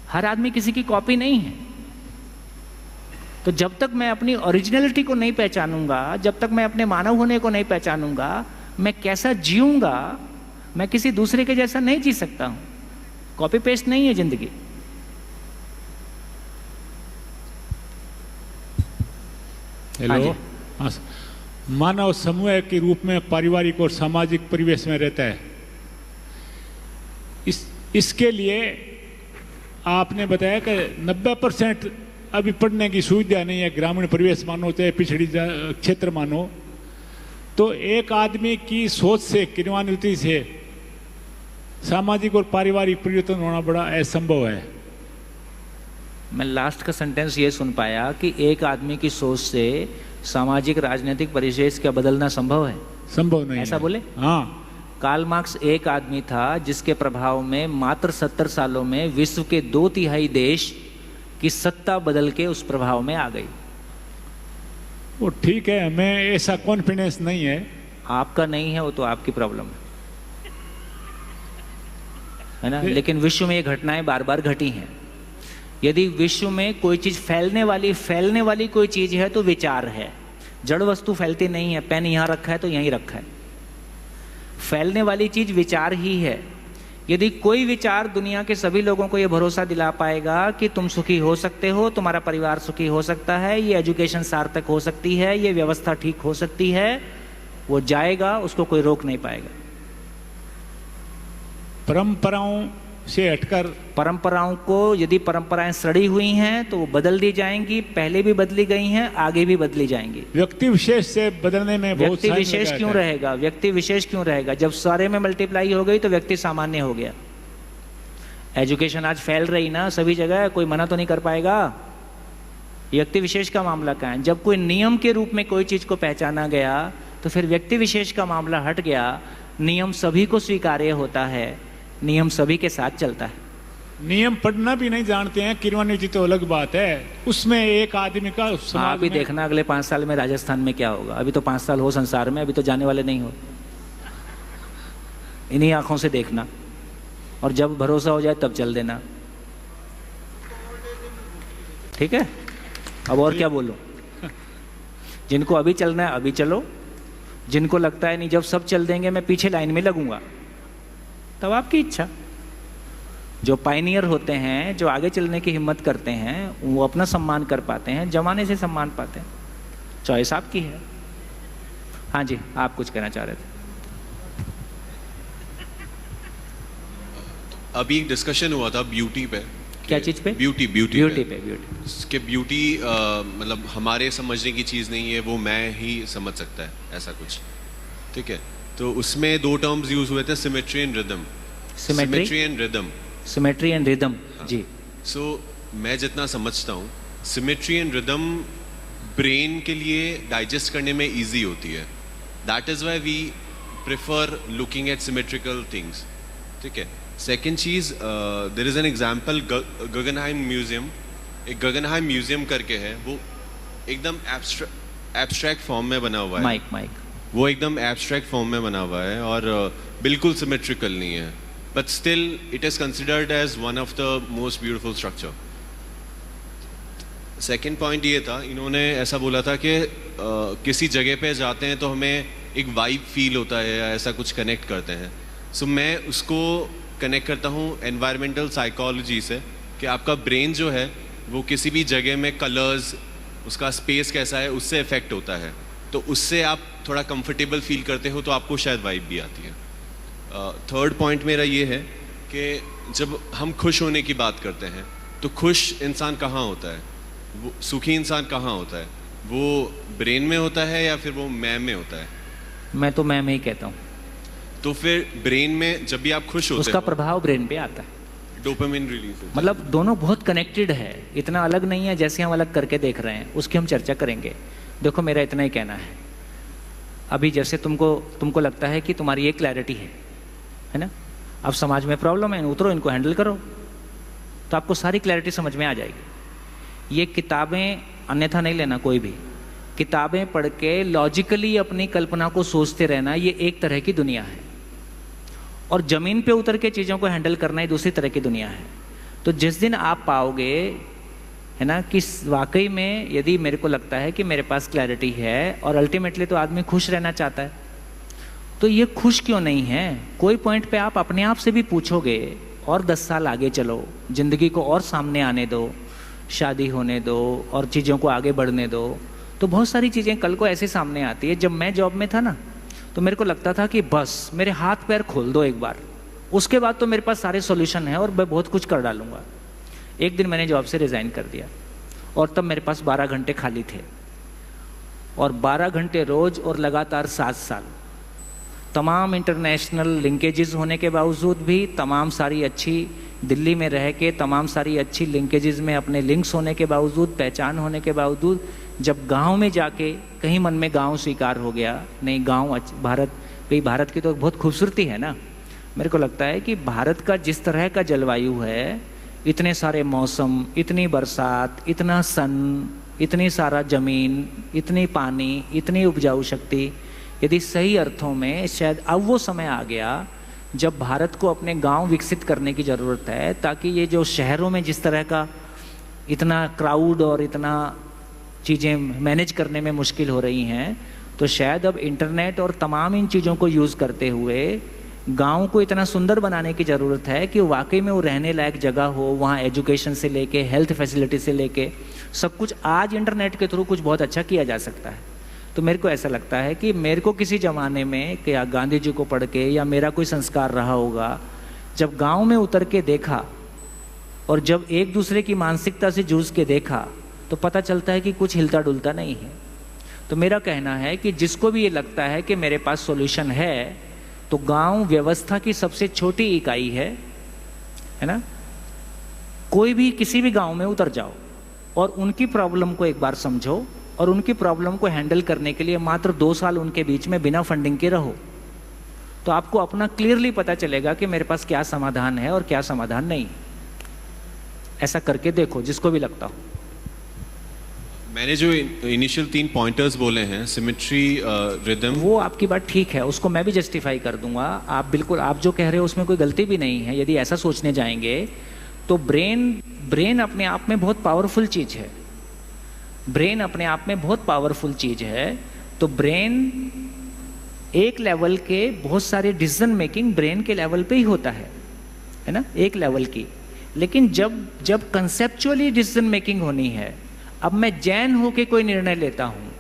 हर आदमी किसी की कॉपी नहीं है। तो जब तक मैं अपनी ओरिजिनलिटी को नहीं पहचानूंगा, जब तक मैं अपने मानव होने को नहीं पहचानूंगा, मैं कैसा जीऊंगा? मैं किसी दूसरे के जैसा नहीं जी सकता हूं। कॉपी पेस्ट नहीं है जिंदगी। हेलो, हाँ, मानव समूह के रूप में पारिवारिक और सामाजिक परिवेश में रहता है। इसके लिए आपने बताया कि 90% अभी पढ़ने की सुविधा नहीं है, ग्रामीण परिवेश मानो चाहे पिछड़ी क्षेत्र मानो। तो एक आदमी की सोच से, क्रियान्विति से सामाजिक और पारिवारिक परिवर्तन होना बड़ा असंभव है। मैं लास्ट का सेंटेंस ये सुन पाया कि एक आदमी की सोच से सामाजिक राजनीतिक परिवेश का बदलना संभव है। संभव नहीं, ऐसा बोले? हाँ। कार्ल मार्क्स एक आदमी था जिसके प्रभाव में मात्र 70 सालों में विश्व के 2/3 देश की सत्ता बदल के उस प्रभाव में आ गई। वो ठीक है, हमें ऐसा कॉन्फिडेंस नहीं है। आपका नहीं है, वो तो आपकी प्रॉब्लम है ना। लेकिन विश्व में ये घटनाएं बार बार घटी हैं। यदि विश्व में कोई चीज फैलने वाली कोई चीज है तो विचार है। जड़ वस्तु फैलती नहीं है, पेन यहां रखा है तो यहीं रखा है। फैलने वाली चीज विचार ही है। यदि कोई विचार दुनिया के सभी लोगों को यह भरोसा दिला पाएगा कि तुम सुखी हो सकते हो, तुम्हारा परिवार सुखी हो सकता है, ये एजुकेशन सार्थक हो सकती है, ये व्यवस्था ठीक हो सकती है, वो जाएगा, उसको कोई रोक नहीं पाएगा। परंपराओं से हटकर, परंपराओं को, यदि परंपराएं सड़ी हुई हैं तो वो बदल दी जाएंगी, पहले भी बदली गई हैं, आगे भी बदली जाएंगी। व्यक्ति विशेष से बदलने में बहुत व्यक्ति विशेष क्यों रहेगा? व्यक्ति विशेष क्यों रहेगा? जब सारे में मल्टीप्लाई हो गई तो व्यक्ति सामान्य हो गया। एजुकेशन आज फैल रही ना सभी जगह, कोई मना तो नहीं कर पाएगा। व्यक्ति विशेष का मामला क्या है? जब कोई नियम के रूप में कोई चीज को पहचाना गया तो फिर व्यक्ति विशेष का मामला हट गया। नियम सभी को स्वीकार्य होता है, नियम सभी के साथ चलता है। नियम पढ़ना भी नहीं जानते हैं, क्रियान्विति तो अलग बात है। उसमें एक आदमी का आप ही देखना अगले 5 साल में राजस्थान में क्या होगा। अभी तो 5 साल हो संसार में, अभी तो जाने वाले नहीं हो। इन्हीं आंखों से देखना, और जब भरोसा हो जाए तब चल देना। ठीक है? अब और क्या बोलो? जिनको अभी चलना है अभी चलो, जिनको लगता है नहीं जब सब चल देंगे मैं पीछे लाइन में लगूंगा, तब आपकी इच्छा। जो पायनियर होते हैं, जो आगे चलने की हिम्मत करते हैं, वो अपना सम्मान कर पाते हैं, जमाने से सम्मान पाते हैं। चॉइस आपकी है। हाँ जी, आप कुछ कहना चाह रहे थे। अभी एक डिस्कशन हुआ था ब्यूटी पे। क्या चीज पे? ब्यूटी पे। ब्यूटी ब्यूटी मतलब हमारे समझने की चीज नहीं है, वो मैं ही समझ सकता है, ऐसा कुछ। ठीक है, तो उसमें 2 टर्म्स यूज हुए थे, symmetry and rhythm. Symmetry and rhythm जी। सो मैं जितना समझता हूँ, सिमेट्री एंड रिदम ब्रेन के लिए डाइजेस्ट करने में इजी होती है। That is why we prefer looking at symmetrical things. ठीक है। सेकेंड चीज, there is an example, Guggenheim museum. एक गगनहाइम म्यूजियम करके है, वो एकदम एब्स्ट्रैक्ट फॉर्म में बना हुआ है। माइक वो एकदम एब्स्ट्रैक्ट फॉर्म में बना हुआ है और बिल्कुल सिमेट्रिकल नहीं है, but still it is considered as one of the most beautiful structure. Second point ये था, इन्होंने ऐसा बोला था कि किसी जगह पे जाते हैं तो हमें एक वाइब फील होता है या ऐसा कुछ कनेक्ट करते हैं। सो मैं उसको कनेक्ट करता हूँ एनवायरमेंटल साइकोलॉजी से, कि आपका ब्रेन जो है वो किसी भी जगह में कलर्स, उसका स्पेस कैसा है, उससे इफेक्ट होता है। तो उससे आप थोड़ा कंफर्टेबल फील करते हो तो आपको शायद वाइब भी आती है। थर्ड पॉइंट मेरा ये है कि जब हम खुश होने की बात करते हैं तो खुश इंसान कहाँ होता है, वो सुखी इंसान कहाँ होता है, वो ब्रेन में होता है या फिर वो मैं में होता है? मैं तो मैं में ही कहता हूँ। तो फिर ब्रेन में जब भी आप खुश होते उसका हो प्रभाव ब्रेन पे आता है, डोपामिन रिलीज होता है। मतलब दोनों बहुत कनेक्टेड है, इतना अलग नहीं है जैसे हम अलग करके देख रहे हैं, उसकी हम चर्चा करेंगे। देखो मेरा इतना ही कहना है, अभी जैसे तुमको लगता है कि तुम्हारी एक क्लैरिटी है ना, अब समाज में प्रॉब्लम है, उतरो इनको हैंडल करो, तो आपको सारी क्लैरिटी समझ में आ जाएगी। ये किताबें अन्यथा नहीं लेना, कोई भी किताबें पढ़ के लॉजिकली अपनी कल्पना को सोचते रहना, ये एक तरह की दुनिया है, और जमीन पे उतर के चीज़ों को हैंडल करना ही दूसरी तरह की दुनिया है। तो जिस दिन आप पाओगे है ना कि वाकई में यदि मेरे को लगता है कि मेरे पास क्लैरिटी है, और अल्टीमेटली तो आदमी खुश रहना चाहता है, तो ये खुश क्यों नहीं है? कोई पॉइंट पे आप अपने आप से भी पूछोगे, और 10 साल आगे चलो, जिंदगी को और सामने आने दो, शादी होने दो और चीज़ों को आगे बढ़ने दो, तो बहुत सारी चीज़ें कल को ऐसे सामने आती है। जब मैं जॉब में था ना, तो मेरे को लगता था कि बस मेरे हाथ पैर खोल दो एक बार, उसके बाद तो मेरे पास सारे सॉल्यूशन है और मैं बहुत कुछ कर डालूंगा। एक दिन मैंने जॉब से रिज़ाइन कर दिया, और तब मेरे पास 12 घंटे खाली थे, और 12 घंटे रोज और लगातार 7 साल, तमाम इंटरनेशनल लिंकेजेस होने के बावजूद भी, तमाम सारी अच्छी दिल्ली में रह के तमाम सारी अच्छी लिंकेजेस में अपने लिंक्स होने के बावजूद, पहचान होने के बावजूद, जब गांव में जाके कहीं मन में गांव स्वीकार हो गया, नहीं गांव भारत की तो बहुत खूबसूरती है ना। मेरे को लगता है कि भारत का जिस तरह का जलवायु है, इतने सारे मौसम, इतनी बरसात, इतना सन, इतनी सारा ज़मीन, इतनी पानी, इतनी उपजाऊ शक्ति, यदि सही अर्थों में शायद अब वो समय आ गया जब भारत को अपने गांव विकसित करने की ज़रूरत है, ताकि ये जो शहरों में जिस तरह का इतना क्राउड और इतना चीज़ें मैनेज करने में मुश्किल हो रही हैं, तो शायद अब इंटरनेट और तमाम इन चीज़ों को यूज़ करते हुए गांव को इतना सुंदर बनाने की ज़रूरत है कि वाकई में वो रहने लायक जगह हो, वहाँ एजुकेशन से लेके हेल्थ फैसिलिटी से लेके सब कुछ आज इंटरनेट के थ्रू कुछ बहुत अच्छा किया जा सकता है। तो मेरे को ऐसा लगता है कि मेरे को किसी ज़माने में क्या गांधी जी को पढ़ के या मेरा कोई संस्कार रहा होगा, जब गांव में उतर के देखा और जब एक दूसरे की मानसिकता से जूझ के देखा, तो पता चलता है कि कुछ हिलता डुलता नहीं है। तो मेरा कहना है कि जिसको भी ये लगता है कि मेरे पास सॉल्यूशन है, तो गांव व्यवस्था की सबसे छोटी इकाई है ना। कोई भी किसी भी गांव में उतर जाओ और उनकी प्रॉब्लम को एक बार समझो, और उनकी प्रॉब्लम को हैंडल करने के लिए मात्र 2 साल उनके बीच में बिना फंडिंग के रहो, तो आपको अपना क्लियरली पता चलेगा कि मेरे पास क्या समाधान है और क्या समाधान नहीं। ऐसा करके देखो, जिसको भी लगता हो। मैंने जो इनिशियल 3 पॉइंटर्स बोले हैं, सिमेट्री, रिदम, वो आपकी बात ठीक है, उसको मैं भी जस्टिफाई कर दूंगा। आप बिल्कुल, आप जो कह रहे हो उसमें कोई गलती भी नहीं है। यदि ऐसा सोचने जाएंगे तो ब्रेन अपने आप में बहुत पावरफुल चीज़ है। ब्रेन अपने आप में बहुत पावरफुल चीज़ है। तो ब्रेन एक लेवल के बहुत सारे डिसीजन मेकिंग ब्रेन के लेवल पे ही होता है ना, एक लेवल की। लेकिन जब कंसेप्चुअली डिसीजन मेकिंग होनी है, अब मैं जैन होके कोई निर्णय लेता हूँ,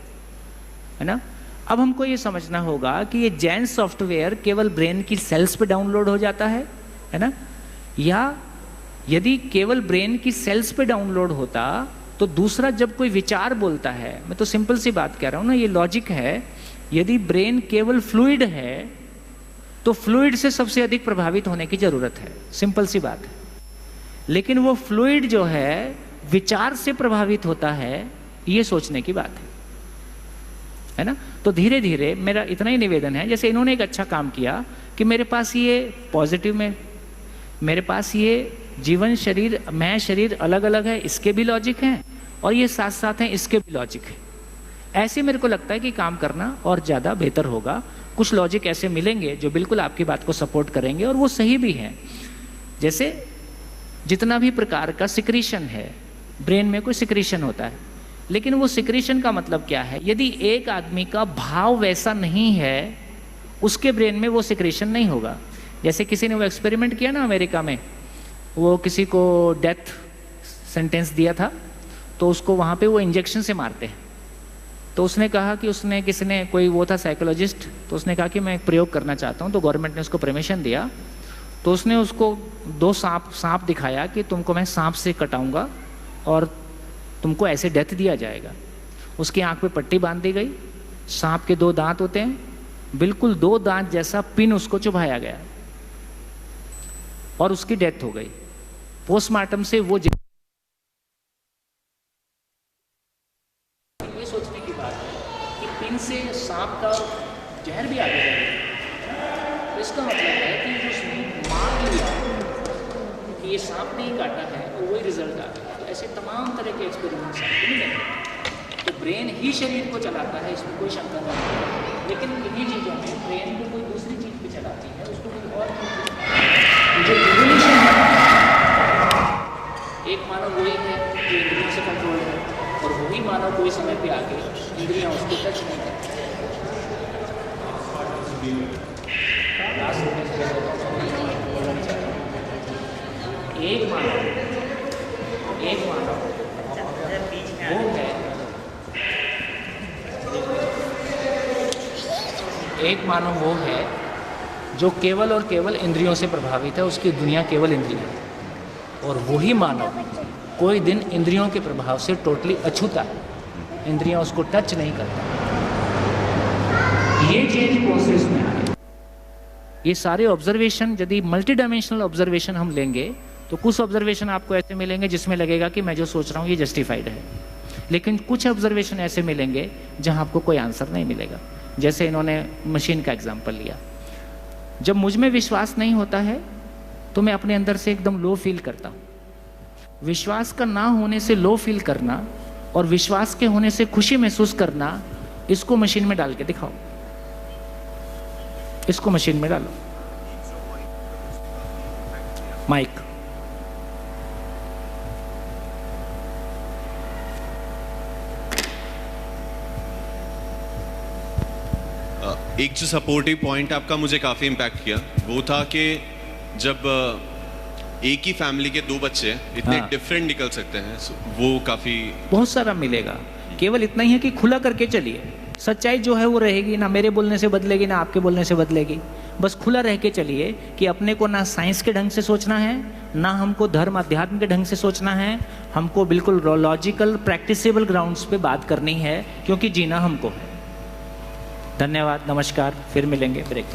है ना, अब हमको ये समझना होगा कि ये जैन सॉफ्टवेयर केवल ब्रेन की सेल्स पे डाउनलोड हो जाता है ना, या यदि केवल ब्रेन की सेल्स पे डाउनलोड होता तो दूसरा जब कोई विचार बोलता है, मैं तो सिंपल सी बात कह रहा हूँ ना, ये लॉजिक है, यदि ब्रेन केवल फ्लूइड है तो फ्लूइड से सबसे अधिक प्रभावित होने की जरूरत है, सिंपल सी बात है। लेकिन वो फ्लूइड जो है विचार से प्रभावित होता है, ये सोचने की बात है ना। तो धीरे धीरे मेरा इतना ही निवेदन है, जैसे इन्होंने एक अच्छा काम किया कि मेरे पास ये पॉजिटिव में, मेरे पास ये जीवन शरीर मैं शरीर अलग अलग है, इसके भी लॉजिक हैं, और ये साथ साथ हैं, इसके भी लॉजिक है। ऐसे मेरे को लगता है कि काम करना और ज़्यादा बेहतर होगा। कुछ लॉजिक ऐसे मिलेंगे जो बिल्कुल आपकी बात को सपोर्ट करेंगे और वो सही भी हैं। जैसे जितना भी प्रकार का सिक्रीशन है, ब्रेन में कोई सिक्रीशन होता है, लेकिन वो सिक्रीशन का मतलब क्या है? यदि एक आदमी का भाव वैसा नहीं है, उसके ब्रेन में वो सिक्रीशन नहीं होगा। जैसे किसी ने वो एक्सपेरिमेंट किया ना अमेरिका में, वो किसी को डेथ सेंटेंस दिया था, तो उसको वहाँ पे वो इंजेक्शन से मारते हैं। तो उसने कहा कि उसने किसी ने कोई वो था साइकोलॉजिस्ट, तो उसने कहा कि मैं एक प्रयोग करना चाहता हूँ, तो गवर्नमेंट ने उसको परमिशन दिया। तो उसने उसको 2 सांप दिखाया कि तुमको मैं सांप से कटाऊंगा और तुमको ऐसे डेथ दिया जाएगा। उसकी आंख पे पट्टी बांध दी गई, सांप के 2 दांत होते हैं, बिल्कुल 2 दांत जैसा पिन उसको चुभाया गया और उसकी डेथ हो गई। पोस्टमार्टम से वो ये सोचने की बात है कि पिन से सांप का जहर भी आगे जाएगा। तो इसका मतलब है कि जो उसने मान लिया कि ये सांप नहीं काटा है और वही रिजल्ट आ गया। तो ऐसे तमाम तरह के एक्सपेरिमेंट्स आपको मिलेंगे। तो ब्रेन ही शरीर को चलाता है, इसमें कोई शंका नहीं है। लेकिन इन्हीं चीज़ों में ब्रेन को कोई दूसरी चीज़ भी चलाती है, उसको कोई और जो रिवोल्यूशन है, एक मानव वही है जो इंद्रियों से कंट्रोल है और वही मानव कोई समय पे आके इंद्रियां उसको टच नहीं करती। एक मानव वो है, एक मानव वो है जो केवल और केवल इंद्रियों से प्रभावित है, उसकी दुनिया केवल इंद्रिय है। और वही मानव कोई दिन इंद्रियों के प्रभाव से टोटली अछूता है, इंद्रियां उसको टच नहीं करता। ये चेंज प्रोसेस में आए। ये सारे ऑब्जर्वेशन, यदि मल्टी डायमेंशनल ऑब्जर्वेशन हम लेंगे तो कुछ ऑब्जर्वेशन आपको ऐसे मिलेंगे जिसमें लगेगा कि मैं जो सोच रहा हूँ ये जस्टिफाइड है, लेकिन कुछ ऑब्जर्वेशन ऐसे मिलेंगे जहाँ आपको कोई आंसर नहीं मिलेगा। जैसे इन्होंने मशीन का एग्जाम्पल लिया। जब मुझ में विश्वास नहीं होता है तो मैं अपने अंदर से एकदम लो फील करता हूँ। विश्वास का ना होने से लो फील करना और विश्वास के होने से खुशी महसूस करना, इसको मशीन में डाल के दिखाओ। इसको मशीन में डालो। माइक। एक जो सपोर्टिव पॉइंट आपका मुझे काफ़ी इम्पैक्ट किया वो था कि जब एक ही फैमिली के 2 बच्चे इतने डिफरेंट निकल सकते हैं, वो काफ़ी बहुत सारा मिलेगा। केवल इतना ही है कि खुला करके चलिए। सच्चाई जो है वो रहेगी, ना मेरे बोलने से बदलेगी ना आपके बोलने से बदलेगी। बस खुला रह के चलिए कि अपने को ना साइंस के ढंग से सोचना है, ना हमको धर्म अध्यात्म के ढंग से सोचना है। हमको बिल्कुल लॉजिकल प्रैक्टिसेबल ग्राउंड्स पे बात करनी है, क्योंकि जीना हमको है। धन्यवाद, नमस्कार, फिर मिलेंगे ब्रेक।